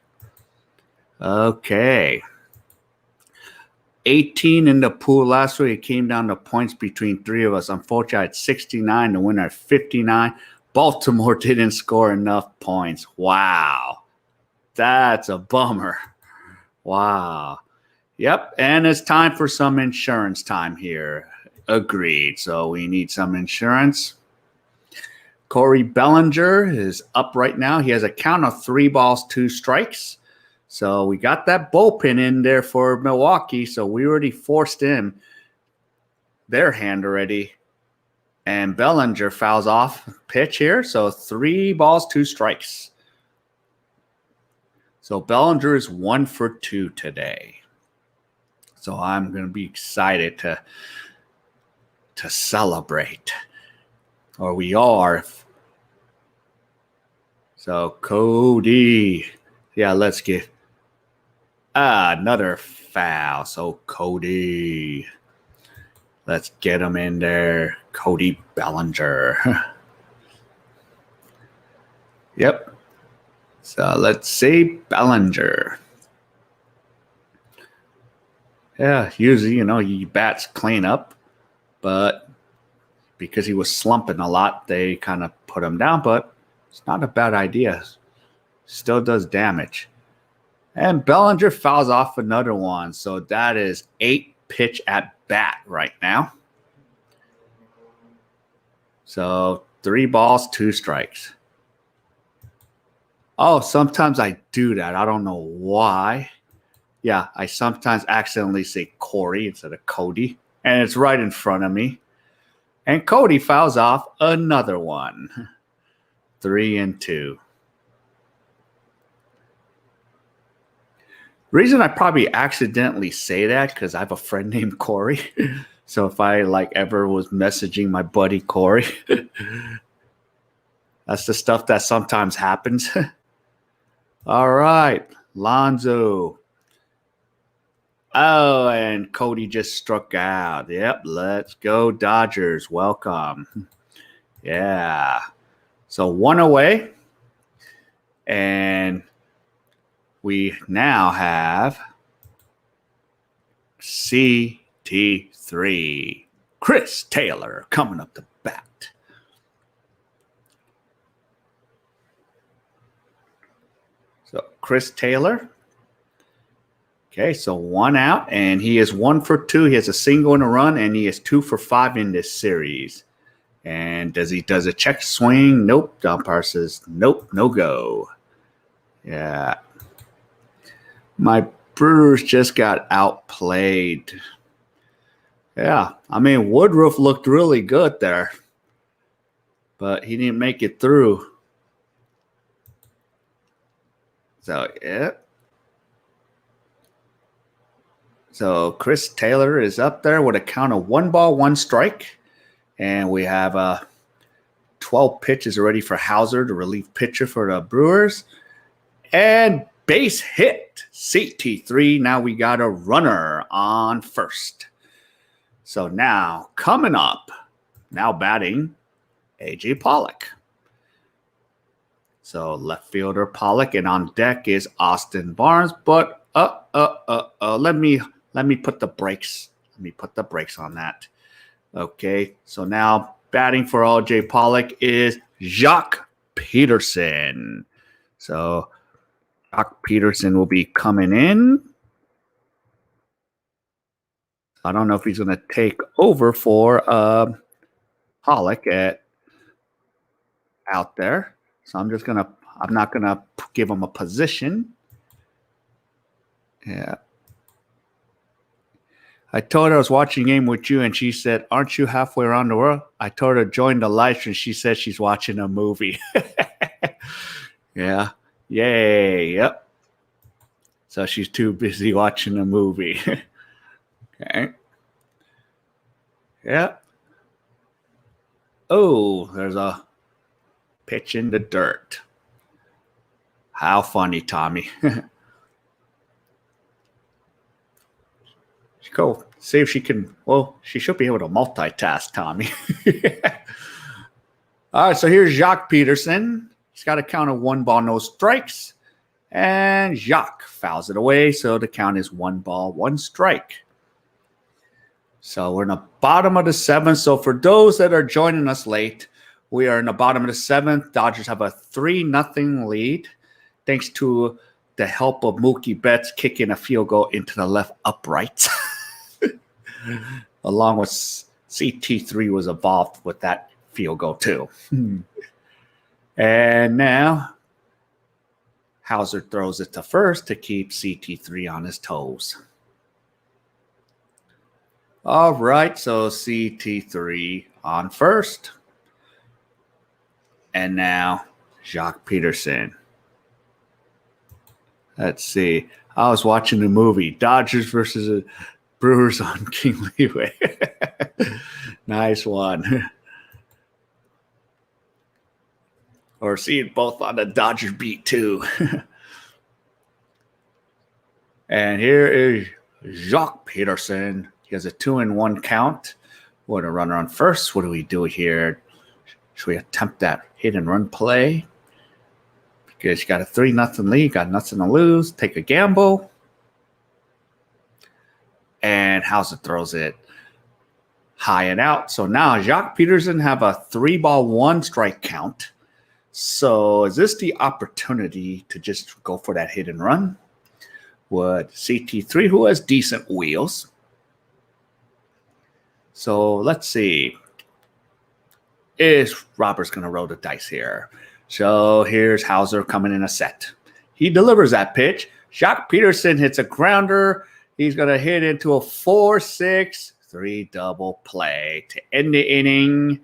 Okay. 18 in the pool last week. It came down to points between 3 of us. Unfortunately, I had 69. The winner had 59. Baltimore didn't score enough points. Wow. That's a bummer. Wow. Yep. And it's time for some insurance time here. Agreed. So we need some insurance. Corey Bellinger is up right now. He has a count of 3 balls, 2 strikes. So we got that bullpen in there for Milwaukee. So we already forced in their hand already. And Bellinger fouls off pitch here. So 3 balls, 2 strikes. So Bellinger is 1 for 2 today. So I'm going to be excited to celebrate. Or we are. So Cody. Yeah, let's get another foul. So Cody. Let's get him in there. Cody Bellinger. Yep. So let's see Bellinger. Yeah, usually, he bats clean up. But because he was slumping a lot, they kind of put him down. But it's not a bad idea. Still does damage. And Bellinger fouls off another one. So that is 8 pitch at bat right now. So 3 balls, 2 strikes. Oh, sometimes I do that. I don't know why. Yeah, I sometimes accidentally say Corey instead of Cody. And it's right in front of me. And Cody fouls off another one. 3-2. Reason I probably accidentally say that because I have a friend named Corey. So if I ever was messaging my buddy Corey, that's the stuff that sometimes happens. All right, Lonzo. Oh, and Cody just struck out. Yep, let's go Dodgers. Welcome. Yeah. So 1 away. And we now have CT3. Chris Taylor coming up to bat. So Chris Taylor. Okay, so 1 out, and he is 1 for 2. He has a single and a run, and he is 2 for 5 in this series. And does a check swing? Nope. The umpire says nope, no go. Yeah. My Brewers just got outplayed. Yeah, Woodruff looked really good there, but he didn't make it through. So, yeah. So Chris Taylor is up there with a count of 1 ball, 1 strike. And we have 12 pitches already for Hauser, the relief pitcher for the Brewers. And base hit, CT3. Now we got a runner on first. So now coming up, now batting, A.J. Pollock. So left fielder Pollock, and on deck is Austin Barnes. But let me put the brakes. Let me put the brakes on that. Okay, so now batting for A.J. Pollock is Jock Peterson. So Jock Peterson will be coming in. I don't know if he's going to take over for Pollock out there. So I'm not going to give him a position. Yeah. I told her I was watching a game with you, and she said, "Aren't you halfway around the world?" I told her to join the live stream. She said she's watching a movie. Yeah. Yay. Yep. So she's too busy watching a movie. Okay. Yeah. Oh, there's a pitch in the dirt. How funny, Tommy. Go see if she can. Well, she should be able to multitask, Tommy. All right, so here's Jock Peterson. He's got a count of 1 ball, no strikes. And Jock fouls it away, so the count is 1 ball, 1 strike. So we're in the bottom of the 7th. So for those that are joining us late, we are in the bottom of the 7th. Dodgers have a 3-0 lead, thanks to the help of Mookie Betts kicking a field goal into the left upright. Along with CT3 was involved with that field goal too. And now Hauser throws it to first to keep CT3 on his toes. All right, so CT3 on first. And now Jock Peterson. Let's see. I was watching the movie Dodgers versus Brewers on King Leeway. Nice one. Or seeing both on the Dodger beat too. And here is Jock Peterson. He has a 2-1 count. What a runner on first. What do we do here? Should we attempt that hit and run play? Because you got a 3-0 lead, got nothing to lose. Take a gamble. And Hauser throws it high and out. So now Jock Peterson have a 3-ball, 1 strike count. So is this the opportunity to just go for that hit and run? Would CT3, who has decent wheels. So let's see. Is Roberts going to roll the dice here? So here's Hauser coming in a set. He delivers that pitch. Jock Peterson hits a grounder. He's going to hit into a 4-6-3 double play to end the inning.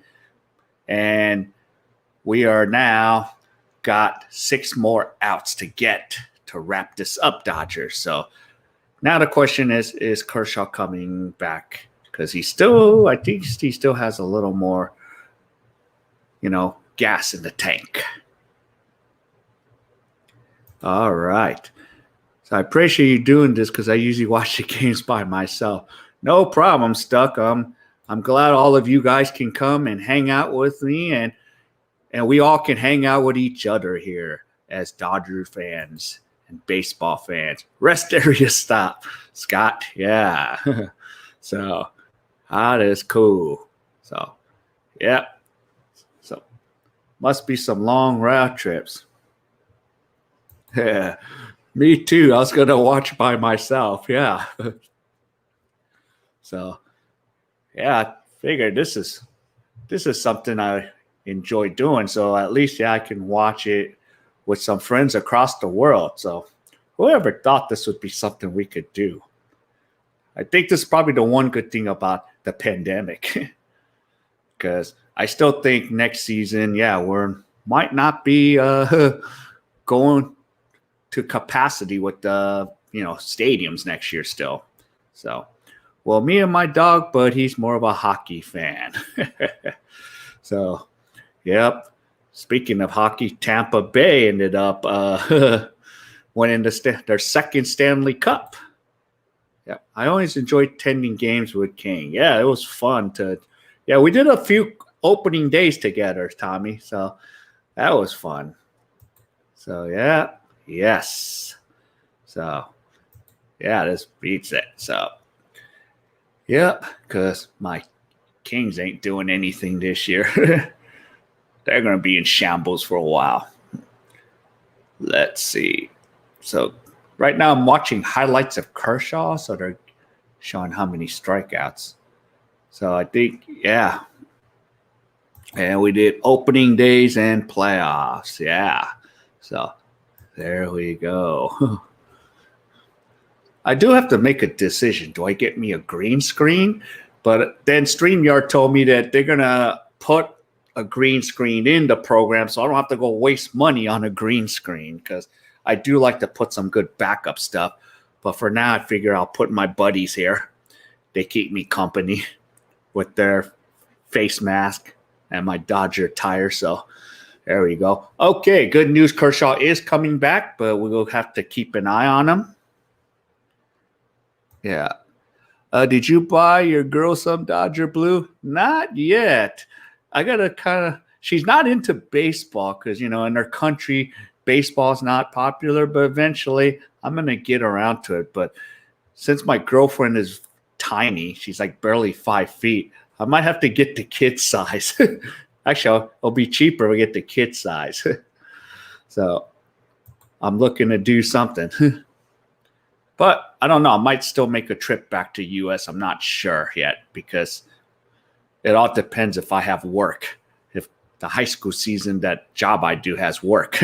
And we are now got 6 more outs to get to wrap this up, Dodgers. So now the question is Kershaw coming back? Because I think he still has a little more, gas in the tank. All right. So I appreciate you doing this because I usually watch the games by myself. No problem, Stuck. I'm glad all of you guys can come and hang out with me, and we all can hang out with each other here as Dodger fans and baseball fans. Rest area stop, Scott. Yeah. So that is cool. So, yeah. So must be some long road trips. Yeah. Me too. I was going to watch by myself. Yeah. So, yeah, I figured this is something I enjoy doing. So at least, I can watch it with some friends across the world. So whoever thought this would be something we could do? I think this is probably the one good thing about the pandemic. Because I still think next season, we might not be going to capacity with the stadiums next year still. So, well, me and my dog, but he's more of a hockey fan. So, yep. Speaking of hockey, Tampa Bay ended up winning their second Stanley Cup. Yeah, I always enjoyed attending games with King. Yeah, it was fun we did a few opening days together, Tommy. So that was fun. So yeah, yes. So yeah, this beats it. So yep, because my Kings ain't doing anything this year. They're going to be in shambles for a while. Let's see. So right now I'm watching highlights of Kershaw, so they're showing how many strikeouts. So I think, yeah. And we did opening days and playoffs. Yeah. So there we go. I do have to make a decision. Do I get me a green screen? But then StreamYard told me that they're going to put a green screen in the program, so I don't have to go waste money on a green screen, because I do like to put some good backup stuff. But for now, I figure I'll put my buddies here. They keep me company with their face mask and my Dodger tire. So there we go. Okay, good news. Kershaw is coming back, but we'll have to keep an eye on him. Yeah. Did you buy your girl some Dodger blue? Not yet. I got to kind of – she's not into baseball because, in her country, baseball is not popular. But eventually, I'm going to get around to it. But since my girlfriend is tiny, she's like barely 5 feet, I might have to get the kid size. Actually, it'll be cheaper if we get the kid size. So I'm looking to do something. But I don't know. I might still make a trip back to U.S. I'm not sure yet, because it all depends if I have work. If the high school season, that job I do has work.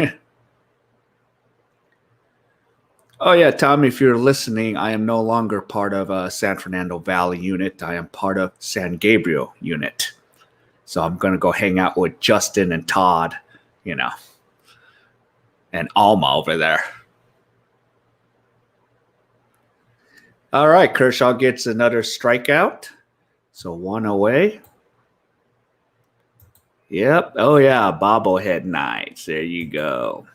Oh, yeah, Tom, if you're listening, I am no longer part of San Fernando Valley unit. I am part of San Gabriel unit. So I'm going to go hang out with Justin and Todd, and Alma over there. All right, Kershaw gets another strikeout. So 1 away. Yep. Oh, yeah, bobblehead nights. There you go.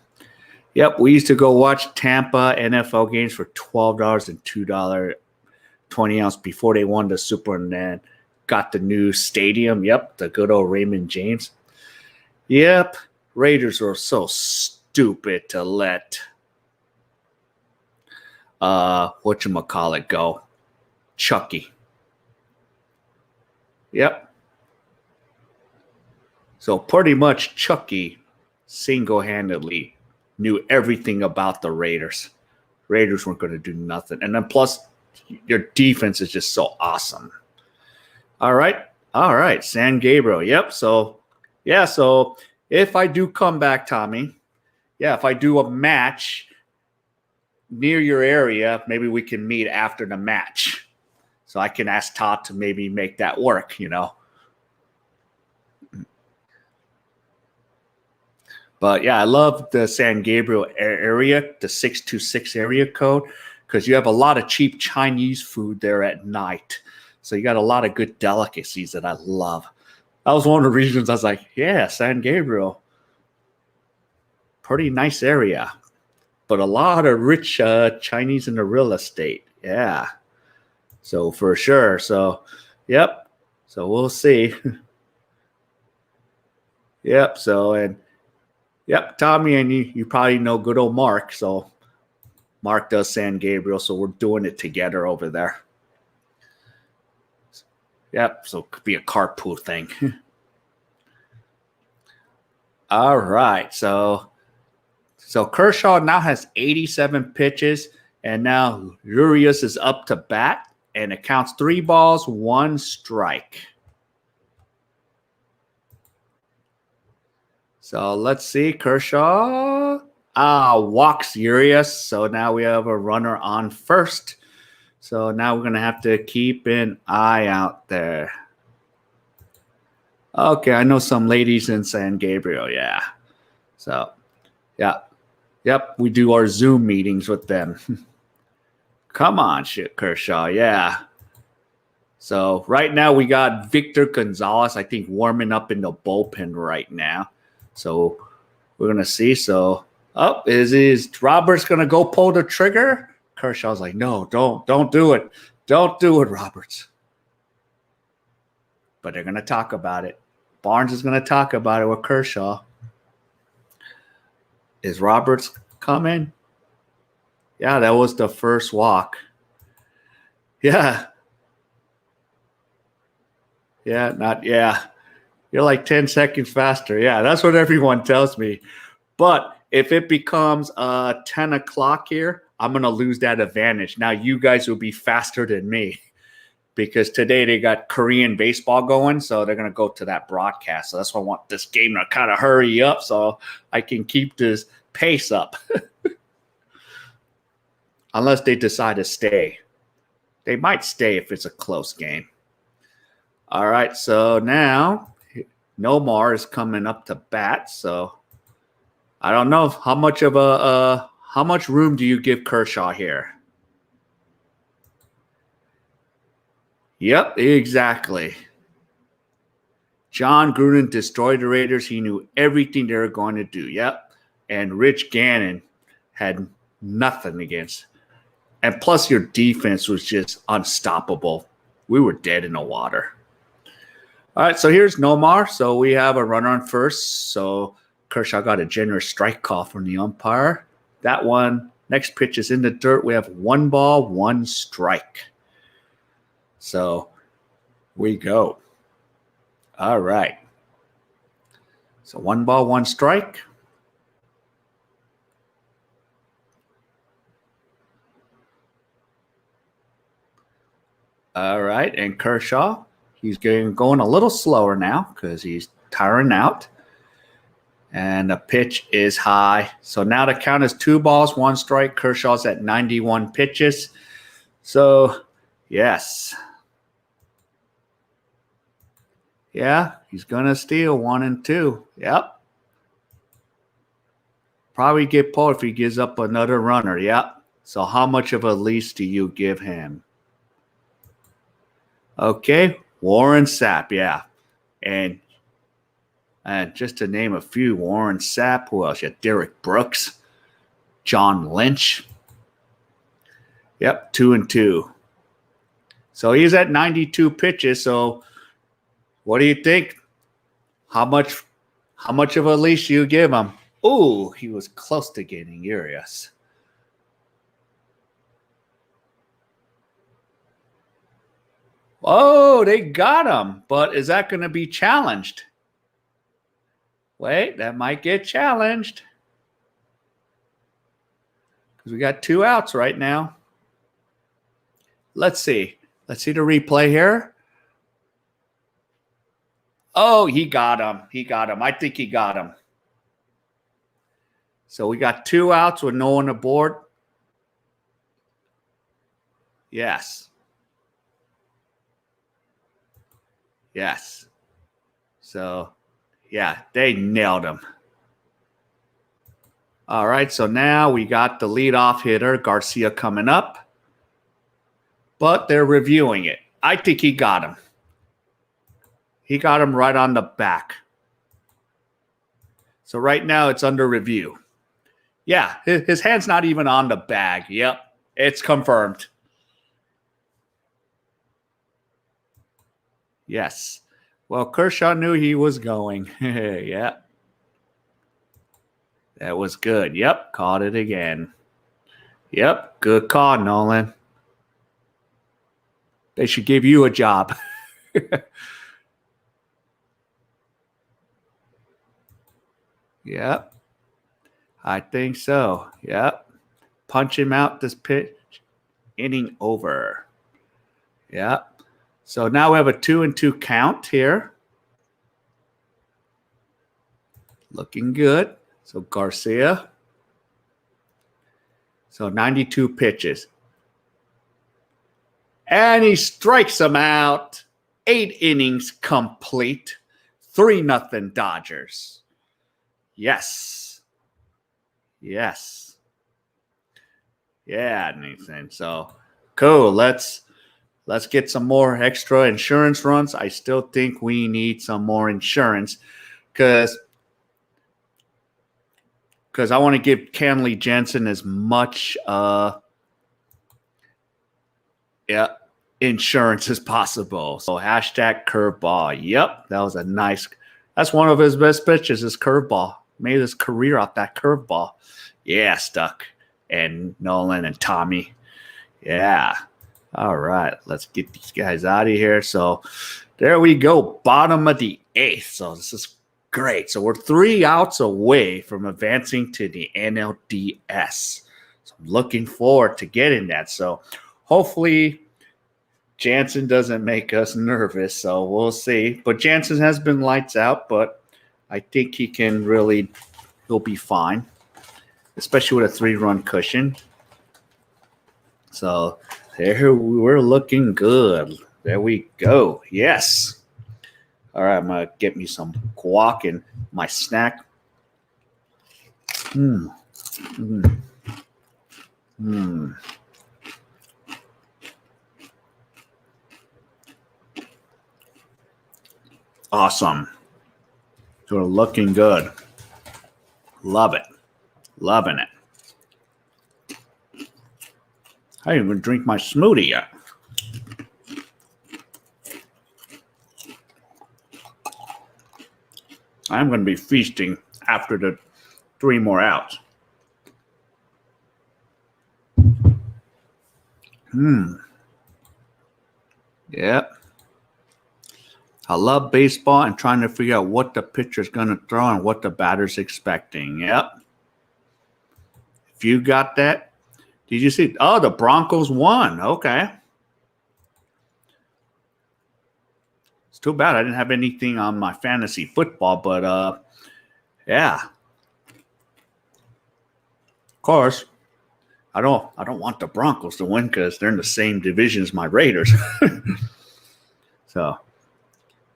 Yep, we used to go watch Tampa NFL games for $12 and $2 20-ounce before they won the Super and then got the new stadium. Yep, the good old Raymond James. Yep, Raiders were so stupid to let whatchamacallit go. Chucky. Yep. So pretty much Chucky single-handedly knew everything about the Raiders. Raiders weren't going to do nothing. And then plus, your defense is just so awesome. All right. San Gabriel. Yep. So, yeah. So if I do come back, Tommy, if I do a match near your area, maybe we can meet after the match. So I can ask Todd to maybe make that work, But, yeah, I love the San Gabriel area, the 626 area code, because you have a lot of cheap Chinese food there at night. So you got a lot of good delicacies that I love. That was one of the reasons I was like, yeah, San Gabriel. Pretty nice area. But a lot of rich Chinese in the real estate. Yeah. So for sure. So, yep. So we'll see. Yep. So, and yep, Tommy, and you probably know good old Mark. So Mark does San Gabriel. So we're doing it together over there. Yep. So it could be a carpool thing. All right. So Kershaw now has 87 pitches, and now Urias is up to bat, and it counts 3 balls, 1 strike. So let's see, Kershaw walks Urias, so now we have a runner on first. So now we're going to have to keep an eye out there. Okay, I know some ladies in San Gabriel, yeah. So, yeah. Yep, we do our Zoom meetings with them. Come on, Kershaw, yeah. So right now we got Victor Gonzalez, I think, warming up in the bullpen right now. So we're going to see. So, is Roberts going to go pull the trigger? Kershaw's like, no, don't do it. Don't do it, Roberts. But they're going to talk about it. Barnes is going to talk about it with Kershaw. Is Roberts coming? Yeah, that was the first walk. Yeah. Yeah. You're like 10 seconds faster. Yeah, that's what everyone tells me. But if it becomes 10 o'clock here, I'm going to lose that advantage. Now you guys will be faster than me because today they got Korean baseball going, so they're going to go to that broadcast. So that's why I want this game to kind of hurry up so I can keep this pace up. Unless they decide to stay. They might stay if it's a close game. All right, so now Nomar is coming up to bat, so I don't know how much of how much room do you give Kershaw here? Yep, exactly. John Gruden destroyed the Raiders. He knew everything they were going to do. Yep, and Rich Gannon had nothing against. And plus, your defense was just unstoppable. We were dead in the water. All right, so here's Nomar. So we have a runner on first. So Kershaw got a generous strike call from the umpire. That one, next pitch is in the dirt. We have 1 ball, 1 strike. So we go. All right. So 1 ball, 1 strike. All right, and Kershaw. He's going a little slower now because he's tiring out. And the pitch is high. So now the count is 2 balls, 1 strike. Kershaw's at 91 pitches. So, yes. Yeah, he's going to steal 1 and 2. Yep. Probably get pulled if he gives up another runner. Yep. So how much of a leash do you give him? Okay. Warren Sapp, yeah. And just to name a few, Warren Sapp, who else? Yeah, Derek Brooks, John Lynch. Yep, 2 and 2. So he's at 92 pitches. So what do you think? How much of a leash do you give him? Ooh, he was close to getting Urias. Oh, they got him. But is that going to be challenged? Wait, that might get challenged. Because we got 2 outs right now. Let's see. Let's see the replay here. Oh, he got him. I think he got him. So we got 2 outs with no one aboard. Yes. So, yeah, they nailed him. All right, so now we got the leadoff hitter, Garcia, coming up. But they're reviewing it. I think he got him. He got him right on the back. So right now it's under review. Yeah, his hand's not even on the bag. Yep, it's confirmed. Yes. Well, Kershaw knew he was going. Yeah. That was good. Yep, caught it again. Yep, good call, Nolan. They should give you a job. Yep. I think so. Yep. Punch him out this pitch. Inning over. Yep. So now we have a 2 and 2 count here. Looking good. So Garcia. So 92 pitches. And he strikes him out. 8 innings complete. 3-0 Dodgers. Yes. Yeah, Nathan. So cool. Let's get some more extra insurance runs. I still think we need some more insurance because I want to give Kenley Jensen as much insurance as possible. So hashtag curveball. Yep, that was a nice That's one of his best pitches, his curveball. Made his career off that curveball. Yeah, Stuck. And Nolan and Tommy. Yeah. All right. Let's get these guys out of here. So there we go. Bottom of the 8th. So this is great. So we're 3 outs away from advancing to the NLDS. So I'm looking forward to getting that. So hopefully Jansen doesn't make us nervous. So we'll see. But Jansen has been lights out, but I think he'll be fine, especially with a 3-run cushion. So there we're looking good. There we go. Yes. All right, I'm going to get me some guac and my snack. Awesome. So we're looking good. Love it. Loving it. I didn't even drink my smoothie yet. I'm going to be feasting after the 3 more outs. Yep. I love baseball and trying to figure out what the pitcher's going to throw and what the batter's expecting. Yep. If you got that, did you see? Oh, the Broncos won. Okay. It's too bad I didn't have anything on my fantasy football, but yeah. Of course, I don't want the Broncos to win because they're in the same division as my Raiders. So,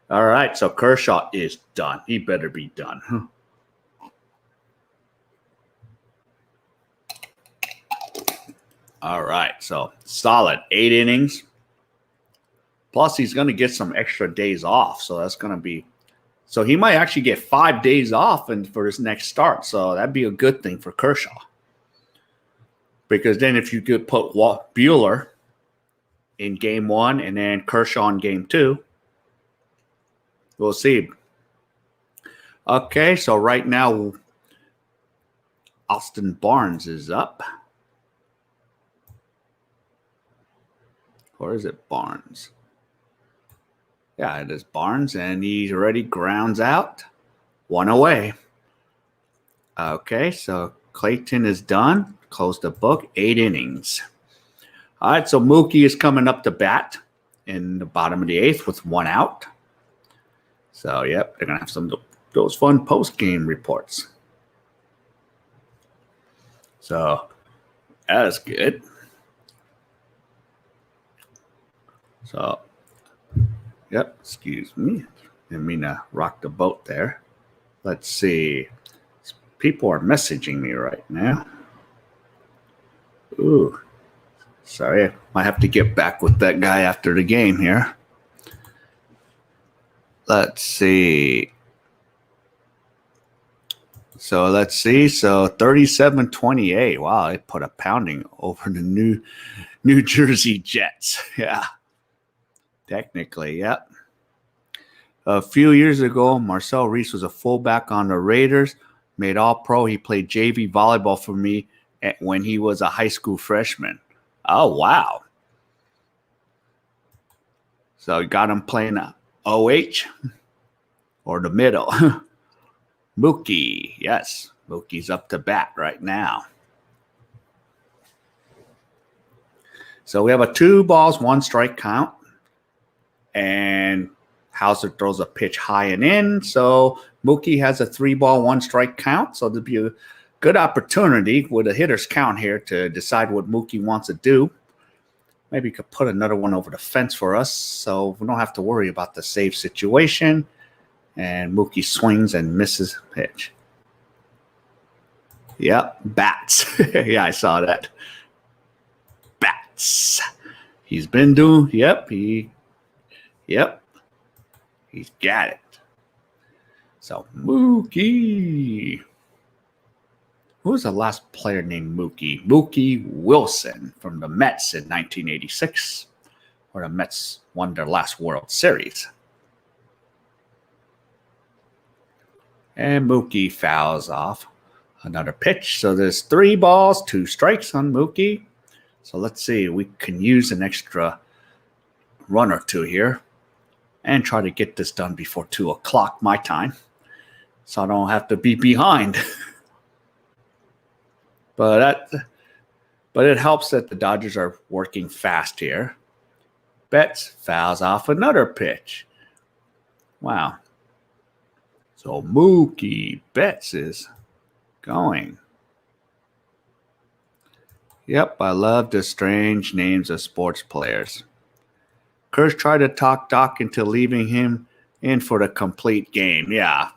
all right. So Kershaw is done. He better be done. All right. So solid 8 innings. Plus, he's going to get some extra days off. So that's going to be. So he might actually get 5 days off for his next start. So that'd be a good thing for Kershaw. Because then if you could put Buehler in game 1 and then Kershaw in game 2, we'll see. Okay, so right now, Austin Barnes is up. Or is it Barnes? Yeah, it is Barnes, and he already grounds out. 1 away. Okay, so Clayton is done. Close the book. 8 innings. All right, so Mookie is coming up to bat in the bottom of the 8th with 1 out. So, yep, they're going to have some of those fun post-game reports. So, that's good. So, yep, excuse me. Didn't mean to rock the boat there. Let's see. People are messaging me right now. Ooh. Sorry, I might have to get back with that guy after the game here. Let's see. So let's see. So 37-28. Wow, they put a pounding over the New Jersey Jets. Yeah. Technically, yep. A few years ago, Marcel Reese was a fullback on the Raiders. Made All-Pro. He played JV volleyball for me when he was a high school freshman. Oh, wow. So you got him playing OH or the middle. Mookie. Yes, Mookie's up to bat right now. So we have a 2-1 count. And Hauser throws a pitch high and in. So Mookie has a 3-1 count. So there'll be a good opportunity with a hitter's count here to decide what Mookie wants to do. Maybe you could put another one over the fence for us so we don't have to worry about the save situation. And Mookie swings and misses pitch. Yep, bats. Yeah, I saw that. Bats. He's been doing, yep, he's got it. So Mookie. Who was the last player named Mookie? Mookie Wilson from the Mets in 1986, where the Mets won their last World Series. And Mookie fouls off another pitch. So there's 3 balls, 2 strikes on Mookie. So let's see. We can use an extra run or 2 here and try to get this done before 2 o'clock my time, so I don't have to be behind. But it helps that the Dodgers are working fast here. Betts fouls off another pitch. Wow. So Mookie Betts is going. Yep, I love the strange names of sports players. Kershaw tried to talk Doc into leaving him in for the complete game. Yeah.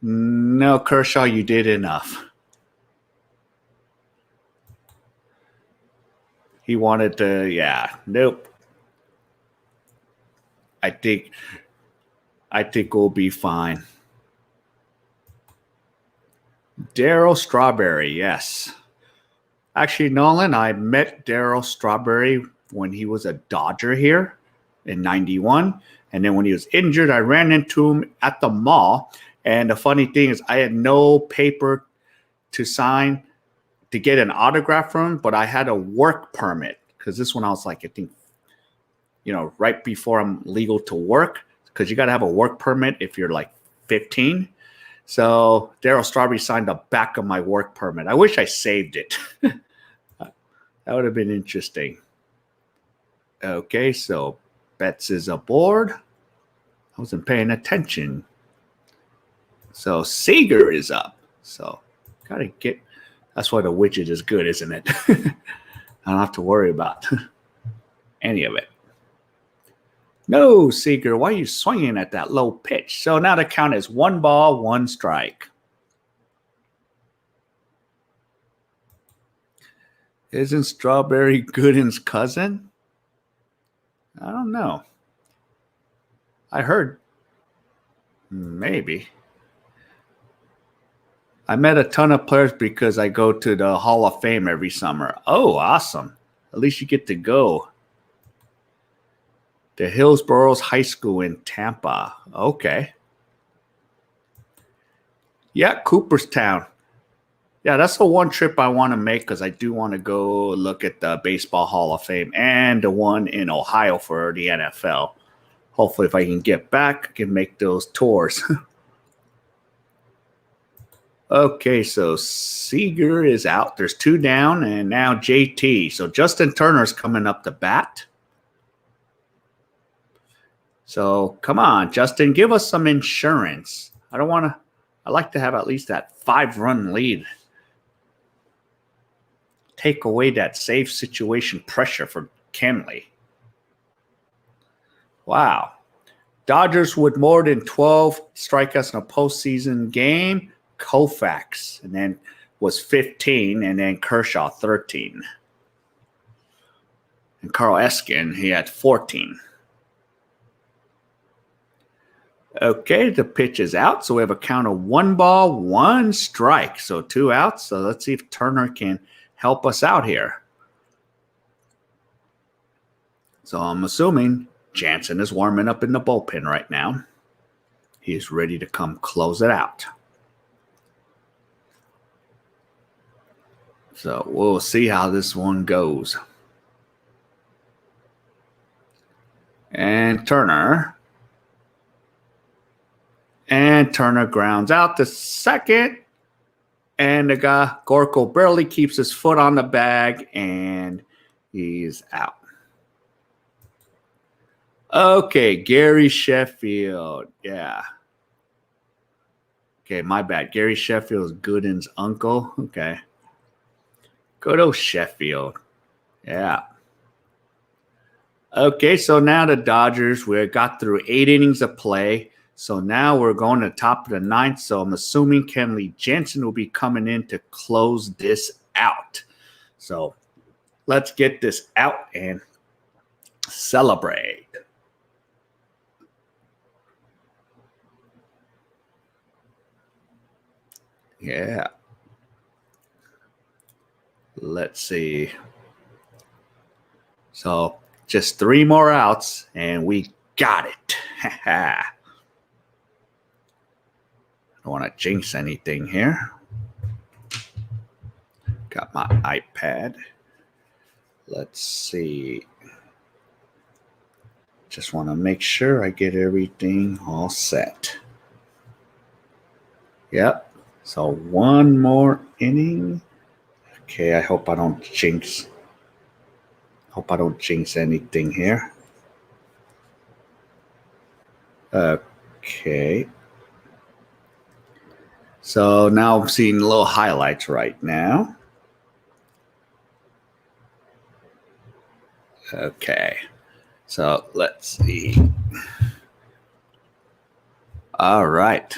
No, Kershaw, you did enough. He wanted to, yeah, nope. I think we'll be fine. Darryl Strawberry, yes. Actually, Nolan, I met Darryl Strawberry when he was a Dodger here in 91. And then when he was injured, I ran into him at the mall. And the funny thing is I had no paper to sign to get an autograph from him, but I had a work permit because this one I was like, I think, right before I'm legal to work, because you got to have a work permit if you're like 15. So Darryl Strawberry signed the back of my work permit. I wish I saved it. That would have been interesting. Okay, so Betts is aboard. I wasn't paying attention. So Seager is up. So got to get, that's why the widget is good, isn't it? I don't have to worry about any of it. No, Seager, why are you swinging at that low pitch? So now the count is 1 ball, 1 strike. Isn't Strawberry Gooden's cousin? I don't know. I heard. Maybe. I met a ton of players because I go to the Hall of Fame every summer. Oh, awesome. At least you get to go. The Hillsborough High School in Tampa. Okay. Yeah, Cooperstown. Yeah, that's the one trip I want to make because I do want to go look at the Baseball Hall of Fame and the one in Ohio for the NFL. Hopefully, if I can get back, I can make those tours. Okay, so Seager is out. There's 2 down, and now JT. So Justin Turner's coming up to bat. So come on, Justin, give us some insurance. I like to have at least that 5-run lead. Take away that save situation pressure for Kenley. Wow. Dodgers with more than 12 strikeouts in a postseason game. Koufax, and then was 15, and then Kershaw 13. And Carl Eskin, he had 14. Okay, the pitch is out, so we have a count of 1 ball, 1 strike. So 2 outs. So let's see if Turner can help us out here. So I'm assuming Jansen is warming up in the bullpen right now. He's ready to come close it out. So we'll see how this one goes. And Turner grounds out to second. And the guy, Gorko, barely keeps his foot on the bag, and he's out. Okay, Gary Sheffield. Yeah. Okay, my bad. Gary Sheffield is Gooden's uncle. Okay. Good old Sheffield. Yeah. Okay, so now the Dodgers, we got through 8 innings of play. So now we're going to the top of the 9th. So I'm assuming Kenley Jansen will be coming in to close this out. So let's get this out and celebrate. Yeah. Let's see. So just 3 more outs, and we got it. Don't want to jinx anything here. Got my iPad. Let's see. Just want to make sure I get everything all set. Yep. So one more inning. Okay, I hope I don't jinx. Hope I don't jinx anything here. Okay. So now I'm seeing little highlights right now. Okay. So let's see. All right.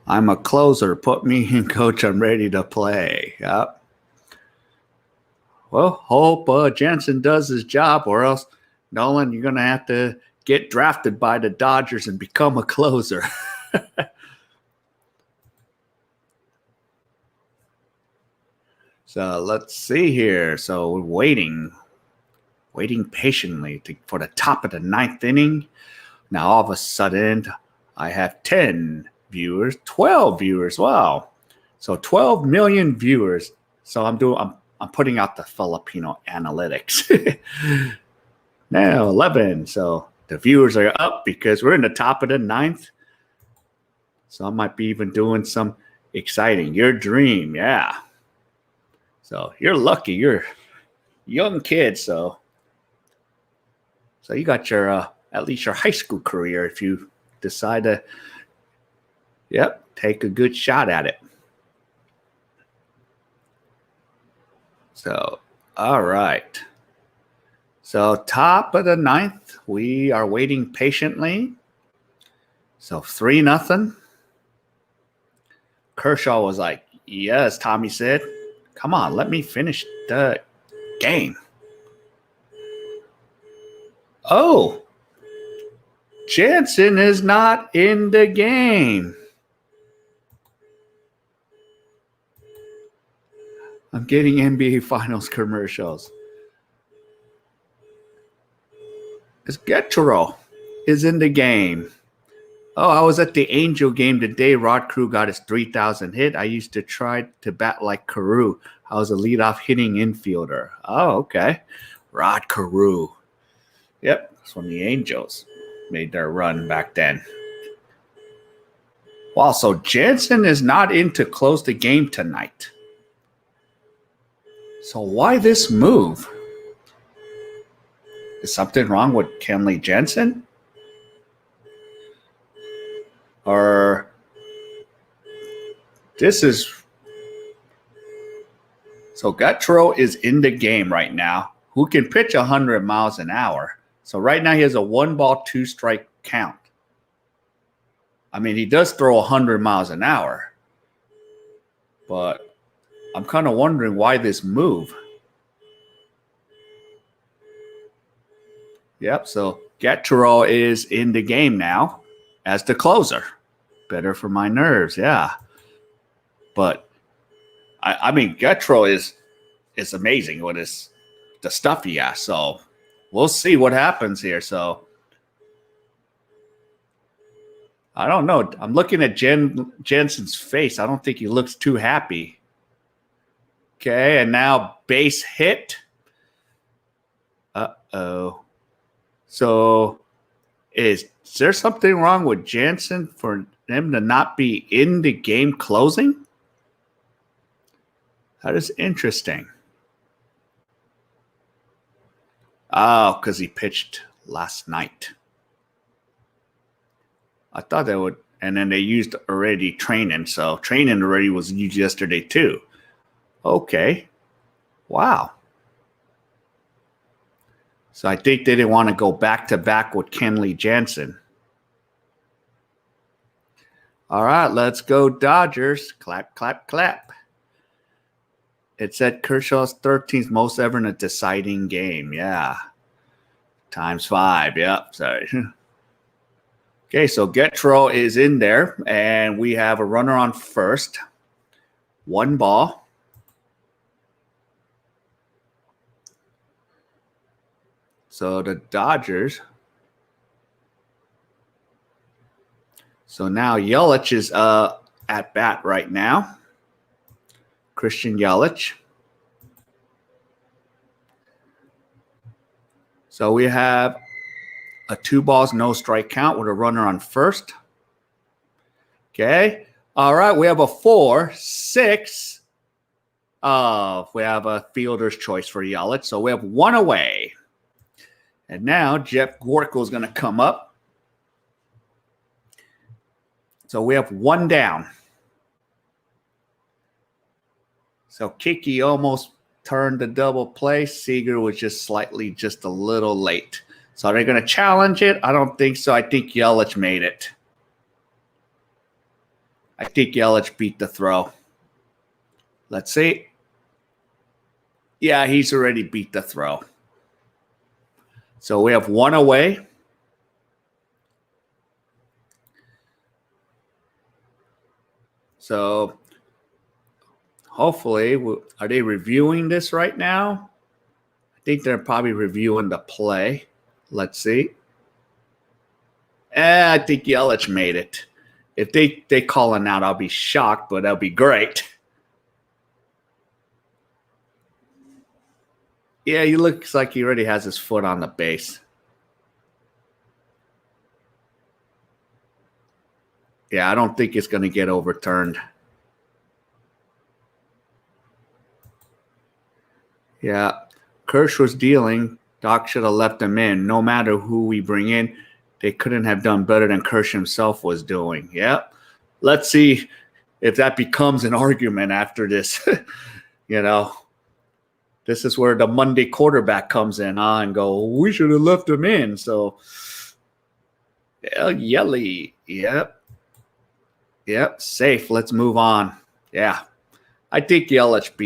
I'm a closer. Put me in, coach. I'm ready to play. Yep. Well, hope Jansen does his job, or else, Nolan, you're going to have to get drafted by the Dodgers and become a closer. So let's see here. So we're waiting patiently for the top of the ninth inning. Now all of a sudden, I have 10 viewers, 12 viewers. Wow. So 12 million viewers. So I'm putting out the Filipino analytics. Now 11. So the viewers are up because we're in the top of the ninth. So I might be even doing some exciting. Your dream, yeah. So you're lucky. You're a young kid. So you got your at least your high school career if you decide to, take a good shot at it. So, all right. So top of the ninth, we are waiting patiently. So 3-0. Kershaw was like, yes, Tommy said, come on, let me finish the game. Oh, Jansen is not in the game. I'm getting NBA Finals commercials. It's Getro is in the game. Oh, I was at the Angel game the day Rod Carew got his 3,000 hit. I used to try to bat like Carew. I was a leadoff hitting infielder. Oh, okay. Rod Carew. Yep, that's when the Angels made their run back then. Wow, so Jansen is not in to close the game tonight. So why this move? Is something wrong with Kenley Jansen? Or this is... So Gautreau is in the game right now, who can pitch 100 miles an hour. So right now he has a 1-ball, 2-strike count. I mean, he does throw 100 miles an hour. But I'm kind of wondering why this move. Yep, so Gautreau is in the game now as the closer. Better for my nerves, yeah. But I mean, Gautreau is amazing with the stuff he has. So we'll see what happens here. So I don't know. I'm looking at Jensen's face. I don't think he looks too happy. Okay, and now base hit. Uh-oh. So is there something wrong with Jansen for him to not be in the game closing? That is interesting. Oh, because he pitched last night. I thought they would, and then they used already training. So training already was used yesterday too. Okay. Wow. So I think they didn't want to go back-to-back with Kenley Jansen. All right, let's go Dodgers. Clap, clap, clap. It's at Kershaw's 13th most ever in a deciding game. Yeah. Times 5. Yep. Sorry. Okay, so Gautreau is in there, and we have a runner on first. 1 ball. So the Dodgers So now Yelich is at bat right now. Christian Yelich. So we have a 2 balls, no strike count with a runner on first. Okay. All right. We have a 4-6. We have a fielder's choice for Yelich. So we have 1 away. And now Jeff Gorko is going to come up. So we have 1 down. So Kiki almost turned the double play. Seager was just a little late. So are they going to challenge it? I don't think so. I think Yelich made it. I think Yelich beat the throw. Let's see. Yeah, he's already beat the throw. So we have 1 away. So hopefully, are they reviewing this right now? I think they're probably reviewing the play. Let's see. I think Yelich made it. If they call him out, I'll be shocked, but that'll be great. Yeah, he looks like he already has his foot on the base. Yeah, I don't think it's going to get overturned. Yeah, Kershaw's dealing. Doc should have left him in. No matter who we bring in, they couldn't have done better than Kershaw himself was doing. Yep. Let's see if that becomes an argument after this. You know, this is where the Monday quarterback comes in and go, we should have left him in. So, yeah, Yelly. Yep. Yep. Safe. Let's move on. Yeah. I think Yelich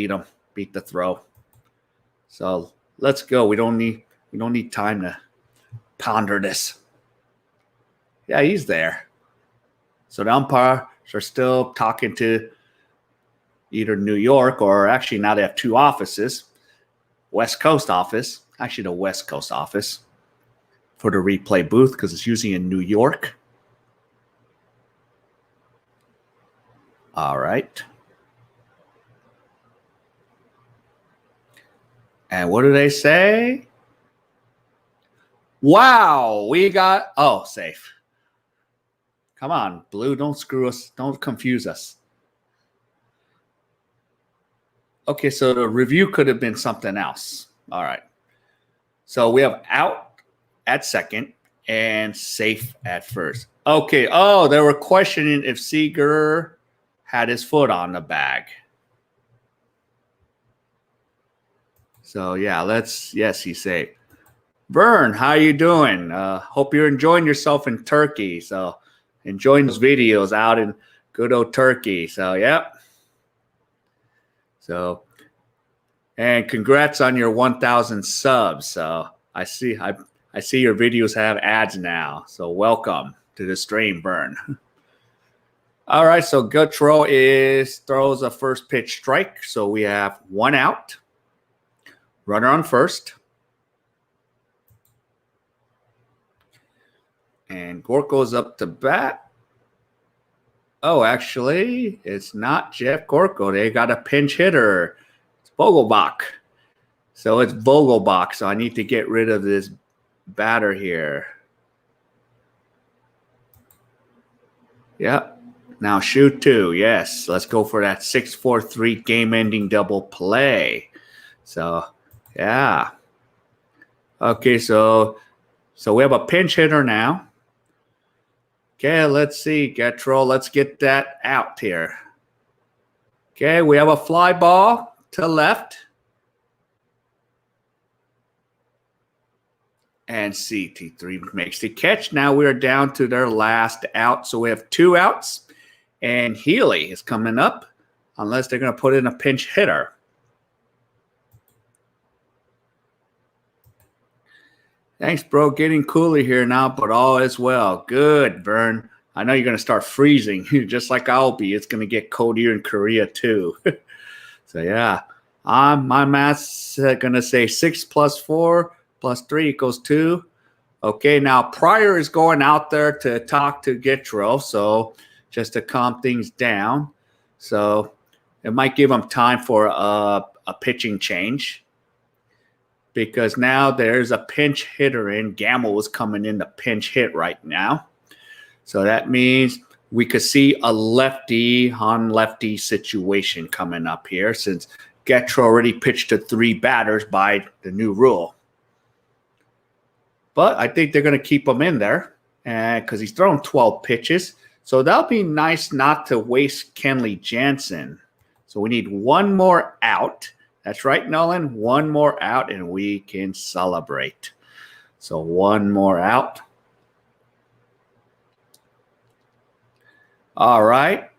beat the throw. So let's go. We don't need time to ponder this. Yeah, he's there. So the umpires are still talking to either New York or actually now they have 2 offices. West Coast office. Actually the West Coast office for the replay booth because it's usually in New York. All right. And what do they say? Wow, we got safe. Come on, Blue, don't screw us. Don't confuse us. Okay, so the review could have been something else. All right. So we have out at second and safe at first. Okay. Oh, they were questioning if Seager had his foot on the bag. So, yeah, yes, he's safe. Vern, how you doing? Hope you're enjoying yourself in Turkey. So, enjoying those videos out in good old Turkey. So, yep. So, and congrats on your 1,000 subs. So, I see your videos have ads now. So, welcome to the stream, Vern. All right, so Gautreau throws a first pitch strike. So, we have 1 out. Runner on first. And Gorko's up to bat. Oh, actually, it's not Jeff Gorko. They got a pinch hitter. It's Vogelbach. So it's Vogelbach. So I need to get rid of this batter here. Yep. Now shoot 2. Yes. Let's go for that 6-4-3 game-ending double play. So, yeah. Okay, so we have a pinch hitter now. Okay, let's see. Gautreau, let's get that out here. Okay, we have a fly ball to left. And CT3 makes the catch. Now we're down to their last out. So we have 2 outs. And Healy is coming up unless they're going to put in a pinch hitter. Thanks, bro. Getting cooler here now, but all is well. Good, Vern. I know you're going to start freezing, just like I'll be. It's going to get cold here in Korea, too. So, yeah. My math's going to say 6 + 4 + 3 = 2. Okay, now Pryor is going out there to talk to Gitro, so just to calm things down. So it might give him time for a pitching change because now there's a pinch hitter in. Gamble is coming in to pinch hit right now. So that means we could see a lefty on lefty situation coming up here since Getro already pitched to 3 batters by the new rule. But I think they're going to keep him in there because he's thrown 12 pitches. So that'll be nice not to waste Kenley Jansen. So we need one more out. That's right, Nolan. One more out and we can celebrate. So one more out. All right.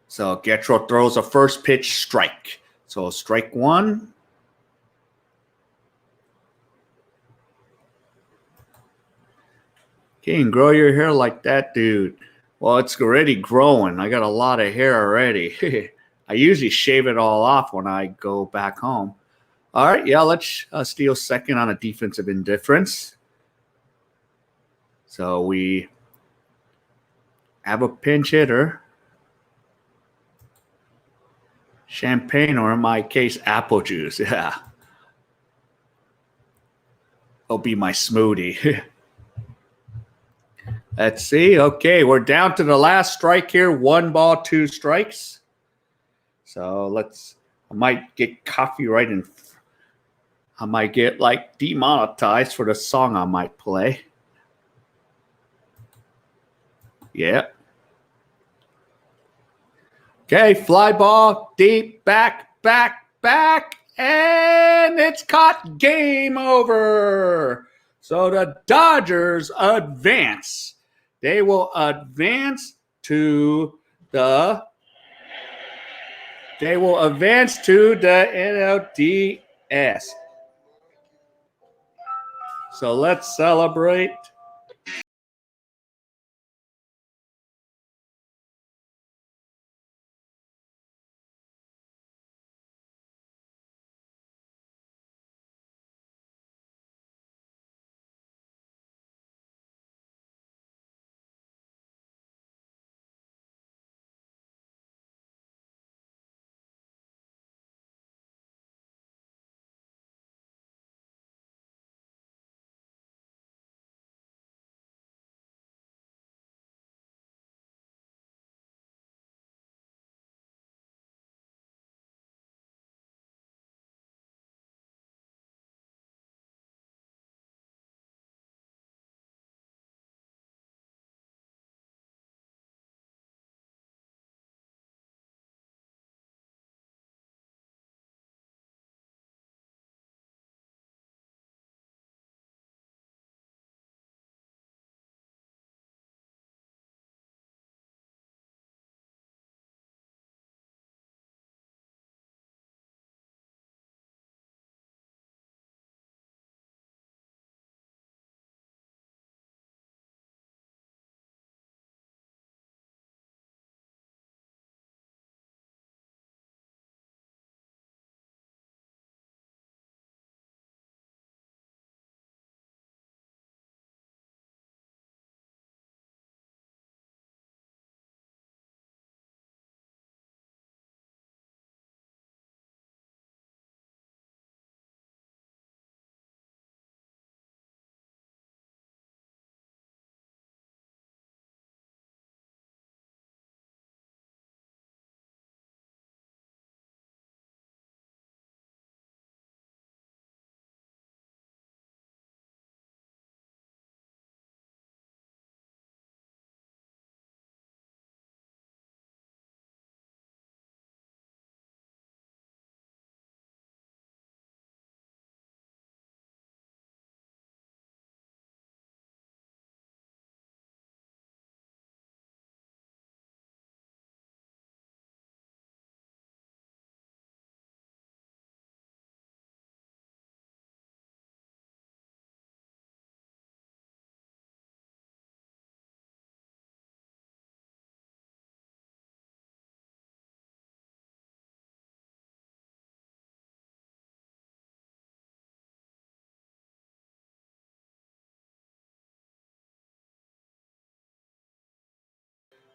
So Getro throws a first pitch strike. So strike 1. Can't grow your hair like that, dude. Well, it's already growing. I got a lot of hair already. I usually shave it all off when I go back home. All right, yeah, let's steal second on a defensive indifference. So we have a pinch hitter. Champagne, or in my case, apple juice. Yeah. It'll be my smoothie. Let's see. Okay, we're down to the last strike here. 1 ball, 2 strikes. So I might get copyright and I might get like demonetized for the song I might play. Yeah. Okay, fly ball, deep, back, and it's caught. Game over. So the Dodgers advance. They will advance to the NLDS. So let's celebrate.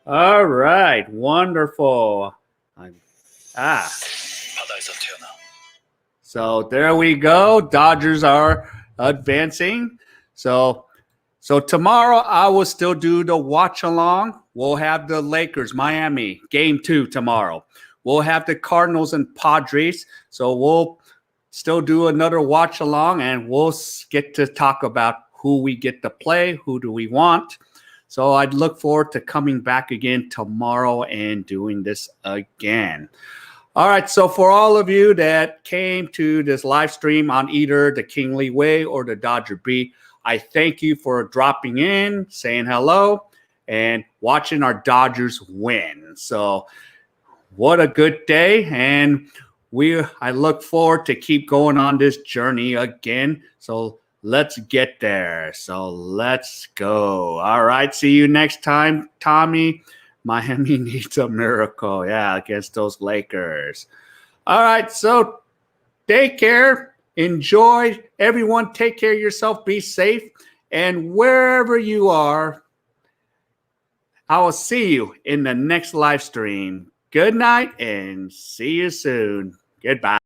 All right. Wonderful. Ah. So there we go. Dodgers are advancing. So tomorrow I will still do the watch along. We'll have the Lakers, Miami, game 2 tomorrow. We'll have the Cardinals and Padres. So we'll still do another watch along, and we'll get to talk about who we get to play, who do we want. So I'd look forward to coming back again tomorrow and doing this again. All right, so for all of you that came to this live stream on either the Kingly Way or the Dodger Beat, I thank you for dropping in, saying hello, and watching our Dodgers win. So what a good day, and I look forward to keep going on this journey again. So let's get there. So let's go. All right, see you next time, Tommy. Miami needs a miracle, against those Lakers. All right, so take care. Enjoy. Everyone, take care of yourself. Be safe. And wherever you are, I will see you in the next live stream. Good night and see you soon. Goodbye.